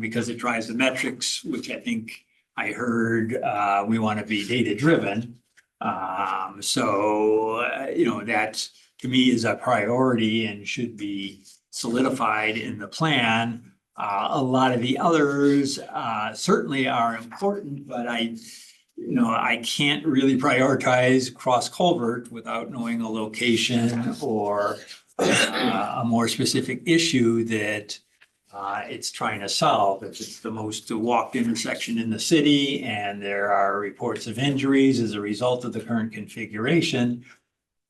because it drives the metrics, which I think I heard we want to be data driven. That to me is a priority and should be solidified in the plan. A lot of the others certainly are important, but I can't really prioritize cross culvert without knowing a location or a more specific issue that it's trying to solve. If it's the most walked intersection in the city and there are reports of injuries as a result of the current configuration,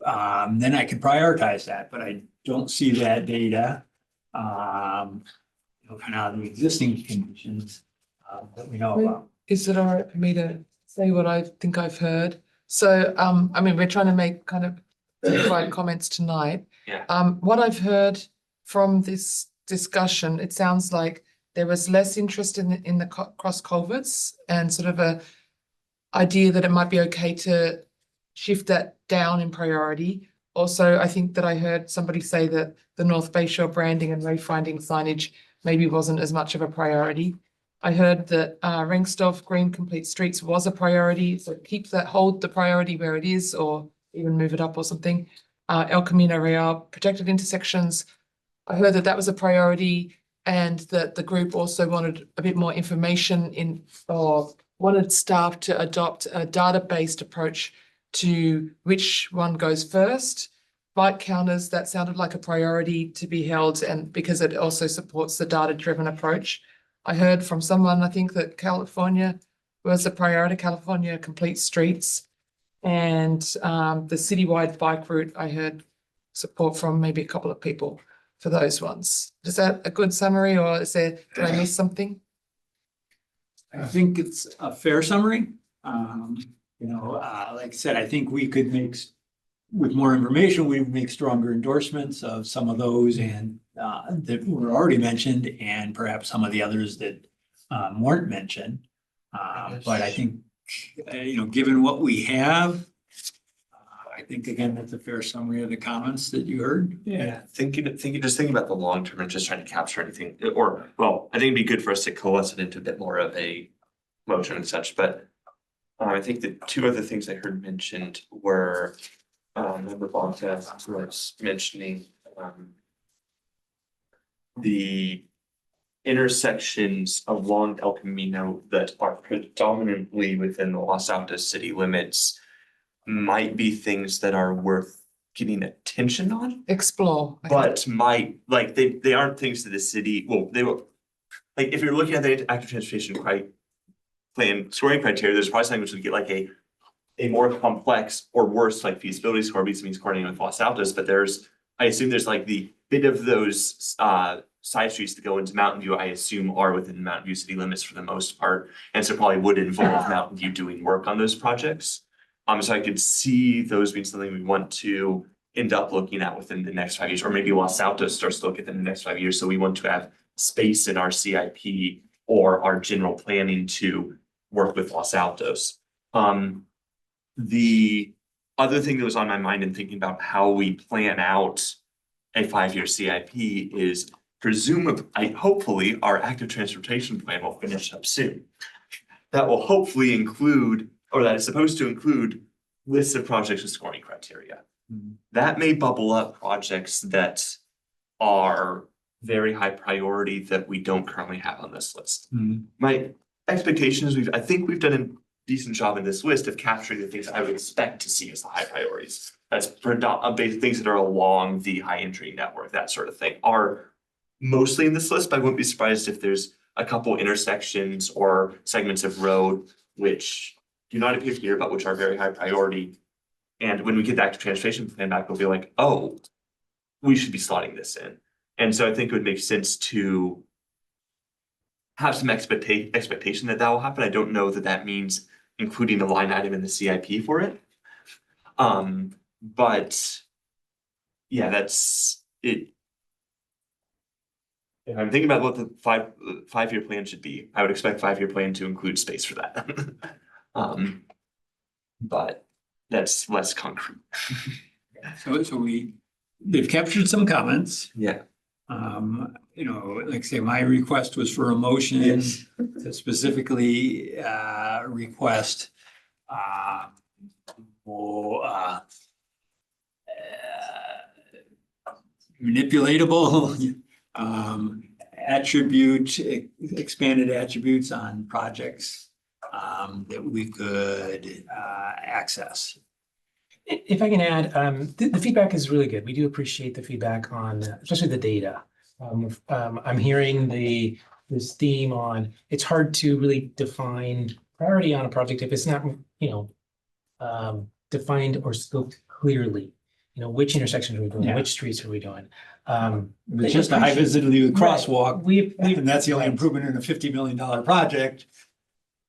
then I could prioritize that, but I don't see that data. Kind of the existing conditions that we know about. Is it all right for me to say what I think I've heard? So, I mean, we're trying to make kind of provide comments tonight. Yeah. What I've heard from this discussion, it sounds like there was less interest in the cross culverts and sort of a idea that it might be okay to shift that down in priority. Also, I think that I heard somebody say that the North Bayshore branding and wayfinding signage maybe wasn't as much of a priority. I heard that Rengstorff Green Complete Streets was a priority, so hold the priority where it is, or even move it up or something. El Camino Real, protected intersections. I heard that that was a priority, and that the group also wanted a bit more information or wanted staff to adopt a data-based approach to which one goes first. Bike counters, that sounded like a priority to be held, and because it also supports the data-driven approach. I heard from someone, I think, that California was a priority, California Complete Streets, and the citywide bike route, I heard support from maybe a couple of people for those ones. Is that a good summary, or did I miss something? I think it's a fair summary. Like I said, I think we could with more information, we would make stronger endorsements of some of those and that were already mentioned, and perhaps some of the others that weren't mentioned. But I think, given what we have, I think again, that's a fair summary of the comments that you heard. Yeah, thinking about the long term and just trying to capture anything, I think it'd be good for us to coalesce it into a bit more of a motion and such, but I think the two other things I heard mentioned were Member Bonta was mentioning the intersections along El Camino that are predominantly within the Los Altos city limits might be things that are worth getting attention on. Explore. But they aren't things that the city, they will, like, if you're looking at the active transportation plan scoring criteria, there's probably something which would get like a more complex or worse like feasibility score, means coordinating with Los Altos, but I assume there's like the bit of those side streets that go into Mountain View, I assume are within Mountain View city limits for the most part, and so probably would involve Mountain View doing work on those projects. So I could see those being something we want to end up looking at within the next 5 years, or maybe Los Altos starts to look at them in the next 5 years. So we want to have space in our CIP or our general planning to work with Los Altos. The other thing that was on my mind in thinking about how we plan out a 5-year CIP is hopefully our active transportation plan will finish up soon. That will hopefully include, or that is supposed to include, lists of projects with scoring criteria. That may bubble up projects that are very high priority that we don't currently have on this list. My expectation is I think we've done a decent job in this list of capturing the things I would expect to see as the high priorities. That's things that are along the high entry network, that sort of thing, are mostly in this list, but I wouldn't be surprised if there's a couple intersections or segments of road which do not appear here, but which are very high priority. And when we get the active transportation plan back, we'll be like, oh, we should be slotting this in. And so I think it would make sense to have some expectation that will happen. I don't know that that means including a line item in the CIP for it. But yeah, that's it. If I'm thinking about what the five-year plan should be, I would expect 5-year plan to include space for that. But that's less concrete. So they've captured some comments. Yeah. Like I say, my request was for a motion to specifically request more manipulatable expanded attributes on projects that we could access. If I can add, the feedback is really good. We do appreciate the feedback on, especially the data. I'm hearing this theme on, it's hard to really define priority on a project if it's not, defined or scoped clearly. Which intersections are we doing? Yeah. Which streets are we doing? It's just a high visibility crosswalk, We and that's the only improvement in a $50 million project.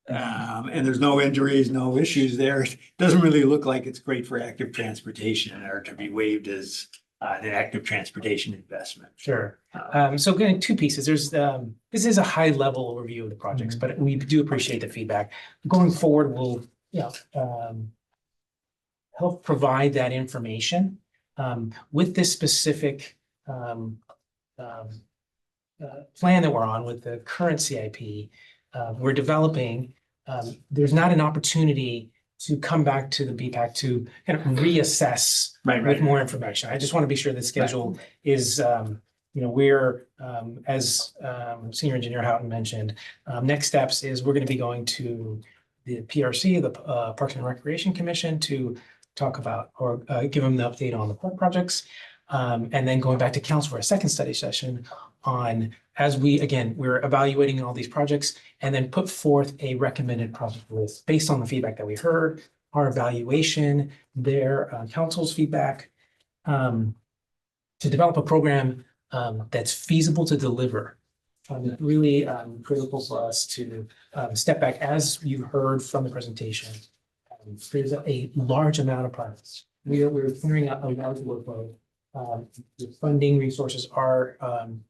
And there's no injuries, no issues there. It doesn't really look like it's great for active transportation or to be waived as an active transportation investment. Sure. So again, two pieces. There's this is a high level overview of the projects, but we do appreciate the feedback. Going forward, we'll help provide that information with this specific plan that we're on with the current CIP. We're developing. There's not an opportunity to come back to the BPAC to kind of reassess with more information. I just want to be sure the schedule is, we're, as Senior Engineer Houghton mentioned, next steps is we're going to be going to the PRC, the Parks and Recreation Commission, to talk about or give them the update on the park projects. And then going back to council for a second study session on, as we're evaluating all these projects and then put forth a recommended project list based on the feedback that we heard, our evaluation, their council's feedback, to develop a program that's feasible to deliver. Really critical for us to step back, as you heard from the presentation. There's a large amount of projects. We're clearing out a large workload. The funding resources are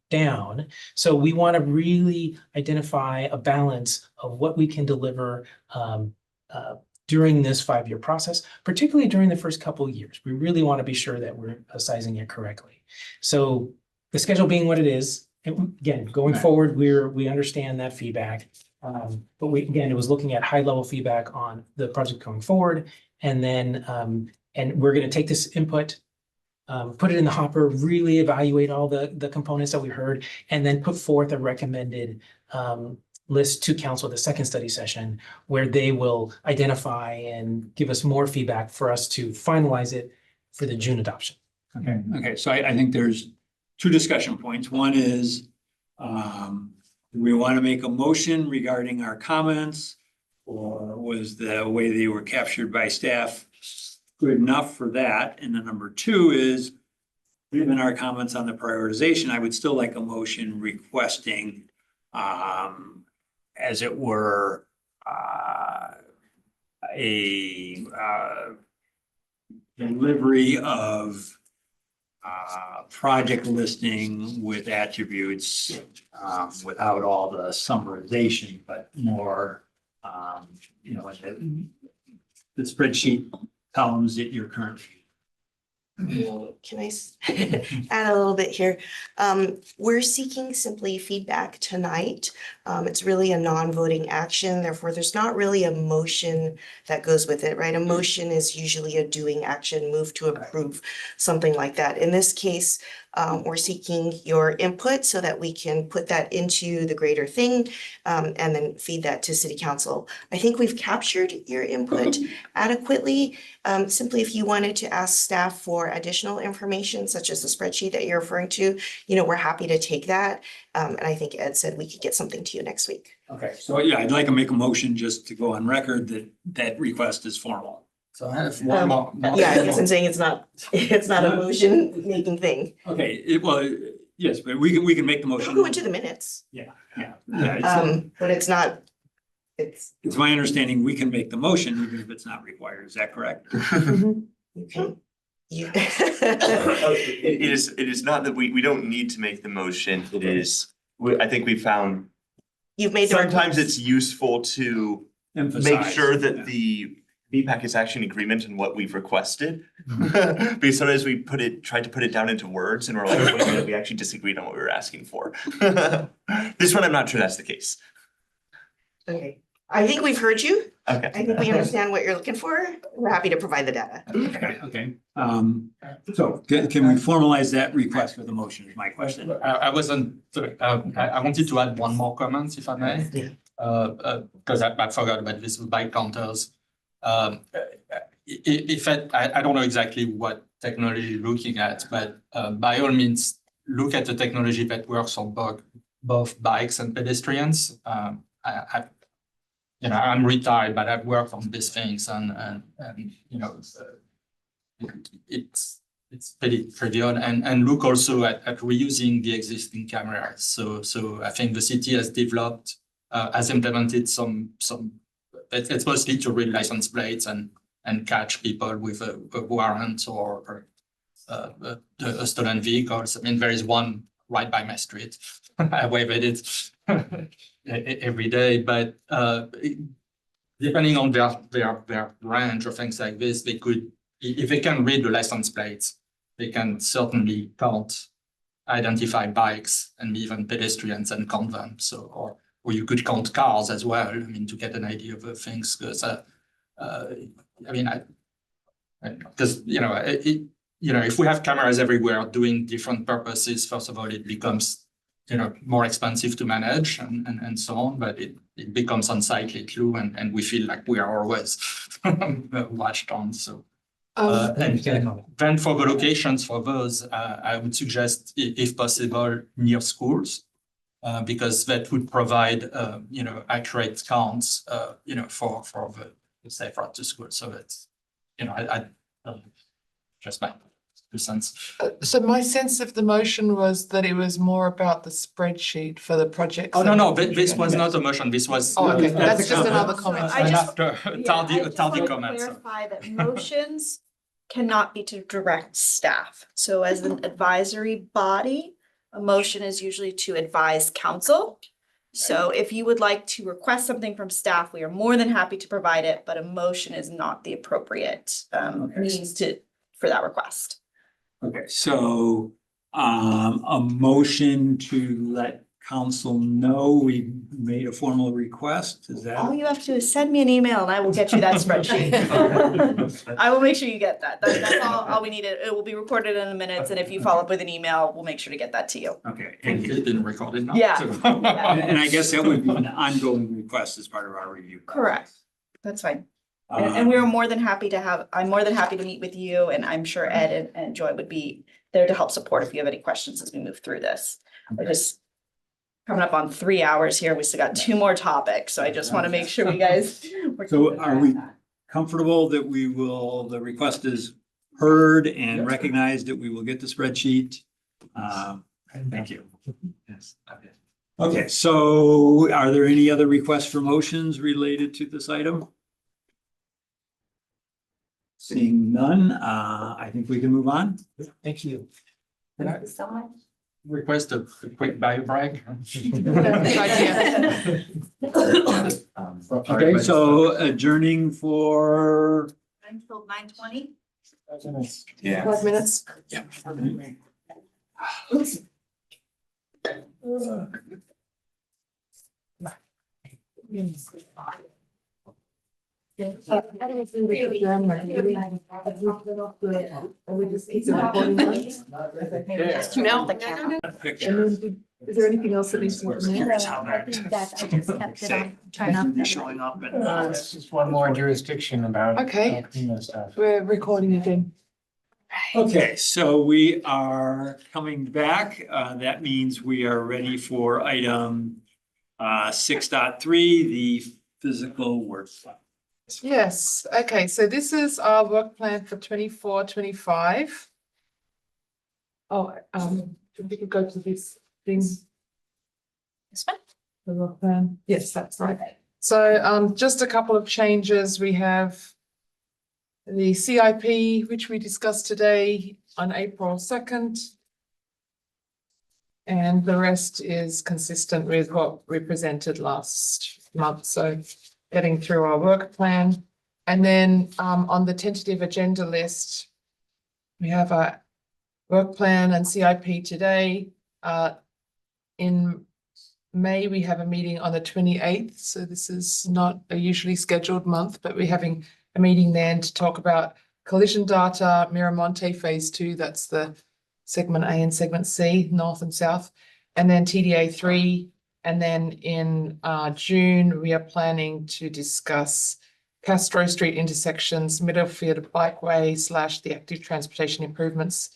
down. So we want to really identify a balance of what we can deliver during this 5-year process, particularly during the first couple of years. We really want to be sure that we're sizing it correctly. So the schedule being what it is, and again, going forward, we understand that feedback. But it was looking at high level feedback on the project going forward. And then, and we're going to take this input, put it in the hopper, really evaluate all the components that we heard, and then put forth a recommended list to council, the second study session, where they will identify and give us more feedback for us to finalize it for the June adoption. Okay. So I think there's two discussion points. One is, do we want to make a motion regarding our comments, or was the way they were captured by staff good enough for that? And then number two is, given our comments on the prioritization, I would still like a motion requesting, as it were, a delivery of project listing with attributes, without all the summarization, but more, in the spreadsheet columns that you're currently. Can I add a little bit here? We're seeking simply feedback tonight. It's really a non-voting action. Therefore, there's not really a motion that goes with it, right? A motion is usually a doing action, move to approve, something like that. In this case, we're seeking your input so that we can put that into the greater thing, and then feed that to City Council. I think we've captured your input adequately. Simply, if you wanted to ask staff for additional information, such as the spreadsheet that you're referring to, we're happy to take that. And I think Ed said we could get something to you next week. Okay, so yeah, I'd like to make a motion just to go on record that that request is formal. So I have one more. Yeah, I guess I'm saying it's not a motion making thing. Okay, yes, but we can make the motion. We'll go into the minutes. Yeah. But it's not, it's. It's my understanding we can make the motion even if it's not required. Is that correct? You can. It is not that we don't need to make the motion. It is, I think we found You've made. sometimes it's useful to Emphasize. make sure that the BPAC is actually in agreement on what we've requested. Because sometimes we tried to put it down into words and we're like, wait a minute, we actually disagreed on what we were asking for. This one, I'm not sure that's the case. Okay, I think we've heard you. Okay. I think we understand what you're looking for. We're happy to provide the data. Okay. So can we formalize that request with a motion is my question. I wanted to add one more comment, if I may. Because I forgot about this with bike counters. I don't know exactly what technology you're looking at, but by all means, look at the technology that works on both bikes and pedestrians. I'm retired, but I've worked on these things and it's pretty trivial and look also at reusing the existing cameras. So I think the city has developed, has implemented some, it's mostly to read license plates and catch people with a warrant or a stolen vehicles. I mean, there is one right by my street. I wave at it every day, but depending on their range or things like this, they could, if they can read the license plates, they can certainly count, identify bikes and even pedestrians and count them. So, or you could count cars as well. I mean, to get an idea of the things, because because if we have cameras everywhere doing different purposes, first of all, it becomes more expensive to manage and so on, but it becomes unsightly too, and we feel like we are always watched on. So and then for the locations for those, I would suggest, if possible, near schools, because that would provide accurate counts for the safe route to school. So that's I just my 2 cents. So my sense of the motion was that it was more about the spreadsheet for the project. Oh, no, this was not a motion. This was. Oh, okay, that's just another comment. I just- Tardy I just want to comment. clarify that motions cannot be to direct staff. So as an advisory body, a motion is usually to advise council. So if you would like to request something from staff, we are more than happy to provide it, but a motion is not the appropriate means for that request. Okay, so a motion to let council know we made a formal request, is All that? you have to do is send me an email and I will get you that spreadsheet. I will make sure you get that. That's all we need. It will be recorded in the minutes, and if you follow up with an email, we'll make sure to get that to you. Okay, And it didn't record it now. Yeah. So- and I guess that would be an ongoing request as part of our review. Correct. That's fine. And we are more than happy to I'm more than happy to meet with you, and I'm sure Ed and Joy would be there to help support if you have any questions as we move through this. We're just coming up on 3 hours here. We still got 2 more topics, so I just want to make sure we guys. So are we comfortable that the request is heard and recognized, that we will get the spreadsheet? Thank you. Yes. Okay, so are there any other requests for motions related to this item? Seeing none, I think we can move on. Thank you. Thank you so much. Request a quick bio break. Okay, so adjourning for. Until 9:20. Yeah. 5 minutes. Yeah. Is there anything else that needs to be made? Showing up and. It's just one more jurisdiction about. Okay. Stuff. We're recording again. Okay, so we are coming back. That means we are ready for item 6.3, the physical work plan. Yes, okay, so this is our work plan for 24-25. Oh, if we could go to this thing. This one? The work plan, yes, that's right. So just a couple of changes. We have the CIP, which we discussed today on April 2nd. And the rest is consistent with what we presented last month. So getting through our work plan. And then on the tentative agenda list, we have a work plan and CIP today. In May, we have a meeting on the 28th. So this is not a usually scheduled month, but we're having a meeting then to talk about collision data, Miramonte phase 2, that's the segment A and segment C, north and south, and then TDA 3. And then in June, we are planning to discuss Castro Street intersections, Middlefield Bikeway / the active transportation improvements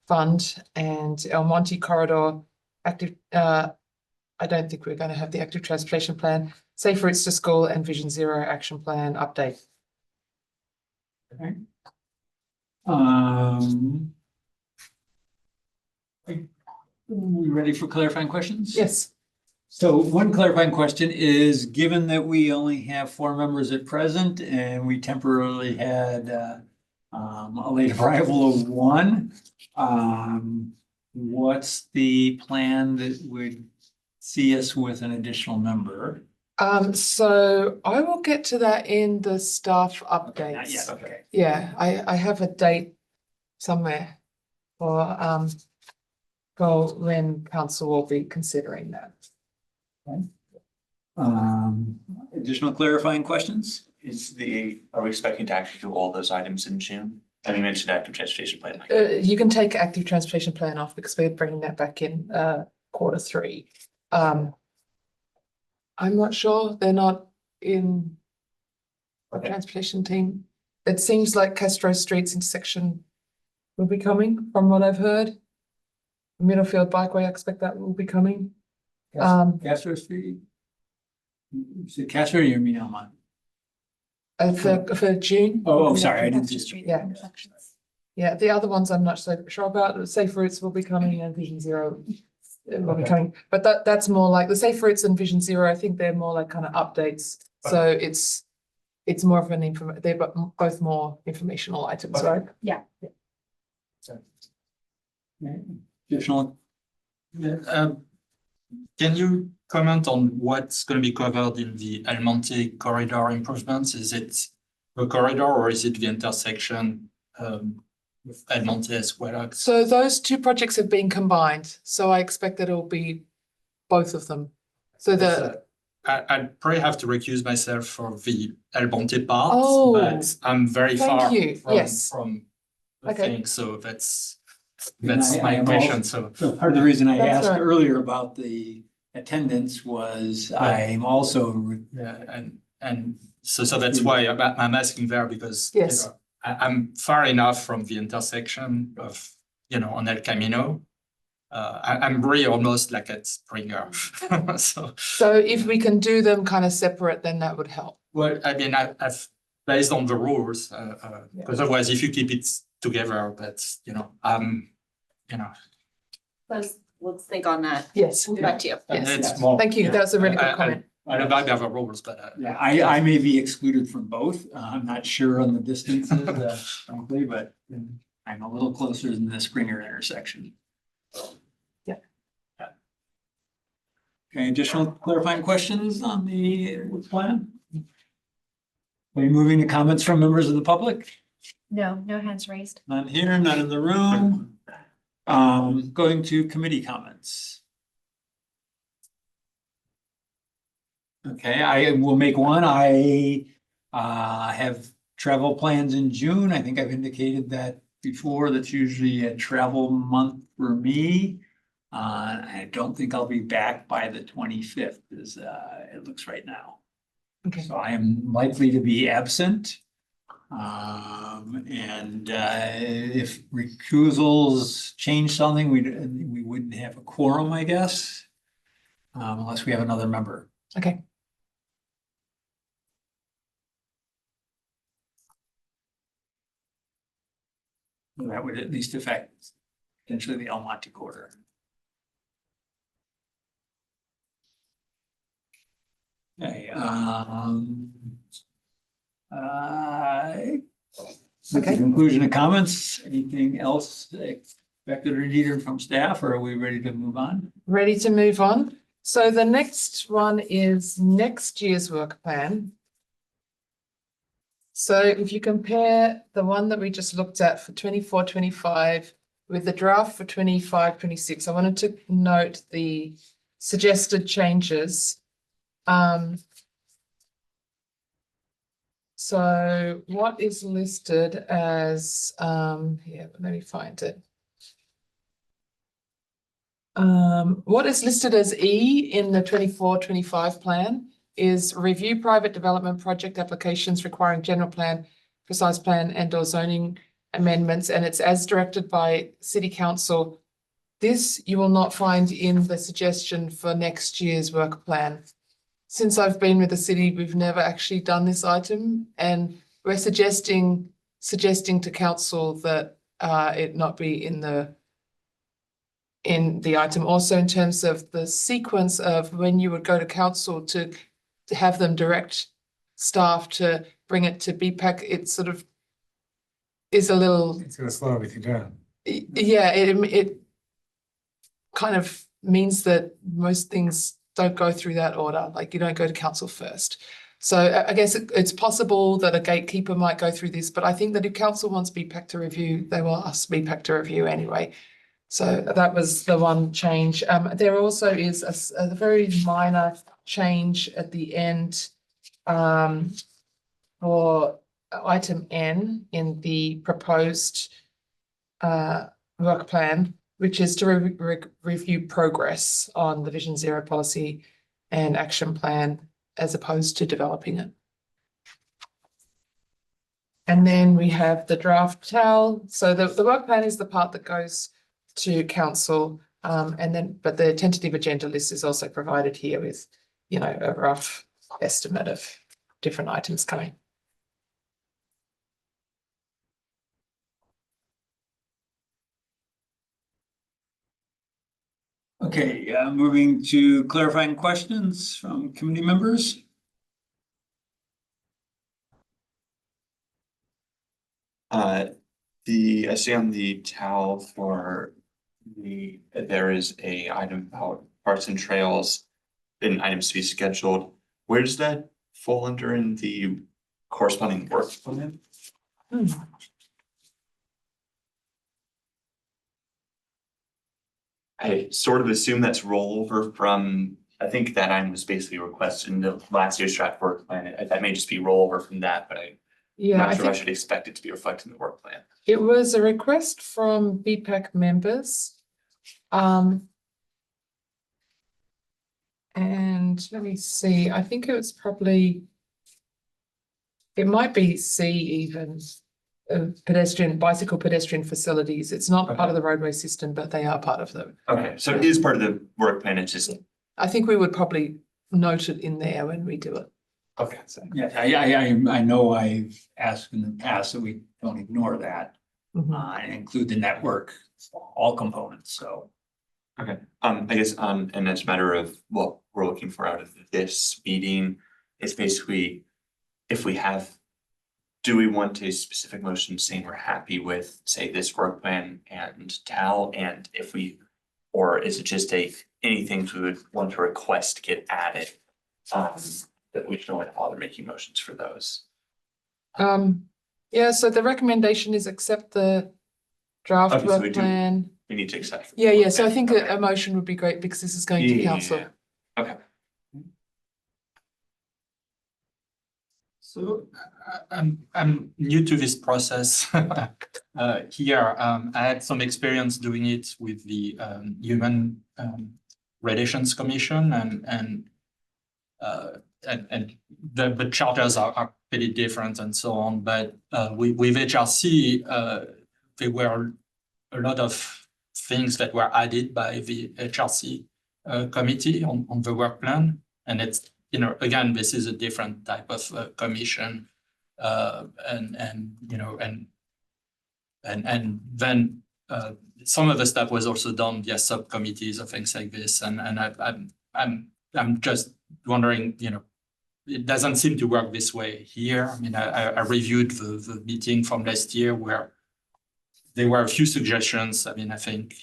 Fund and El Monte Corridor active, I don't think we're going to have the active transportation plan, Safe Routes to School and Vision Zero action plan update. Okay. We ready for clarifying questions? Yes. So one clarifying question is, given that we only have 4 members at present and we temporarily had a late arrival of 1, what's the plan that would see us with an additional member? So I will get to that in the staff updates. Not yet, okay. Yeah, I have a date somewhere for when council will be considering that. Okay. Additional clarifying questions? Are we expecting to actually do all those items in June? And you mentioned active transportation plan. You can take active transportation plan off because we're bringing that back in Q3. I'm not sure, they're not in the transportation team. It seems like Castro Street's intersection will be coming, from what I've heard. Middlefield Bikeway, I expect that will be coming. Castro Street? Is it Castro or you mean Elmont? For June. Oh, sorry, I didn't see. Street Yeah. intersections. Yeah, the other ones I'm not so sure about. Safe Routes will be coming and Vision Zero will be coming. But that's more like the Safe Routes and Vision Zero, I think they're more like kind of updates. So it's more of an they're both more informational items, right? Yeah. Additional, Can you comment on what's going to be covered in the El Monte corridor improvements? Is it the corridor or is it the intersection with El Monte as well? So those 2 projects have been combined. So I expect that it'll be both of them. So I'd probably have to recuse myself for the El Monte part, Oh, but I'm very thank far you. from, Yes. from the Okay. thing, so that's And I my am question, so. so part of the reason I That's asked right. earlier about the attendance was I'm also, Yeah, and so that's why I'm asking there because you Yes. know, I'm far enough from the intersection of, on El Camino. I'm really almost like at Springer. So if we can do them kind of separate, then that would help. Well, I mean, I've based on the rules, because otherwise if you keep it together, that's, Let's think on that. Yes. We'll get back to you. Yes. it's more. Thank you. That's a really good I- comment. I don't know the rules, but. yeah, I may be excluded from both. I'm not sure on the distances, frankly, but I'm a little closer than the Springer intersection. Yeah. Okay, additional clarifying questions on the plan? Are we moving to comments from members of the public? No hands raised. None here, none in the room. Going to committee comments. Okay, I will make one. I have travel plans in June. I think I've indicated that before. That's usually a travel month for me. I don't think I'll be back by the 25th as it looks right now. Okay. So I am likely to be absent. If recusals change something, we wouldn't have a quorum, I guess. Unless we have another member. Okay. That would at least affect potentially the El Monte corridor. Okay, with the conclusion of comments, anything else expected or needed from staff, or are we ready to move on? Ready to move on. So the next one is next year's work plan. So if you compare the one that we just looked at for 24-25 with the draft for 25-26, I wanted to note the suggested changes. So what is listed as, here, let me find it. What is listed as E in the 24-25 plan is review private development project applications requiring general plan, precise plan and or zoning amendments, and it's as directed by City Council. This you will not find in the suggestion for next year's work plan. Since I've been with the city, we've never actually done this item, and we're suggesting to council that it not be in the item. Also, in terms of the sequence of when you would go to council to have them direct staff to bring it to BPAC, it sort of is a little, It's gonna slow everything down. yeah, it kind of means that most things don't go through that order, like you don't go to council first. So I guess it's possible that a gatekeeper might go through this, but I think that if council wants BPAC to review, they will ask BPAC to review anyway. So that was the one change. There also is a very minor change at the end for item N in the proposed work plan, which is to review progress on the Vision Zero policy and action plan as opposed to developing it. And then we have the draft TAL. So the work plan is the part that goes to council, but the tentative agenda list is also provided here with, you know, a rough estimate of different items coming. Okay, moving to clarifying questions from committee members. I see on the TAL for there is a item about parks and trails and items to be scheduled. Where does that fall under in the corresponding work plan? I sort of assume that's rollover from, I think that item was basically requested in the last year's draft work plan. That may just be rollover from that, but I'm not sure if I should expect it to be reflected in the work plan. It was a request from BPAC members. And let me see, I think it was probably, it might be C even, bicycle pedestrian facilities. It's not part of the roadway system, but they are part of them. Okay, so it is part of the work plan, it's just. I think we would probably note it in there when we do it. Okay. So, Yeah, I know I've asked in the past that we don't ignore that and include the network, all components, so. Okay, I guess, and as a matter of what we're looking for out of this meeting, is basically, if we have, do we want a specific motion saying we're happy with, say, this work plan and TAL, and if we, or is it just anything we would want to request get added? That we don't want to bother making motions for those. Yeah, so the recommendation is accept the draft Okay, so work plan. We need to accept. Yeah, so I think a motion would be great because this is going to council. Okay. So I'm new to this process here. I had some experience doing it with the Human Relations Commission, and the charters are pretty different and so on. But with HRC, there were a lot of things that were added by the HRC committee on the work plan, and it's, you know, again, this is a different type of commission, and then some of the stuff was also done via subcommittees or things like this, and I'm just wondering, you know, it doesn't seem to work this way here. I mean, I reviewed the meeting from last year where there were a few suggestions. I mean, I think,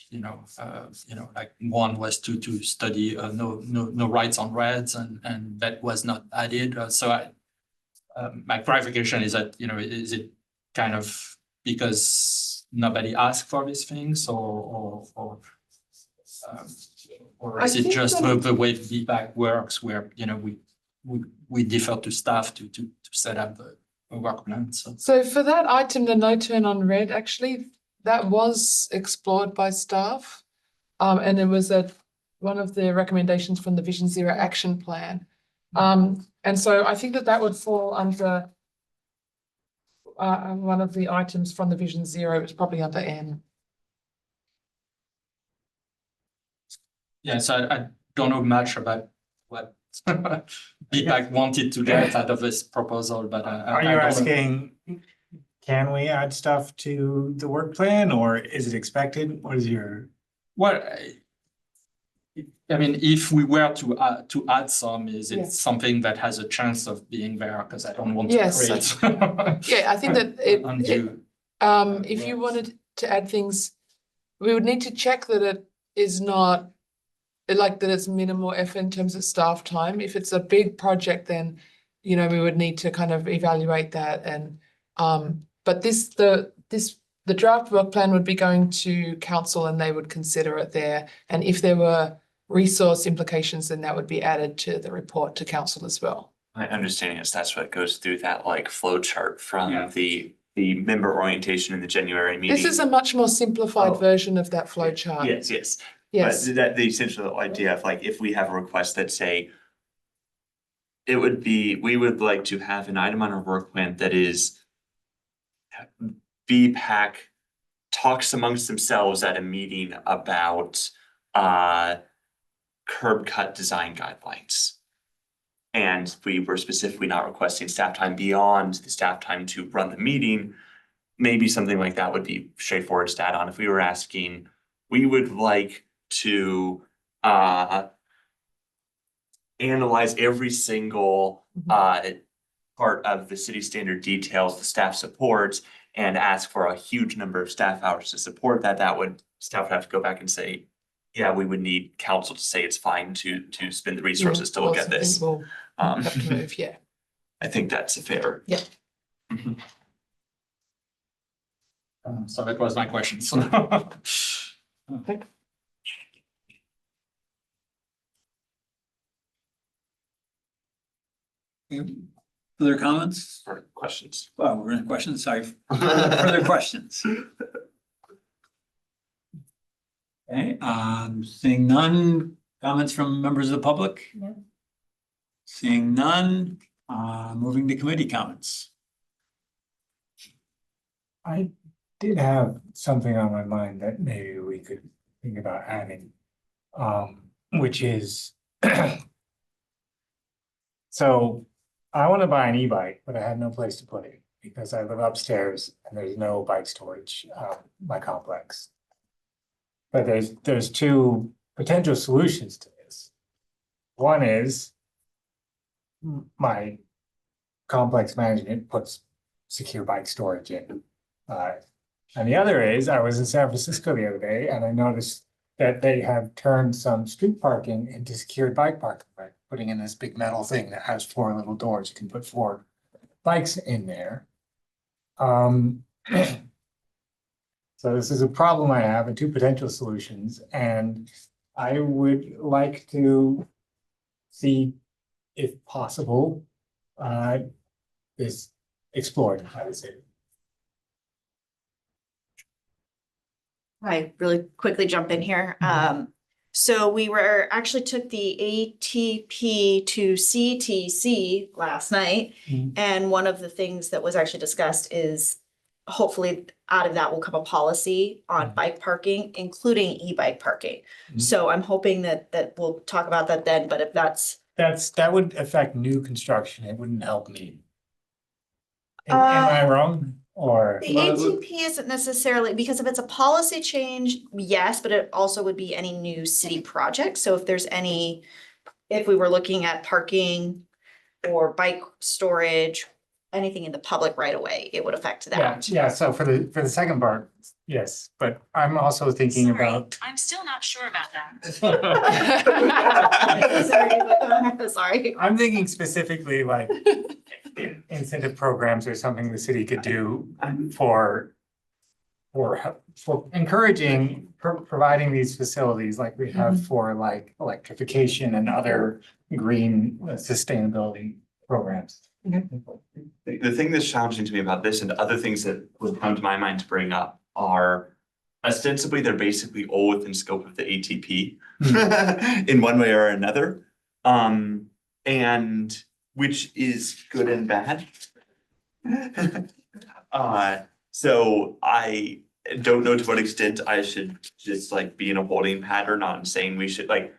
like one was to study no rights on reds, and that was not added. So my clarification is that, you know, is it kind of because nobody asked for these things, or is it just the way feedback works, where, you know, we defer to staff to set up the work plan? So for that item, the no turn on red, actually, that was explored by staff. And it was one of the recommendations from the Vision Zero action plan. And so I think that would fall under one of the items from the Vision Zero, it's probably under N. Yes, I don't know much about what BPAC wanted to get out of this proposal, but Are I you don't- asking, can we add stuff to the work plan or is it expected? What is your? Well, I mean, if we were to add some, is Yeah. it something that has a chance of being there? Because I don't want to Yes. create. Yeah, I think that undue. if you wanted to add things, we would need to check that it is not like that it's minimal effort in terms of staff time. If it's a big project, then, you know, we would need to kind of evaluate that and, but the draft work plan would be going to council and they would consider it there. And if there were resource implications, then that would be added to the report to council as well. My understanding is that's what goes through that like flow chart from Yeah. the member orientation in the January meeting. This is a much more simplified Oh. version of that flow chart. Yes, yes. Yes. But that the essential idea of like, if we have a request that say, it would be, we would like to have an item on our work plan that is BPAC talks amongst themselves at a meeting about curb cut design guidelines. And we were specifically not requesting staff time beyond the staff time to run the meeting. Maybe something like that would be straightforward to add on. If we were asking, we would like to analyze every single part of the city standard details, the staff supports, and ask for a huge number of staff hours to support that, staff would have to go back and say, yeah, we would need council to say it's fine to spend the resources to look at this. We'll have to move, yeah. I think that's a fair. Yeah. Mhm. So that was my question. So Okay. Further comments? Or questions. Oh, we're in questions, sorry. Further questions? Okay, seeing none, comments from members of the public? No. Seeing none, moving to committee comments. I did have something on my mind that maybe we could think about adding, which is so I want to buy an e-bike, but I have no place to put it because I live upstairs and there's no bike storage my complex. But there's two potential solutions to this. One is my complex management puts secure bike storage in. And the other is, I was in San Francisco the other day and I noticed that they have turned some street parking into secured bike parking, by putting in this big metal thing that has 4 little doors. You can put 4 bikes in there. So this is a problem I have and 2 potential solutions, and I would like to see if possible, is explored, I would say. I really quickly jump in here. So we were actually took the ATP to CTC last night. And one of the things that was actually discussed is hopefully out of that will come a policy on bike parking, including e-bike parking. So I'm hoping that we'll talk about that then, but if That would affect new construction. It wouldn't help me. Am I wrong? Or the ATP isn't necessarily, because if it's a policy change, yes, but it also would be any new city project. So if there's if we were looking at parking or bike storage, anything in the public right away, it would affect that. yeah, so for the second part, yes, but I'm also thinking about. I'm still not sure about that. Sorry. I'm thinking specifically like incentive programs or something the city could do for encouraging, providing these facilities like we have for like electrification and other green sustainability programs. The thing that's challenging to me about this and other things that would come to my mind to bring up are ostensibly, they're basically all within scope of the ATP in one way or another. And which is good and bad. So I don't know to what extent I should just like be in a holding pattern on saying we should like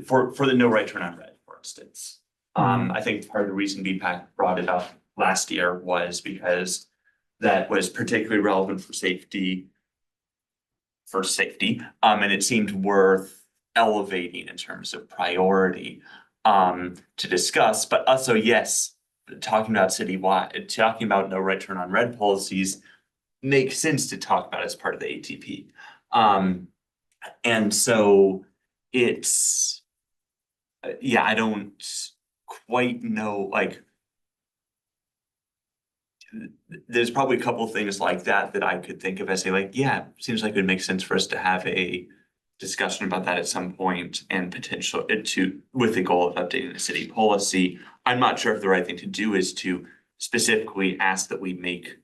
for the no right turn on red, for instance. I think part of the reason BPAC brought it up last year was because that was particularly relevant for safety. And it seemed worth elevating in terms of priority to discuss, but also, yes, talking about citywide, talking about no right turn on red policies makes sense to talk about as part of the ATP. And so it's, yeah, I don't quite know, like, there's probably a couple of things like that I could think of as say like, yeah, seems like it would make sense for us to have a discussion about that at some point and potential to with the goal of updating the city policy. I'm not sure if the right thing to do is to specifically ask that we make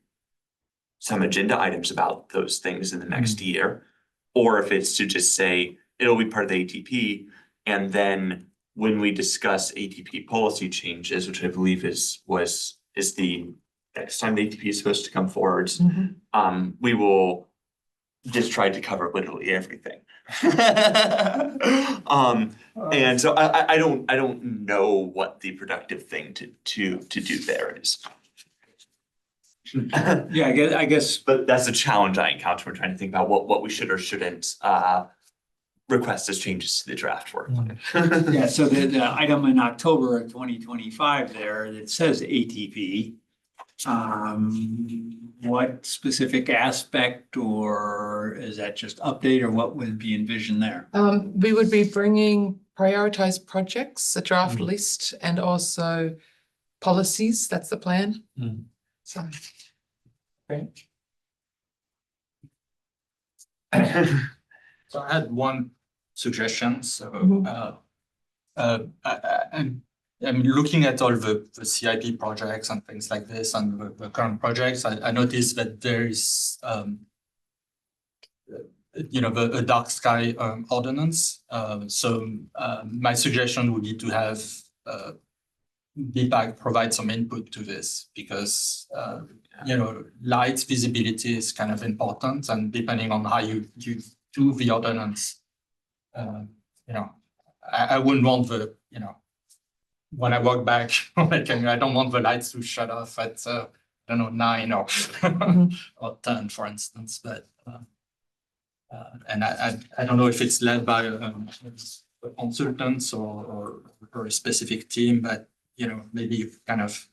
some agenda items about those things in the next year, or if it's to just say it'll be part of the ATP, and then when we discuss ATP policy changes, which I believe is the next time the ATP is supposed to come forward, we will just try to cover literally everything. And so I don't know what the productive thing to do there is. Yeah, I guess, but that's a challenge I encounter when trying to think about what we should or shouldn't request as changes to the draft work plan. yeah, so the item in October of 2025 there that says ATP, what specific aspect, or is that just update, or what would be envisioned there? We would be bringing prioritized projects, a draft list, and also policies. That's the plan. So. Great. So I had one suggestion. So I'm looking at all the CIP projects and things like this and the current projects. I noticed that there is a dark sky ordinance. So my suggestion would be to have BPAC provide some input to this, because light visibility is kind of important, and depending on how you do the ordinance, I wouldn't want when I walk back, like, I don't want the lights to shut off at 9 or or 10, for instance. But and I don't know if it's led by consultants or a specific team, but maybe kind of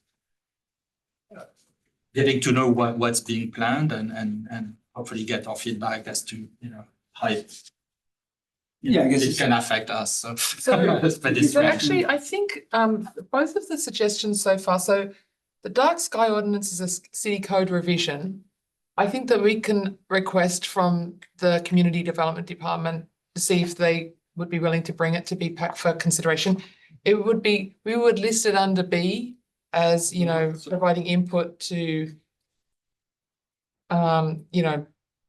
getting to know what's being planned and hopefully get our feedback as to how I guess it can affect us. So actually, I think both of the suggestions so far. So the dark sky ordinance is a city code revision. I think that we can request from the community development department to see if they would be willing to bring it to BPAC for consideration. We would list it under B as, providing input to,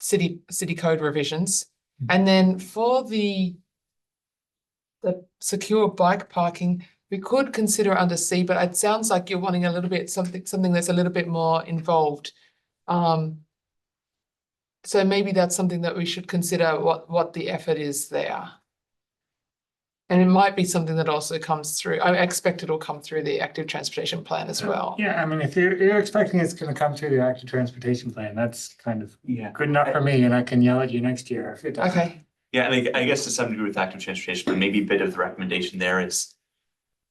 city code revisions. And then for the secure bike parking, we could consider under C, but it sounds like you're wanting a little bit something that's a little bit more involved. So maybe that's something that we should consider what the effort is there. And it might be something that also comes through. I expect it'll come through the active transportation plan as well. Yeah, I mean, if you're expecting it's going to come through the active transportation plan, that's kind of good enough for me, and I can yell at you next year if it doesn't. Okay. Yeah, and I guess to some degree with active transportation, but maybe a bit of the recommendation there is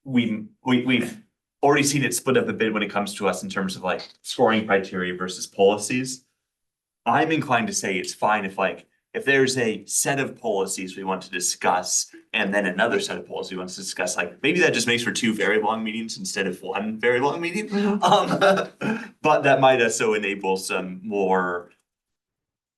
we've already seen it split up a bit when it comes to us in terms of like scoring criteria versus policies. I'm inclined to say it's fine if there's a set of policies we want to discuss and then another set of policies we want to discuss, like maybe that just makes for 2 very long meetings instead of 1 very long meeting. But that might also enable some more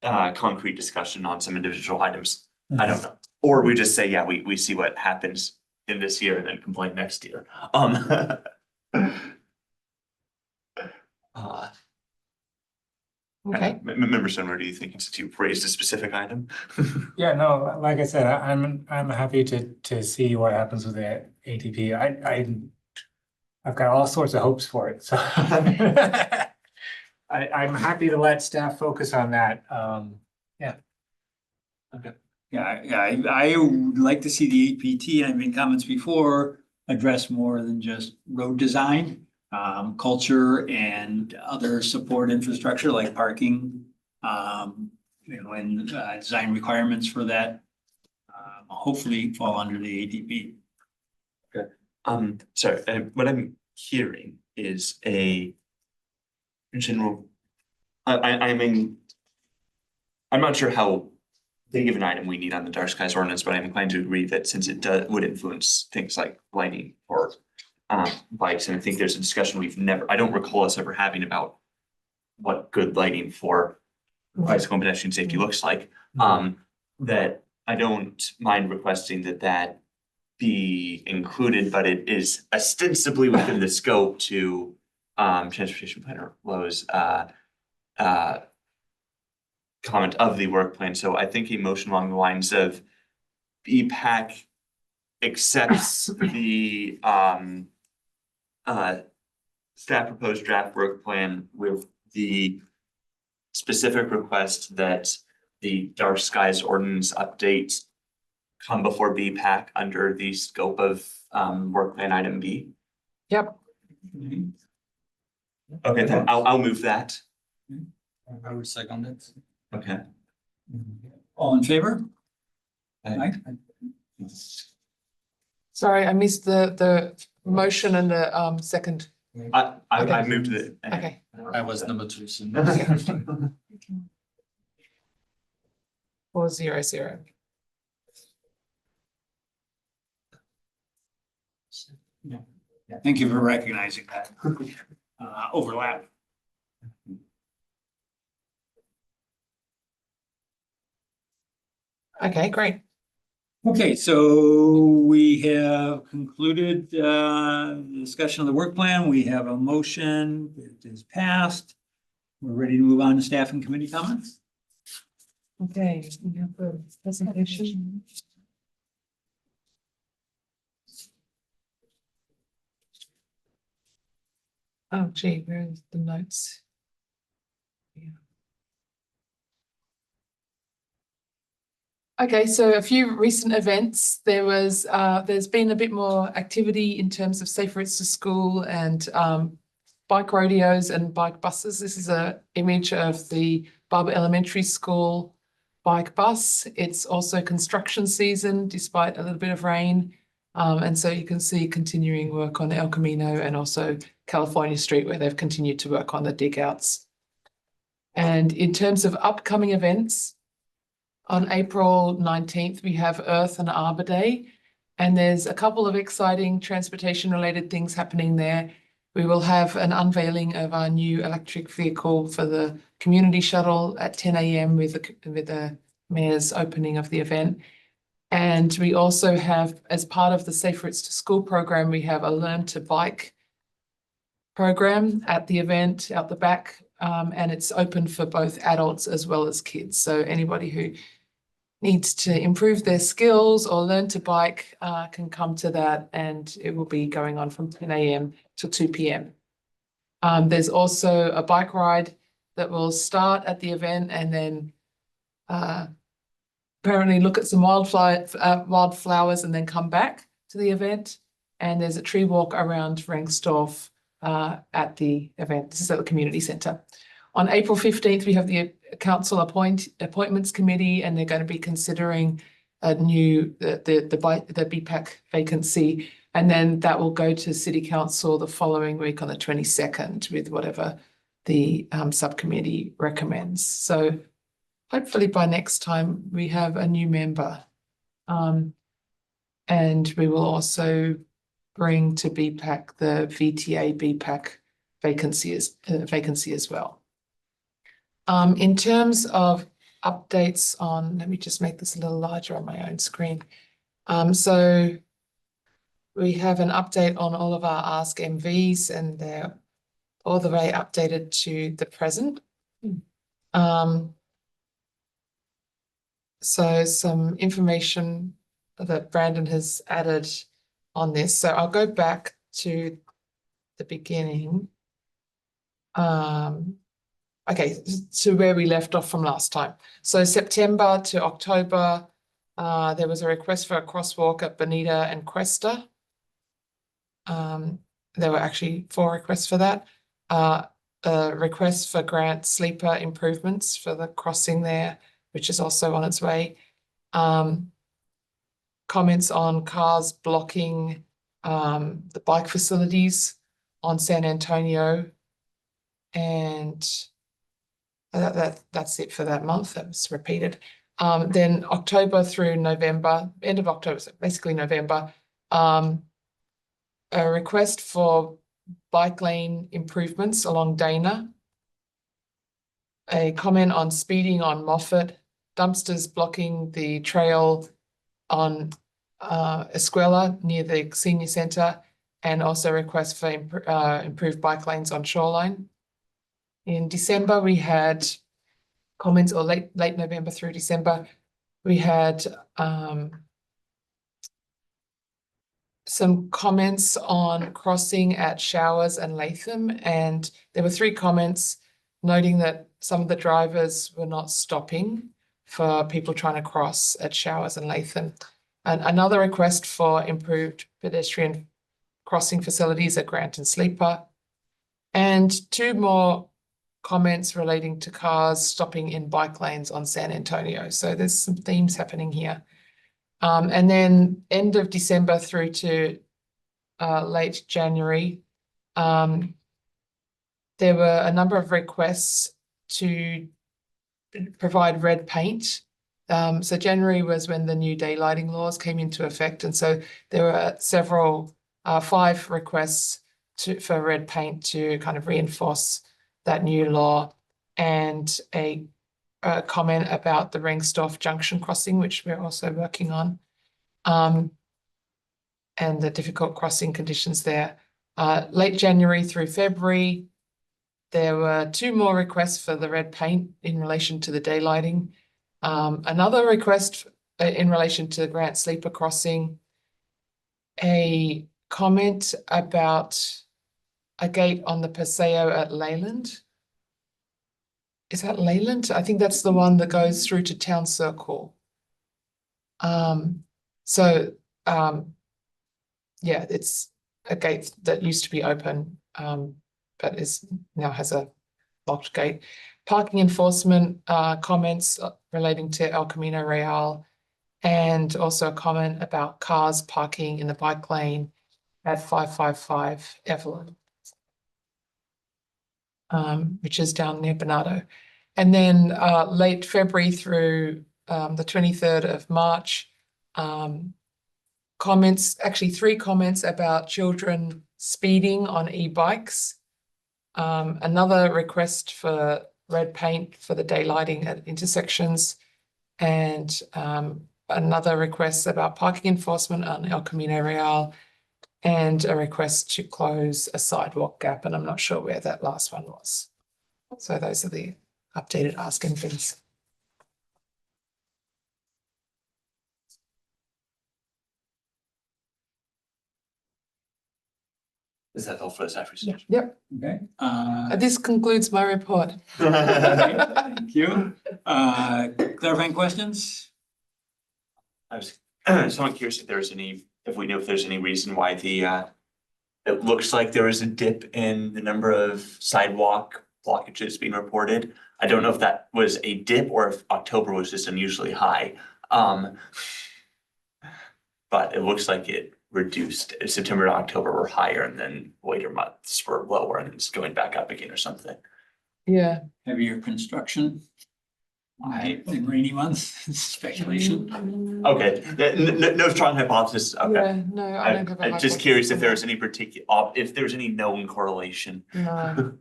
concrete discussion on some individual items. I don't know. Or we just say, yeah, we see what happens in this year and then complain next year. Okay. Member Stoner, do you think it's to raise a specific item? Yeah, no, like I said, I'm happy to see what happens with the ATP. I've got all sorts of hopes for it. So I'm happy to let staff focus on that. Yeah. Yeah, I would like to see the APT, and I've made comments before, address more than just road design, culture and other support infrastructure like parking, and design requirements for that. Hopefully fall under the ADP. Sorry, what I'm hearing is a general, I mean, I'm not sure how big of an item we need on the dark skies ordinance, but I'm inclined to agree that since it would influence things like lighting or bikes, and I think there's a discussion I don't recall us ever having about what good lighting for bicycle and pedestrian safety looks like. That I don't mind requesting that be included, but it is ostensibly within the scope to transportation planner Lowe's comment of the work plan. So I think a motion along the lines of BPAC accepts the staff proposed draft work plan with the specific request that the dark skies ordinance updates come before BPAC under the scope of work plan item B. Yep. Okay, then I'll move that. I would second it. Okay. All in favor? Aye. Sorry, I missed the motion and the second. I moved it. Okay. I was number 2. So. 400. Thank you for recognizing that overlap. Okay, great. Okay, so we have concluded the discussion of the work plan. We have a motion that is passed. We're ready to move on to staff and committee comments. Okay, we have a presentation. Oh, gee, where's the notes? Yeah. Okay, so a few recent events. There's been a bit more activity in terms of safe routes to school and bike rodeos and bike buses. This is an image of the Barber Elementary School bike bus. It's also construction season despite a little bit of rain. And so you can see continuing work on El Camino and also California Street where they've continued to work on the dig outs. And in terms of upcoming events, on April 19th, we have Earth and Arbor Day, and there's a couple of exciting transportation-related things happening there. We will have an unveiling of our new electric vehicle for the community shuttle at 10 a.m. with the mayor's opening of the event. And we also have, as part of the Safe Routes to School program, we have a Learn to Bike program at the event out the back, and it's open for both adults as well as kids. So anybody who needs to improve their skills or learn to bike can come to that, and it will be going on from 10 a.m. to 2 p.m. There's also a bike ride that will start at the event and then apparently look at some wildflowers and then come back to the event. And there's a tree walk around Rengstorff at the event. This is at the community centre. On April 15th, we have the council appointments committee, and they're going to be considering a new the BPAC vacancy, and then that will go to city council the following week on the 22nd with whatever the subcommittee recommends. So hopefully by next time we have a new member, and we will also bring to BPAC the VTA BPAC vacancy as well. In terms of updates on, let me just make this a little larger on my own screen. So we have an update on all of our Ask MVs, and they're all the way updated to the present. So some information that Brandon has added on this. So I'll go back to the beginning. Okay, to where we left off from last time. So September to October, there was a request for a crosswalk at Bonita and Cuesta. There were actually 4 requests for that. A request for grant sleeper improvements for the crossing there, which is also on its way. Comments on cars blocking the bike facilities on San Antonio. And that's it for that month. That was repeated. Then October through November, end of October, so basically November, a request for bike lane improvements along Dana. A comment on speeding on Moffat, dumpsters blocking the trail on Escuela near the senior center, and also request for improved bike lanes on Shoreline. In December, we had comments, or late November through December, we had some comments on crossing at Showers and Latham, and there were 3 comments noting that some of the drivers were not stopping for people trying to cross at Showers and Latham. And another request for improved pedestrian crossing facilities at Grant and Sleeper, and 2 more comments relating to cars stopping in bike lanes on San Antonio. So there's some themes happening here. And then end of December through to late January, there were a number of requests to provide red paint. So January was when the new daylighting laws came into effect. And so there were several, 5 requests for red paint to kind of reinforce that new law, and a comment about the Rengstorff Junction crossing, which we're also working on, and the difficult crossing conditions there. Late January through February, there were 2 more requests for the red paint in relation to the daylighting. Another request in relation to the Grant Sleeper crossing, a comment about a gate on the Paseo at Leyland. Is that Leyland? I think that's the one that goes through to Town Circle. Yeah, it's a gate that used to be open, but now has a locked gate. Parking enforcement comments relating to El Camino Real, and also a comment about cars parking in the bike lane at 555 Evelyn, which is down near Bernardo. And then late February through the 23rd of March, comments, actually 3 comments about children speeding on e-bikes. Another request for red paint for the daylighting at intersections, and another request about parking enforcement on El Camino Real, and a request to close a sidewalk gap, and I'm not sure where that last one was. So those are the updated ask and things. Is that all for this after Yeah. Yep. Okay. This concludes my report. Thank you. Clarifying questions? I was somewhat curious if there's any, if we know if there's any reason why it looks like there is a dip in the number of sidewalk blockages being reported. I don't know if that was a dip or if October was just unusually high. But it looks like it reduced. September and October were higher, and then later months were lower, and it's going back up again or something. Yeah. Heavier construction. In rainy months, speculation. Okay, no strong hypothesis. Okay. Yeah, no, I don't have a I'm just hypothesis curious if on there's that. any particular, if there's any known correlation. No.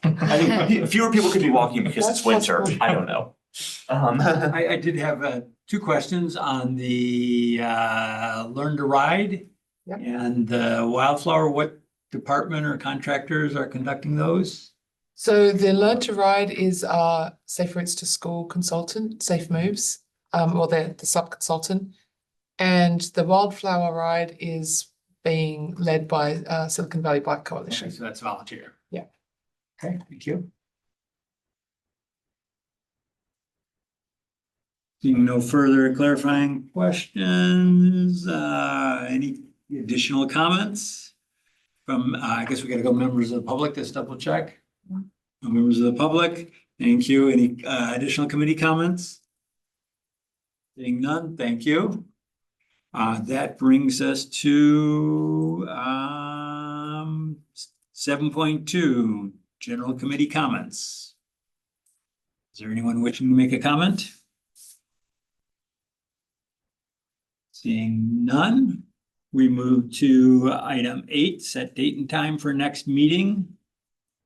I think fewer people could be walking because That's it's winter. possible. I don't know. I did have 2 questions on the Learn to Ride. Yep. And the Wildflower. What department or contractors are conducting those? So the Learn to Ride is our Safe Routes to School consultant, Safe Moves, or the sub-consultant. And the Wildflower Ride is being led by Silicon Valley Bike Coalition. Okay, so that's volunteer. Yeah. Okay, thank you. Seeing no further clarifying questions, any additional comments? From, I guess we gotta go members of the public, let's double check. Members of the public, thank you. Any additional committee comments? Seeing none, thank you. That brings us to 7.2, general committee comments. Is there anyone wishing to make a comment? Seeing none, we move to item 8, set date and time for next meeting.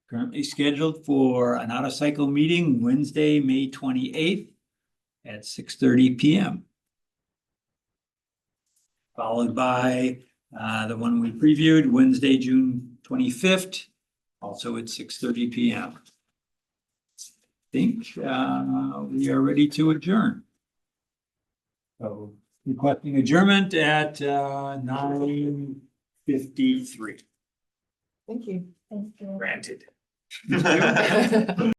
Currently scheduled for an out-of-cycle meeting Wednesday, May 28th at 6:30 p.m. Followed by the one we previewed, Wednesday, June 25th, also at 6:30 p.m. I think we are ready to adjourn. So requesting adjournment at 9:53. Thank you. Granted.